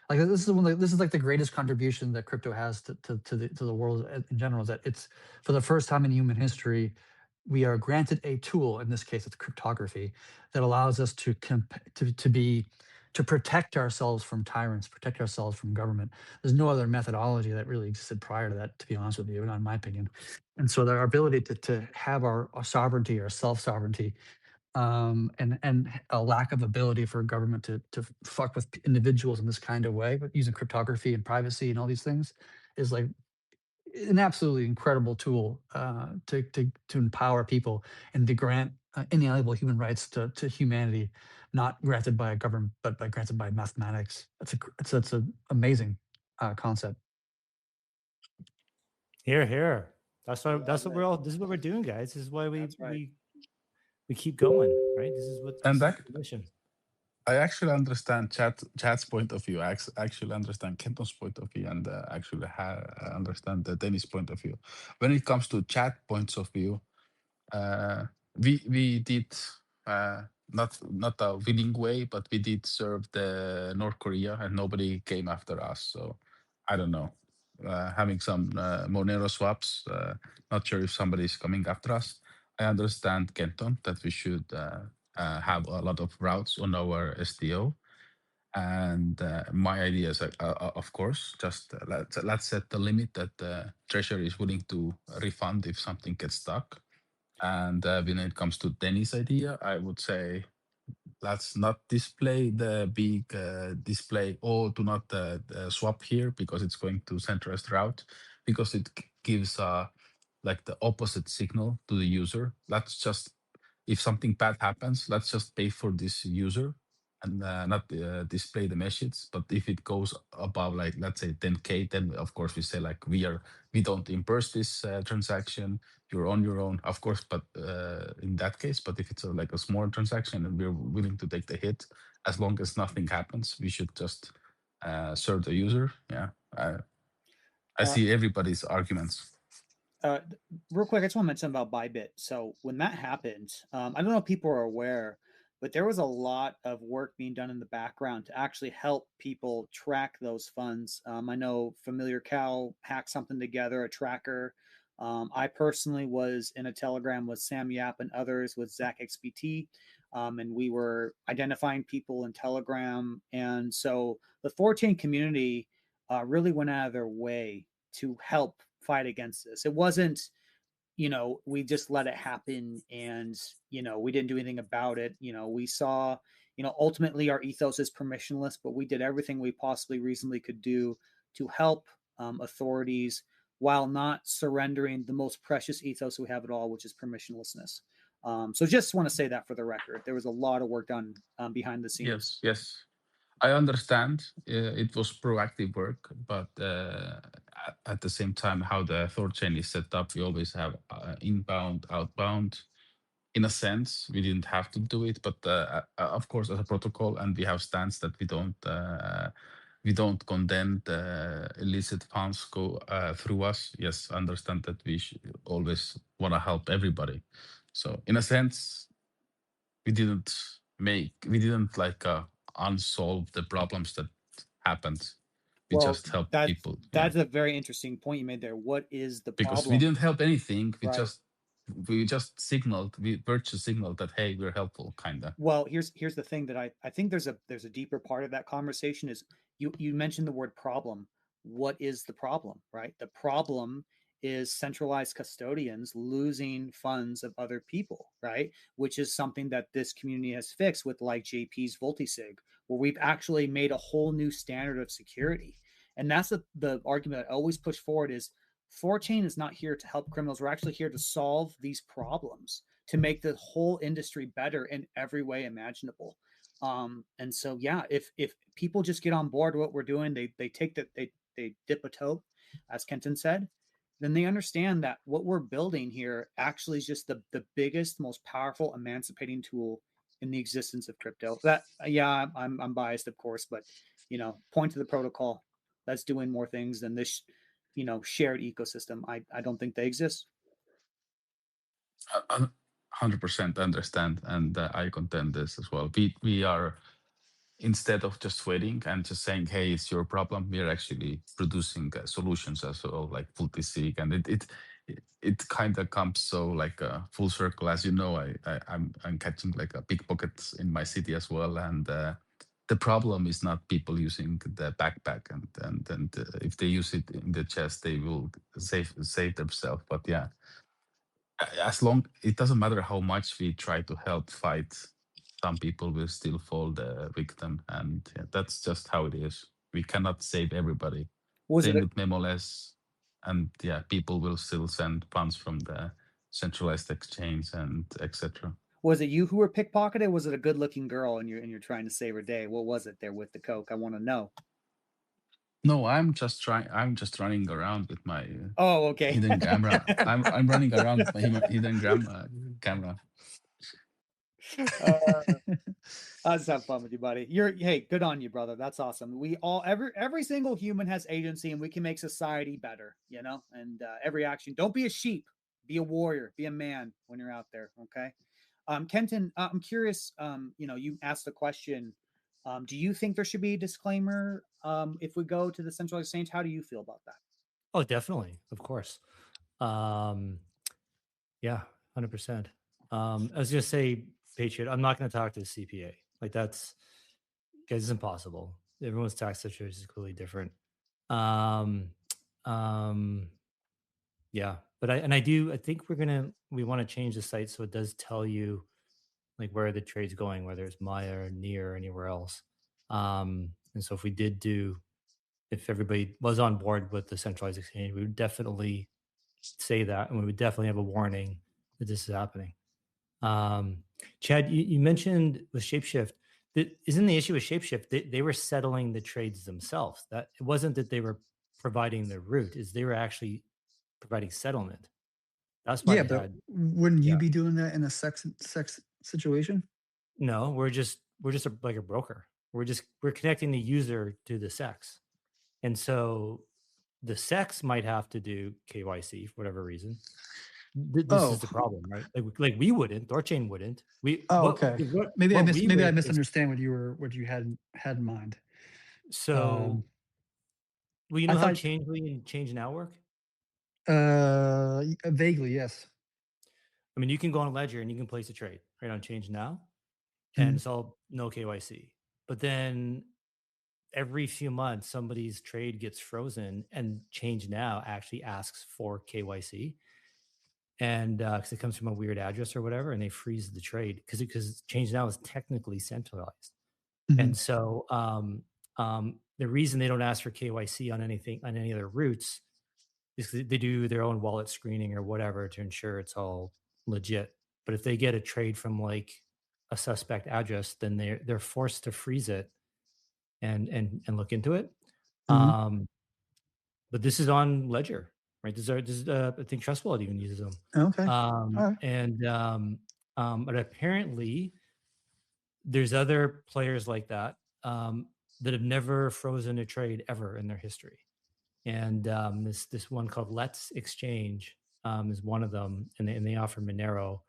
like this is like the greatest contribution that crypto has to the world in general, is that it's for the first time in human history we are granted a tool, in this case it's cryptography, that allows us to protect ourselves from tyrants, protect ourselves from government. There's no other methodology that really existed prior to that, to be honest with you, not in my opinion. And so our ability to have our sovereignty, our self-sovereignty, and a lack of ability for government to fuck with individuals in this kind of way, but using cryptography and privacy and all these things, is like an absolutely incredible tool to empower people and to grant inalienable human rights to humanity, not granted by a government, but granted by mathematics. It's an amazing concept. Here. That's why. That's what we're all. This is what we're doing, guys. This is why we keep going, right? This is what. And this that, is the mission. I actually understand Chad's point of view. I actually understand Kenton's point of view, and actually understand Dennis' point of view. When it comes to Chad points of view, we did not a winning way, but we did serve the North Korea, and nobody came after us. So I don't know. Having some Monero swaps, not sure if somebody is coming after us. I understand, Kenton, that we should have a lot of routes on our SDO. And my idea is, of course, just let's set the limit that the treasury is willing to refund if something gets stuck. And when it comes to Denny's idea, I would say let's not display the big display, or do not swap here, because it's going to centralized route, because it gives like the opposite signal to the user. Let's just, if something bad happens, let's just pay for this user and not display the message. But if it goes above, like, let's say 10K, then of course we say like we don't reimburse this transaction. You're on your own, of course. But in that case, but if it's like a small transaction and we're willing to take the hit, as long as nothing happens, we should just serve the user. Yeah, I see everybody's arguments. Real quick, I just want to mention about Bybit. So when that happened, I don't know if people are aware, but there was a lot of work being done in the background to actually help people track those funds. I know Familiar Cow hacked something together, a tracker. I personally was in a Telegram with Sam Yap and others with Zach XBT, and we were identifying people in Telegram. And so the THORChain community really went out of their way to help fight against this. It wasn't, we just let it happen and, we didn't do anything about it. We saw, ultimately our ethos is permissionless, but we did everything we possibly reasonably could do to help authorities while not surrendering the most precious ethos we have at all, which is permissionlessness. So just want to say that for the record. There was a lot of work done behind the scenes. Yes. I understand it was proactive work, but at the same time, how the THORChain is set up, we always have inbound, outbound. In a sense, we didn't have to do it, but of course, as a protocol, and we have stance that we don't condemn the illicit funds go through us. Yes, understand that we always want to help everybody. So in a sense, we didn't like unsolve the problems that happened. We just help people. That's a very interesting point you made there. What is the problem? Because we didn't help anything. We just signaled, we virtue signaled that, hey, we're helpful, kind of. Well, here's the thing that I think there's a deeper part of that conversation is you mentioned the word problem. What is the problem, right? The problem is centralized custodians losing funds of other people, right? Which is something that this community has fixed with like JP's Voltisig, where we've actually made a whole new standard of security. And that's the argument I always push forward is THORChain is not here to help criminals. We're actually here to solve these problems, to make the whole industry better in every way imaginable. And so yeah, if people just get on board what we're doing, they take that they dip a toe, as Kenton said, then they understand that what we're building here actually is just the biggest, most powerful, emancipating tool in the existence of crypto. That yeah, I'm biased, of course, but point to the protocol that's doing more things than this, shared ecosystem. I don't think they exist. 100% understand, and I contend this as well. We are, instead of just waiting and just saying, "Hey, it's your problem," we are actually producing solutions as well, like multi-sig, and it kind of comes so like a full circle. As you know, I'm catching like a pickpockets in my city as well, and the problem is not people using the backpack, and if they use it in the chest, they will save themselves. But yeah, as long it doesn't matter how much we try to help fight, some people will still fall the victim, and yeah, that's just how it is. We cannot save everybody. Was Same it with memoless, and yeah, people will still send funds from the centralized exchange and etc. was it you who were pickpocketed? Was it a good-looking girl and you're trying to save her day? What was it there with the coke? I want to know. No, I'm just trying. I'm just running around with my Oh, okay. hidden camera. I'm running around with my hidden camera. I'll just have fun with you, buddy. Hey, good on you, brother. That's awesome. We all every single human has agency, and we can make society better. And every action. Don't be a sheep. Be a warrior. Be a man when you're out there. Okay. Kenton, I'm curious. You asked the question. Do you think there should be a disclaimer if we go to the centralized exchange? How do you feel about that? Oh, definitely, of course. Yeah, 100%. I was gonna say, Patriot, I'm not gonna talk to the CPA. Like that's guys, it's impossible. Everyone's tax situation is clearly different. Um, um, yeah, but I think we want to change the site so it does tell you like where the trade's going, whether it's Maya or near or anywhere else. And so if everybody was on board with the centralized exchange, we would definitely say that, and we would definitely have a warning that this is happening. Um, Chad, you mentioned with Shapeshift that isn't the issue with Shapeshift. They were settling the trades themselves. That it wasn't that they were providing the route; is they were actually providing settlement. That's why Yeah, they but had. wouldn't you Yeah, be doing that in a sex situation? no, we're just like a broker. We're connecting the user to the sex, and so the sex might have to do KYC for whatever reason. This is Oh, the problem, right? Like we wouldn't, THORChain wouldn't. We oh, okay. what we Maybe I would is misunderstand what you had in mind. so Um, well, you I know how thought Changelly and Change Now work? vaguely, yes. I mean, you can go on Ledger and you can place a trade right on Change Now, and Mhm. it's all no KYC. But then every few months, somebody's trade gets frozen, and Change Now actually asks for KYC, and because it comes from a weird address or whatever, and they freeze the trade because Change Now is technically centralized. Mhm. And so the reason they don't ask for KYC on anything on any other routes is 'cause they do their own wallet screening or whatever to ensure it's all legit. But if they get a trade from like a suspect address, then they're forced to freeze it and look into it. Mhm. Um, but this is on Ledger, right? I think Trust Wallet even uses them. Okay. All right. But apparently there's other players like that that have never frozen a trade ever in their history. And this one called Let's Exchange is one of them, and they offer Monero.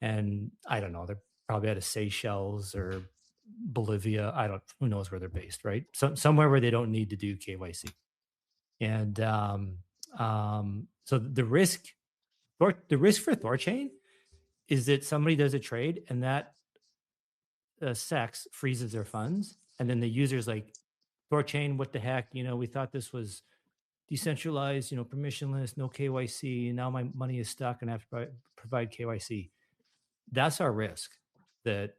And I don't know, they're probably out of Seychelles or Bolivia. I don't, who knows where they're based, right? Somewhere where they don't need to do KYC. And so the risk for THORChain is that somebody does a trade and that sex freezes their funds, and then the user's like, THORChain, what the heck? We thought this was decentralized, permissionless, no KYC, and now my money is stuck and I have to provide KYC. That's our risk. That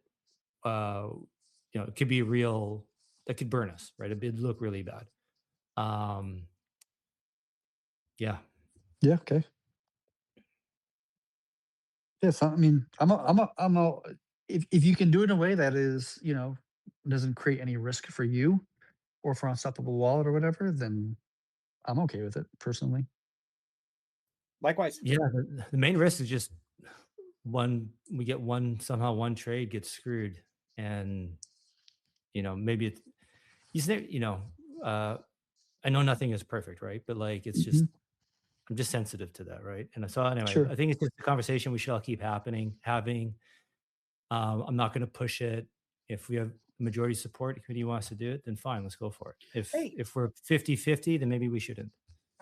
it could be real. That could burn us, right? It'd look really bad. Yeah. Yeah. Okay. Yes. I mean, I'm a if you can do it in a way that is, doesn't create any risk for you or for Unstoppable Wallet or whatever, then I'm okay with it personally. Likewise. Yeah, the main risk is just we get one trade gets screwed, and maybe it's I know nothing is perfect, right? But like it's just Mhm. I'm just sensitive to that, right? And so anyway, Sure. I think it's just a conversation we should all keep having. I'm not going to push it. If we have majority support, the committee wants to do it, then fine, let's go for it. Hey. If we're 50-50, then maybe we shouldn't.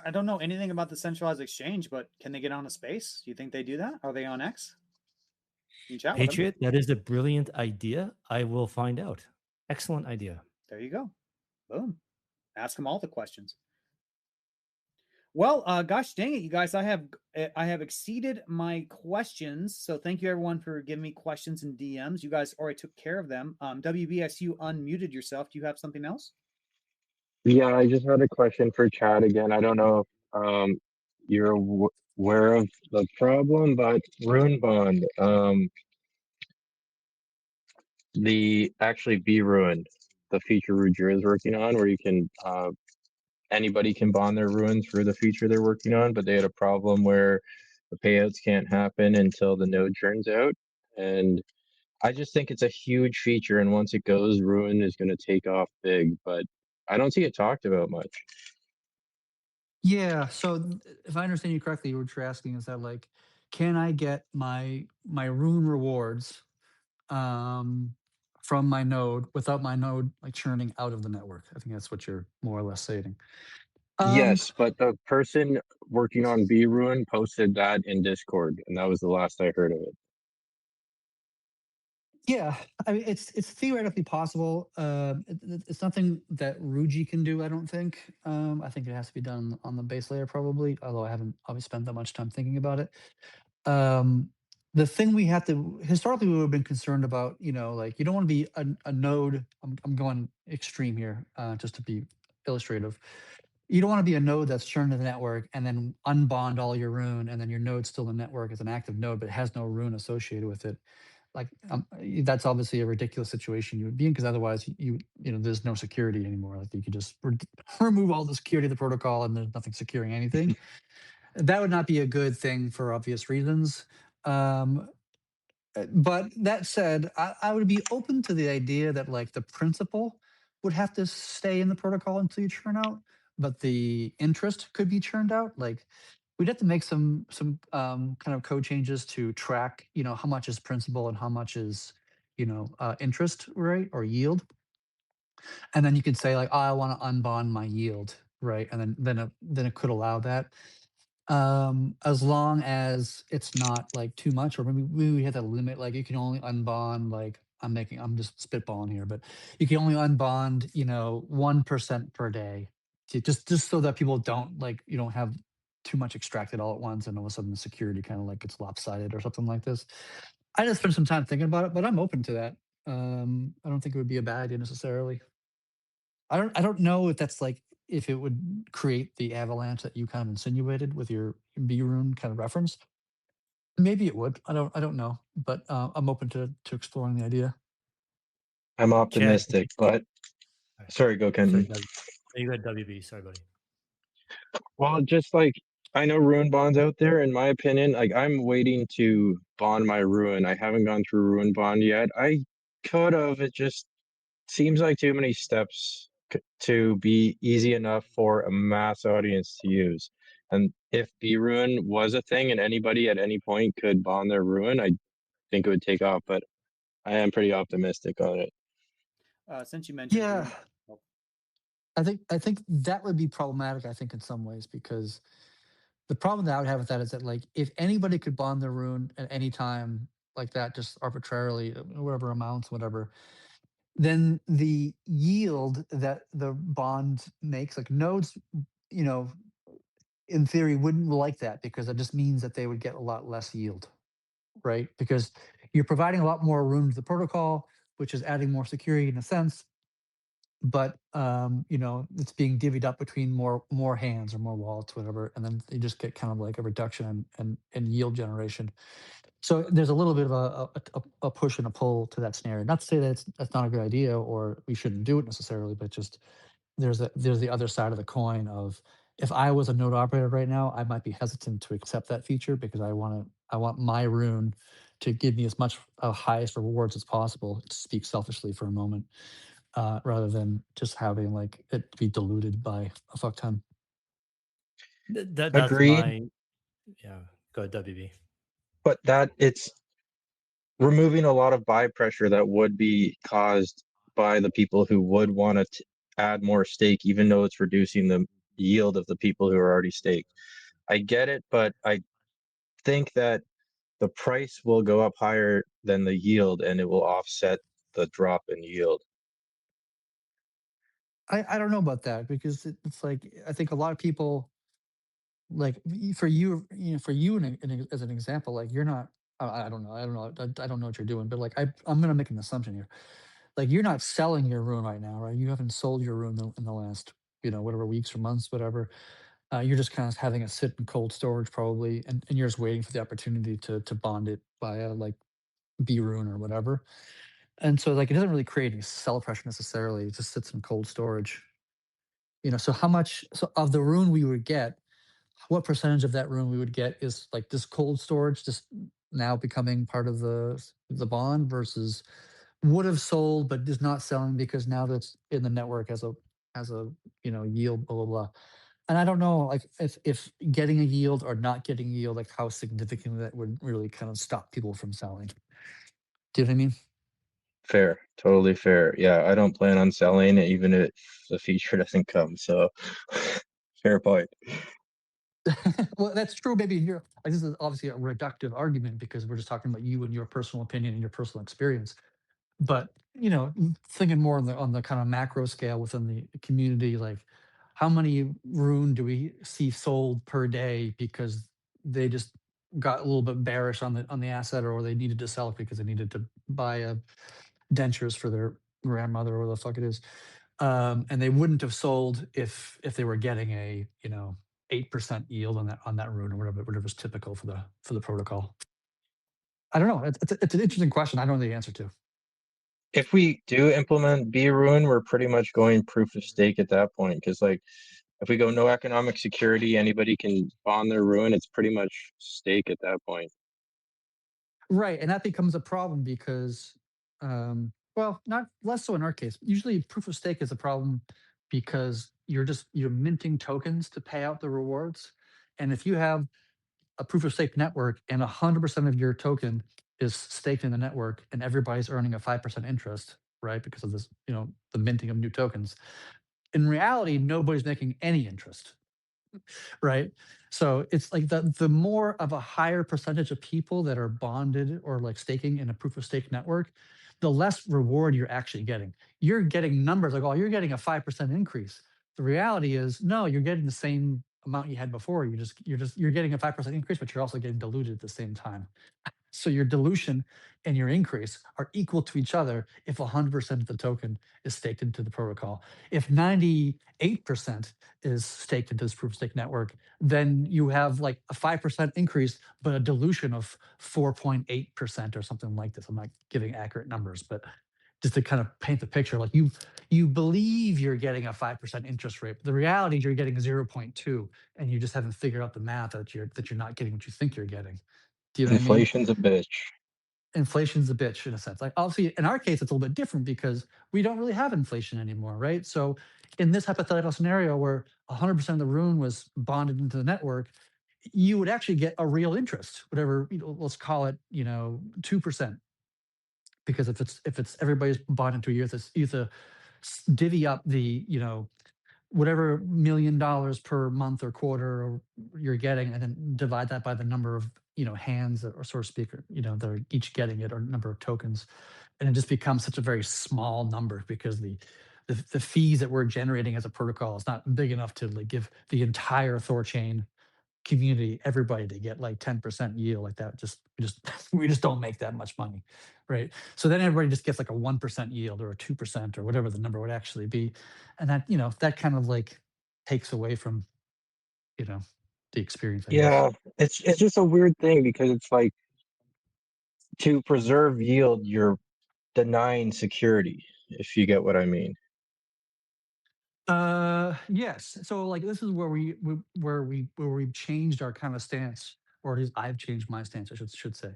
I don't know anything about the centralized exchange, but can they get on a space? Do you think they do that? Are they on X? You can chat with them. Patriot, that is a brilliant idea. I will find out. Excellent idea. There you go. Boom. Ask them all the questions. Well, gosh dang it, you guys! I have exceeded my questions, so thank you everyone for giving me questions and DMs. You guys already took care of them. WBS, you unmuted yourself. Do you have something else? Yeah, I just had a question for Chad again. I don't know if you're aware of the problem, but Rune Bond, the actually be ruined, the feature Ruger is working on, where you can anybody can bond their ruins for the feature they're working on, but they had a problem where the payouts can't happen until the node churns out. And I just think it's a huge feature, and once it goes, Ruin is going to take off big, but I don't see it talked about much. Yeah. So if I understand you correctly, what you're asking is that like, can I get my rune rewards from my node without my node like churning out of the network? I think that's what you're more or less saying. Yes, but the person working on B Ruin posted that in Discord, and that was the last I heard of it. Yeah, I mean, it's theoretically possible. It's nothing that Ruji can do, I don't think. I think it has to be done on the base layer probably, although I haven't obviously spent that much time thinking about it. The thing we have to historically we would have been concerned about, like you don't want to be a node. I'm going extreme here, just to be illustrative. You don't want to be a node that's churned to the network and then unbond all your rune, and then your node's still in the network as an active node, but it has no rune associated with it. Like that's obviously a ridiculous situation you would be in, because otherwise there's no security anymore. Like you could just remove all the security of the protocol and there's nothing securing anything. That would not be a good thing for obvious reasons. But that said, I would be open to the idea that like the principle would have to stay in the protocol until you churn out, but the interest could be churned out. Like we'd have to make some kind of code changes to track, how much is principal and how much is, interest, right, or yield. And then you could say like, oh, I want to unbond my yield, right, and then it could allow that. As long as it's not like too much, or maybe we had to limit, like you can only unbond, like I'm just spitballing here, but you can only unbond, 1% per day, just so that people don't like, you don't have too much extracted all at once, and all of a sudden the security kind of like gets lopsided or something like this. I just spent some time thinking about it, but I'm open to that. I don't think it would be a bad idea necessarily. I don't know if that's like if it would create the avalanche that you kind of insinuated with your B rune kind of reference. Maybe it would. I don't know, but I'm open to exploring the idea. I'm Chad, optimistic, but sorry, go sorry, Kenton. you got WB. Sorry, buddy. Well, just like I know Ruin Bond's out there, in my opinion, like I'm waiting to bond my Ruin. I haven't gone through Ruin Bond yet. I could have. It just seems like too many steps to be easy enough for a mass audience to use. And if B Ruin was a thing and anybody at any point could bond their Ruin, I think it would take off. But I am pretty optimistic on it. Since you mentioned Yeah, Rune, I think that would be problematic. I think in some ways, because the problem that I would have with that is that like if anybody could bond their rune at any time like that, just arbitrarily, whatever amounts, whatever, then the yield that the bond makes, like nodes, you know, in theory wouldn't like that, because it just means that they would get a lot less yield, right? Because you're providing a lot more room to the protocol, which is adding more security in a sense, but it's being divvied up between more hands or more wallets, whatever, and then you just get kind of like a reduction in yield generation. So there's a little bit of a push and a pull to that scenario. Not to say that that's not a good idea or we shouldn't do it necessarily, but just there's the other side of the coin of if I was a node operator right now, I might be hesitant to accept that feature because I want my rune to give me as much highest rewards as possible. To speak selfishly for a moment, rather than just having like it be diluted by a fuck ton. That's Agreed. my yeah. Go ahead, WB. But that it's removing a lot of buy pressure that would be caused by the people who would want to add more stake, even though it's reducing the yield of the people who are already staked. I get it, but I think that the price will go up higher than the yield and it will offset the drop in yield. I don't know about that because it's like I think a lot of people like for you, for you as an example, like you're not. I don't know. I don't know what you're doing, but like I'm gonna make an assumption here. Like you're not selling your rune right now, right? You haven't sold your rune in the last whatever weeks or months, whatever. You're just kind of having it sit in cold storage probably, and you're just waiting for the opportunity to bond it via like B rune or whatever. And so like it doesn't really create any sell pressure necessarily. It just sits in cold storage. So how much of the rune we would get, what percentage of that rune we would get is like this cold storage just now becoming part of the bond versus would have sold but is not selling because now that's in the network as a yield, blah blah blah. And I don't know like if getting a yield or not getting a yield, like how significant that would really kind of stop people from selling. Do you know what I mean? Fair, totally fair. Yeah, I don't plan on selling it even if the feature doesn't come. So fair point. Well, that's true. Maybe you're like this is obviously a reductive argument because we're just talking about you and your personal opinion and your personal experience. But thinking more on the kind of macro scale within the community, like how many rune do we see sold per day because they just got a little bit bearish on the asset, or they needed to sell it because they needed to buy dentures for their grandmother or whatever the fuck it is, and they wouldn't have sold if they were getting a 8% yield on that rune or whatever's typical for the protocol. I don't know. It's an interesting question. I don't know the answer to. If we do implement B-Ruin, we're pretty much going proof of stake at that point. Because like if we go no economic security, anybody can bond their ruin, it's pretty much stake at that point. Right, and that becomes a problem because, well, not less so in our case. Usually, proof of stake is a problem because you're minting tokens to pay out the rewards, and if you have a proof of stake network and 100% of your token is staked in the network, and everybody's earning a 5% interest, right, because of this, the minting of new tokens. In reality, nobody's making any interest, right? So it's like the more of a higher percentage of people that are bonded or like staking in a proof of stake network, the less reward you're actually getting. You're getting numbers like, oh, you're getting a 5% increase. The reality is, no, you're getting the same amount you had before. You're getting a 5% increase, but you're also getting diluted at the same time. So your dilution and your increase are equal to each other if 100% of the token is staked into the protocol. If 98% is staked into this proof of stake network, then you have like a 5% increase, but a dilution of 4.8% or something like this. I'm not giving accurate numbers, but just to kind of paint the picture, like you believe you're getting a 5% interest rate, but the reality is you're getting 0.2, and you just haven't figured out the math that you're not getting what you think you're getting. Do you know what I mean? Inflation's a bitch. Inflation's a bitch in a sense. Like obviously in our case, it's a little bit different because we don't really have inflation anymore, right? So in this hypothetical scenario where 100% of the rune was bonded into the network, you would actually get a real interest, whatever, let's call it, 2%. Because if it's everybody's bonded to a year, you have to divvy up the, whatever $1 million per month or quarter you're getting, and then divide that by the number of hands or so to speak, that are each getting it, or number of tokens, and it just becomes such a very small number because the fees that we're generating as a protocol is not big enough to like give the entire THORChain community, everybody, to get like 10% yield like that. We just don't make that much money, right? So then everybody just gets like a 1% yield or a 2% or whatever the number would actually be, and that that kind of like takes away from the experience, I guess. Yeah, it's just a weird thing because it's like to preserve yield, you're denying security, if you get what I mean. Yes. So like this is where we've changed our kind of stance, or at least I've changed my stance, I should say.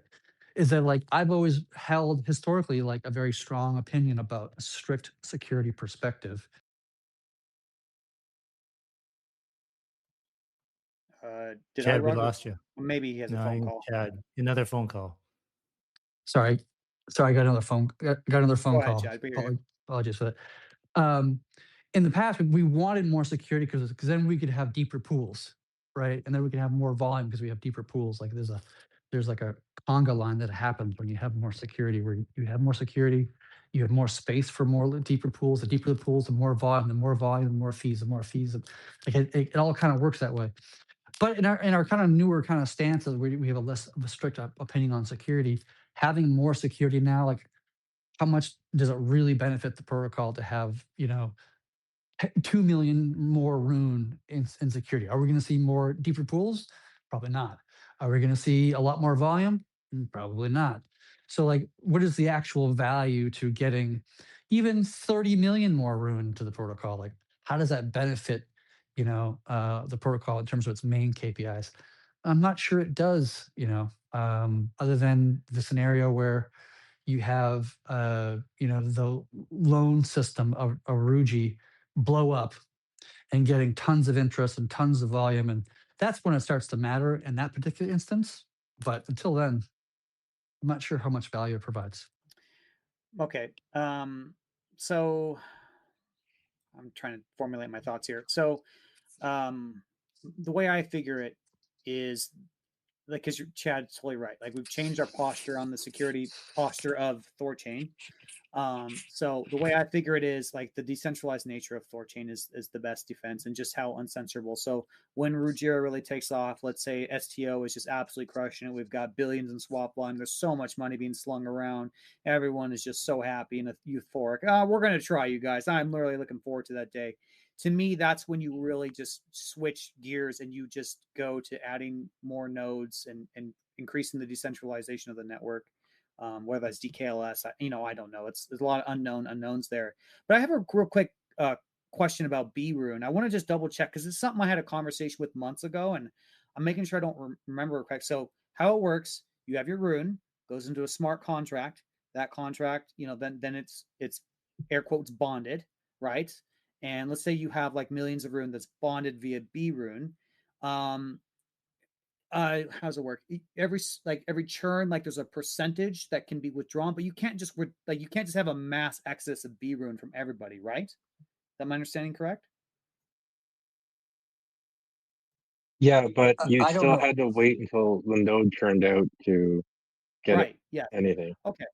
Is that like I've always held historically like a very strong opinion about a strict security perspective. Did Chad, we Rug? lost you. Maybe he has a No, phone call. Chad, another phone call. Sorry, I got another phone Go ahead, call. Chad. We hear you. Apologies for that. In the past, we wanted more security because then we could have deeper pools, right? And then we can have more volume because we have deeper pools. Like there's like a conga line that happens when you have more security, where you have more security, you have more space for more deeper pools. The deeper the pools, the more volume, the more volume, the more fees, the more fees. Like it all kind of works that way. But in our kind of newer kind of stances, we have a less of a strict opinion on security. Having more security now, like how much does it really benefit the protocol to have 2 million more rune in security? Are we going to see more deeper pools? Probably not. Are we going to see a lot more volume? Probably not. So like, what is the actual value to getting even 30 million more rune to the protocol? Like, how does that benefit, the protocol in terms of its main KPIs? I'm not sure it does, other than the scenario where you have, the loan system of Ruji blow up and getting tons of interest and tons of volume. And that's when it starts to matter in that particular instance. But until then, I'm not sure how much value it provides. Okay. So I'm trying to formulate my thoughts here. So the way I figure it is like, because Chad's totally right. Like we've changed our posture on the security posture of THORChain. So the way I figure it is like the decentralized nature of THORChain is the best defense, and just how uncensorable. So when Ruggiero really takes off, let's say STO is just absolutely crushing it. We've got billions in swap volume. There's so much money being slung around. Everyone is just so happy and euphoric. We're going to try, you guys. I'm literally looking forward to that day. To me, that's when you really just switch gears and you just go to adding more nodes and increasing the decentralization of the network. Whether that's DKLS, I don't know. There's a lot of unknowns there. But I have a real quick question about B-Rune. I want to just double check because it's something I had a conversation with months ago, and I'm making sure I don't remember it correct. So how it works, you have your rune, goes into a smart contract. That contract, then it's air quotes bonded, right? And let's say you have like millions of rune that's bonded via B-Rune. How's it work? Every churn, like there's a percentage that can be withdrawn, but you can't just have a mass exodus of B-Rune from everybody, right? Is that my understanding correct? Yeah, but you I don't still know. had to wait until the node turned out to get Right. Yeah. anything. Okay.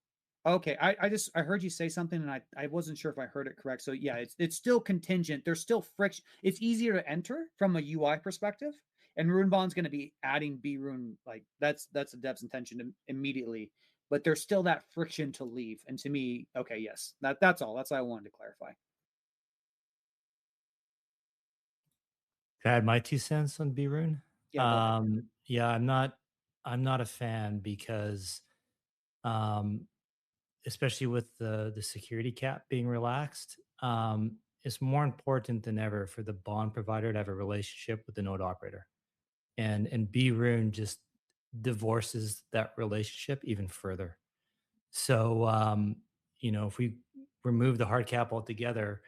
I heard you say something and I wasn't sure if I heard it correct. So yeah, it's still contingent. There's still friction. It's easier to enter from a UI perspective. And Runebond's going to be adding B-Rune, like that's the dev's intention immediately. But there's still that friction to leave. And to me, okay, yes, that's all. That's all I wanted to clarify. Can I add my 2 cents on B-Rune? Yeah. Yeah, I'm not a fan because, especially with the security cap being relaxed, it's more important than ever for the bond provider to have a relationship with the node operator, and B-Rune just divorces that relationship even further. So, if we remove the hard cap altogether,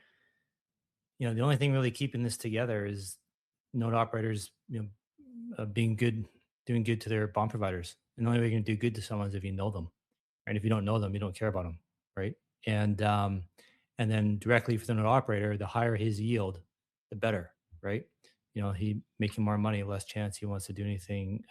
the only thing really keeping this together is node operators, being good, doing good to their bond providers. And the only way you're going to do good to someone is if you know them, right? If you don't know them, you don't care about them, right? And then directly for the node operator, the higher his yield, the better, right? He making more money, less chance he wants to do anything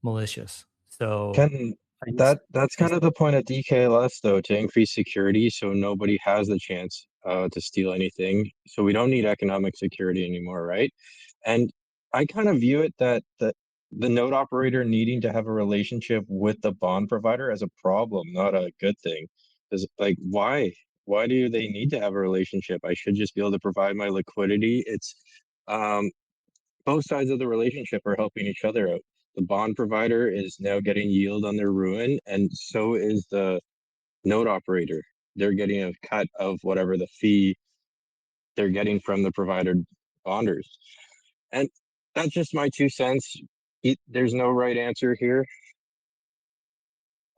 malicious. So Ken, that's kind of the point of DKLS though, to increase security so nobody has the chance to steal anything. So we don't need economic security anymore, right? And I kind of view it that the node operator needing to have a relationship with the bond provider as a problem, not a good thing. Is like why do they need to have a relationship? I should just be able to provide my liquidity. It's both sides of the relationship are helping each other out. the bond provider is now getting yield on their ruin, and so is the node operator. They're getting a cut of whatever the fee they're getting from the provider bonders. And that's just my 2 cents. There's no right answer here.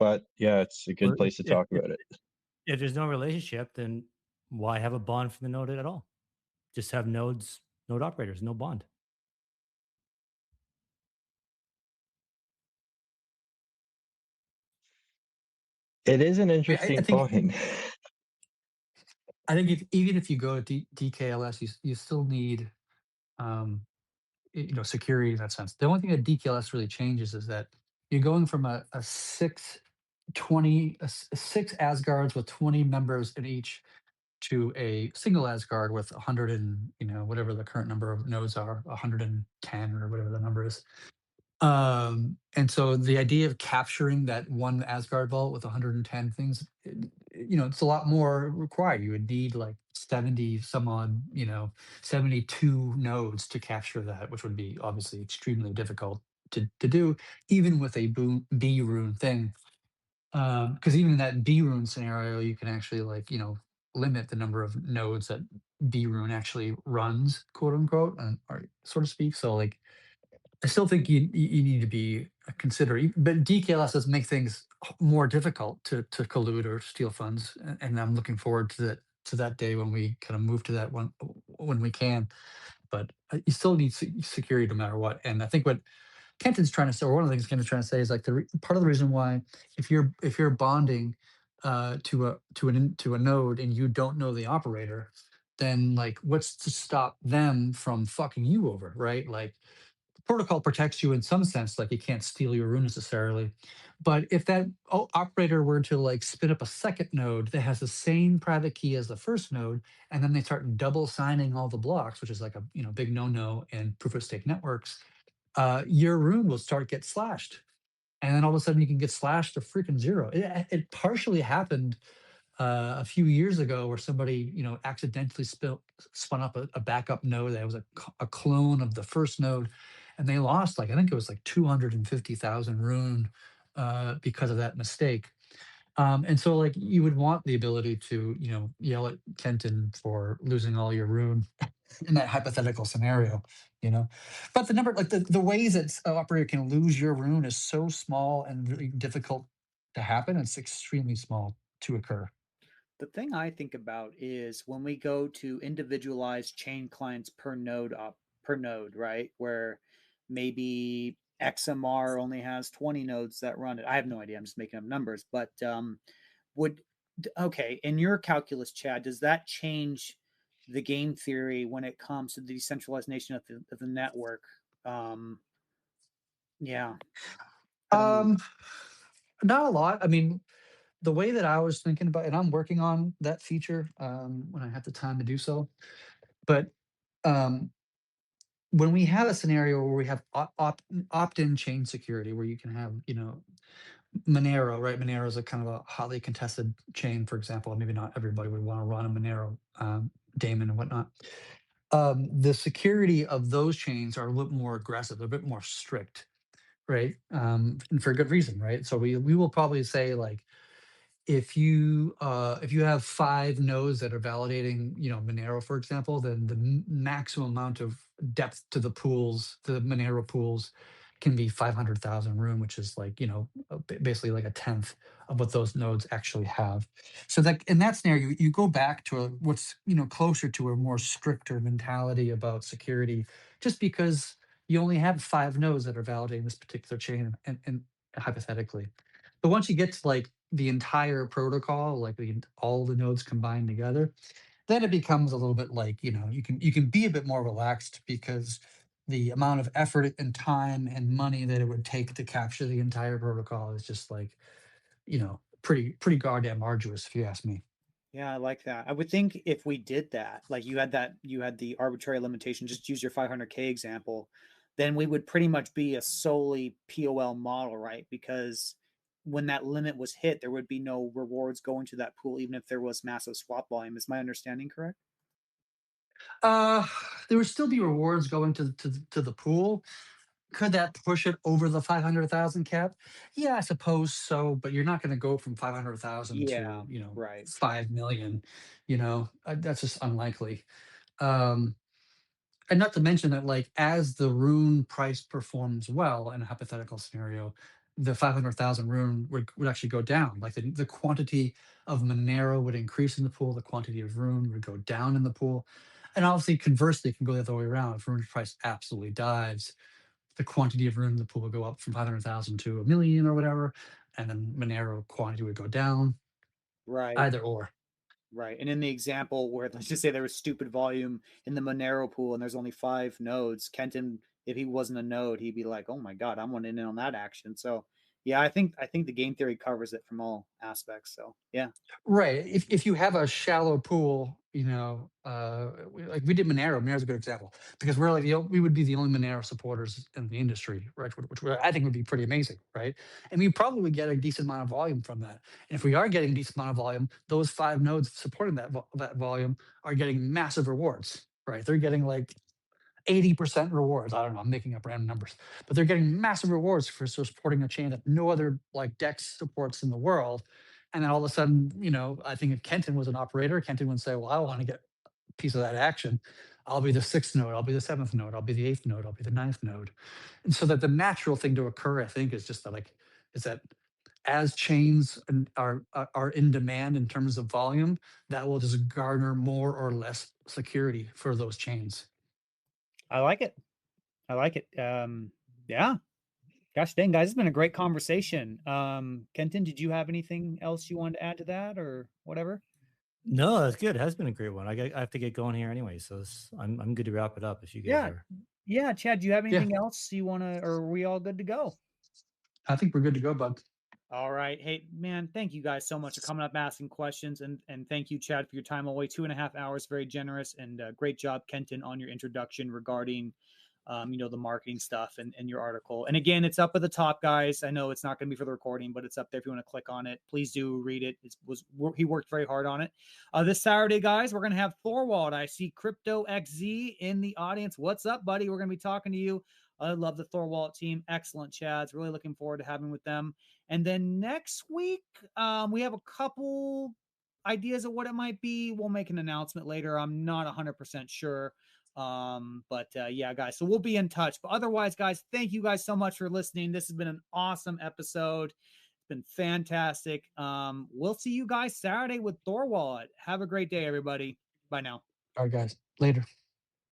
But yeah, it's a good place to talk about it. If there's no relationship, then why have a bond for the node at all? Just have node operators, no bond. It is an I interesting think point. I think even if you go to DKLS, you still need security in that sense. The only thing that DKLS really changes is that you're going from a 6 Asgards with 20 members in each to a single Asgard with 100 and whatever the current number of nodes are, 110 or whatever the number is. And so the idea of capturing that one Asgard vault with 110 things, it's a lot more required. You would need like 70 some odd, 72 nodes to capture that, which would be obviously extremely difficult to do, even with a B rune thing. Because even in that B rune scenario, you can actually limit the number of nodes that B rune actually runs, quote unquote, or so to speak. So like I still think you need to be considering, but DKLS does make things more difficult to collude or steal funds, and I'm looking forward to that day when we kind of move to that one when we can. But you still need security no matter what. And I think what Kenton's trying to say, or one of the things Kenton's trying to say, is like part of the reason why if you're bonding to a node and you don't know the operator, then like what's to stop them from fucking you over, right? Like protocol protects you in some sense, like you can't steal your rune necessarily. But if that operator were to like spin up a second node that has the same private key as the first node, and then they start double signing all the blocks, which is like a big no-no in proof of stake networks, your rune will get slashed. And then all of a sudden you can get slashed to freaking zero. It partially happened a few years ago where somebody accidentally spun up a backup node that was a clone of the first node, and they lost I think it was like 250,000 rune because of that mistake. And so like you would want the ability to yell at Kenton for losing all your rune in that hypothetical scenario, but the number, like the ways that an operator can lose your rune is so small and really difficult to happen. It's extremely small to occur. The thing I think about is when we go to individualized chain clients per node, right? Where maybe XMR only has 20 nodes that run it. I have no idea. I'm just making up numbers. But in your calculus, Chad, does that change the game theory when it comes to the decentralized nature of the network? Yeah. Not a lot. I mean, the way that I was thinking about, and I'm working on that feature when I have the time to do so. But when we have a scenario where we have opt-in chain security, where you can have, Monero, right? Monero is a kind of a hotly contested chain, for example. Maybe not everybody would want to run a Monero daemon and whatnot. The security of those chains are a little more aggressive, a bit more strict, right? And for a good reason, right? So we will probably say like, if you have 5 nodes that are validating, Monero, for example, then the maximum amount of depth to the pools, the Monero pools, can be 500,000 rune, which is like basically like a tenth of what those nodes actually have. So that in that scenario, you go back to what's closer to a more stricter mentality about security, just because you only have 5 nodes that are validating this particular chain, and hypothetically. But once you get to like the entire protocol, like all the nodes combined together, then it becomes a little bit like you can be a bit more relaxed, because the amount of effort and time and money that it would take to capture the entire protocol is just like pretty goddamn arduous, if you ask me. Yeah, I like that. I would think if we did that, like you had the arbitrary limitation, just use your 500K example, then we would pretty much be a solely POL model, right? Because when that limit was hit, there would be no rewards going to that pool, even if there was massive swap volume. Is my understanding correct? There would still be rewards going to the pool. Could that push it over the 500,000 cap? Yeah, I suppose so. But you're not going to go from 500,000 Yeah, to right. 5 million. That's just unlikely. Um, and not to mention that, like, as the rune price performs well in a hypothetical scenario, the 500,000 rune would actually go down. Like the quantity of Monero would increase in the pool, the quantity of rune would go down in the pool. And obviously, conversely, it can go the other way around. If rune price absolutely dives, the quantity of rune in the pool would go up from 500,000 to a million or whatever. And then Monero quantity would go down, Right. either or. Right. And in the example where, let's just say there was stupid volume in the Monero pool and there's only 5 nodes, Kenton, if he wasn't a node, he'd be like, oh my God, I'm wanting in on that action. So yeah, I think the game theory covers it from all aspects. So yeah. Right. If you have a shallow pool, like we did Monero. Monero's a good example because we're like we would be the only Monero supporters in the industry, right? Which I think would be pretty amazing, right? And we probably would get a decent amount of volume from that. And if we are getting a decent amount of volume, those 5 nodes supporting that volume are getting massive rewards, right? They're getting like 80% rewards. I don't know, I'm making up random numbers, but they're getting massive rewards for supporting a chain that no other like DEX supports in the world. And then all of a sudden, I think if Kenton was an operator, Kenton would say, well, I want to get a piece of that action. I'll be the 6th node, I'll be the 7th node, I'll be the 8th node, I'll be the 9th node. And so that the natural thing to occur, I think, is just that as chains are in demand in terms of volume, that will just garner more or less security for those chains. I like it. Yeah. Gosh dang, guys, it's been a great conversation. Kenton, did you have anything else you wanted to add to that or whatever? No, that's good. It has been a great one. I have to get going here anyway, so I'm good to wrap it up if you guys Yeah. are. Yeah, Chad, do you have Yeah. anything else you want to, or are we all good to go? I think we're good to go, bud. All right. Hey, man, thank you guys so much for coming up, asking questions. And thank you, Chad, for your time away. 2.5 hours, very generous. And great job, Kenton, on your introduction regarding, the marketing stuff and your article. And again, it's up at the top, guys. I know it's not going to be for the recording, but it's up there if you want to click on it. Please do read it. He worked very hard on it. This Saturday, guys, we're going to have Thorwald. I see Crypto XZ in the audience. What's up, buddy? We're going to be talking to you. I love the Thorwald team. Excellent, Chads. Really looking forward to having with them. And then next week, we have a couple ideas of what it might be. We'll make an announcement later. I'm not 100% sure. But yeah, guys, so we'll be in touch. But otherwise, guys, thank you guys so much for listening. This has been an awesome episode. It's been fantastic. We'll see you guys Saturday with Thorwald. Have a great day, everybody. Bye now. All right, guys. Later.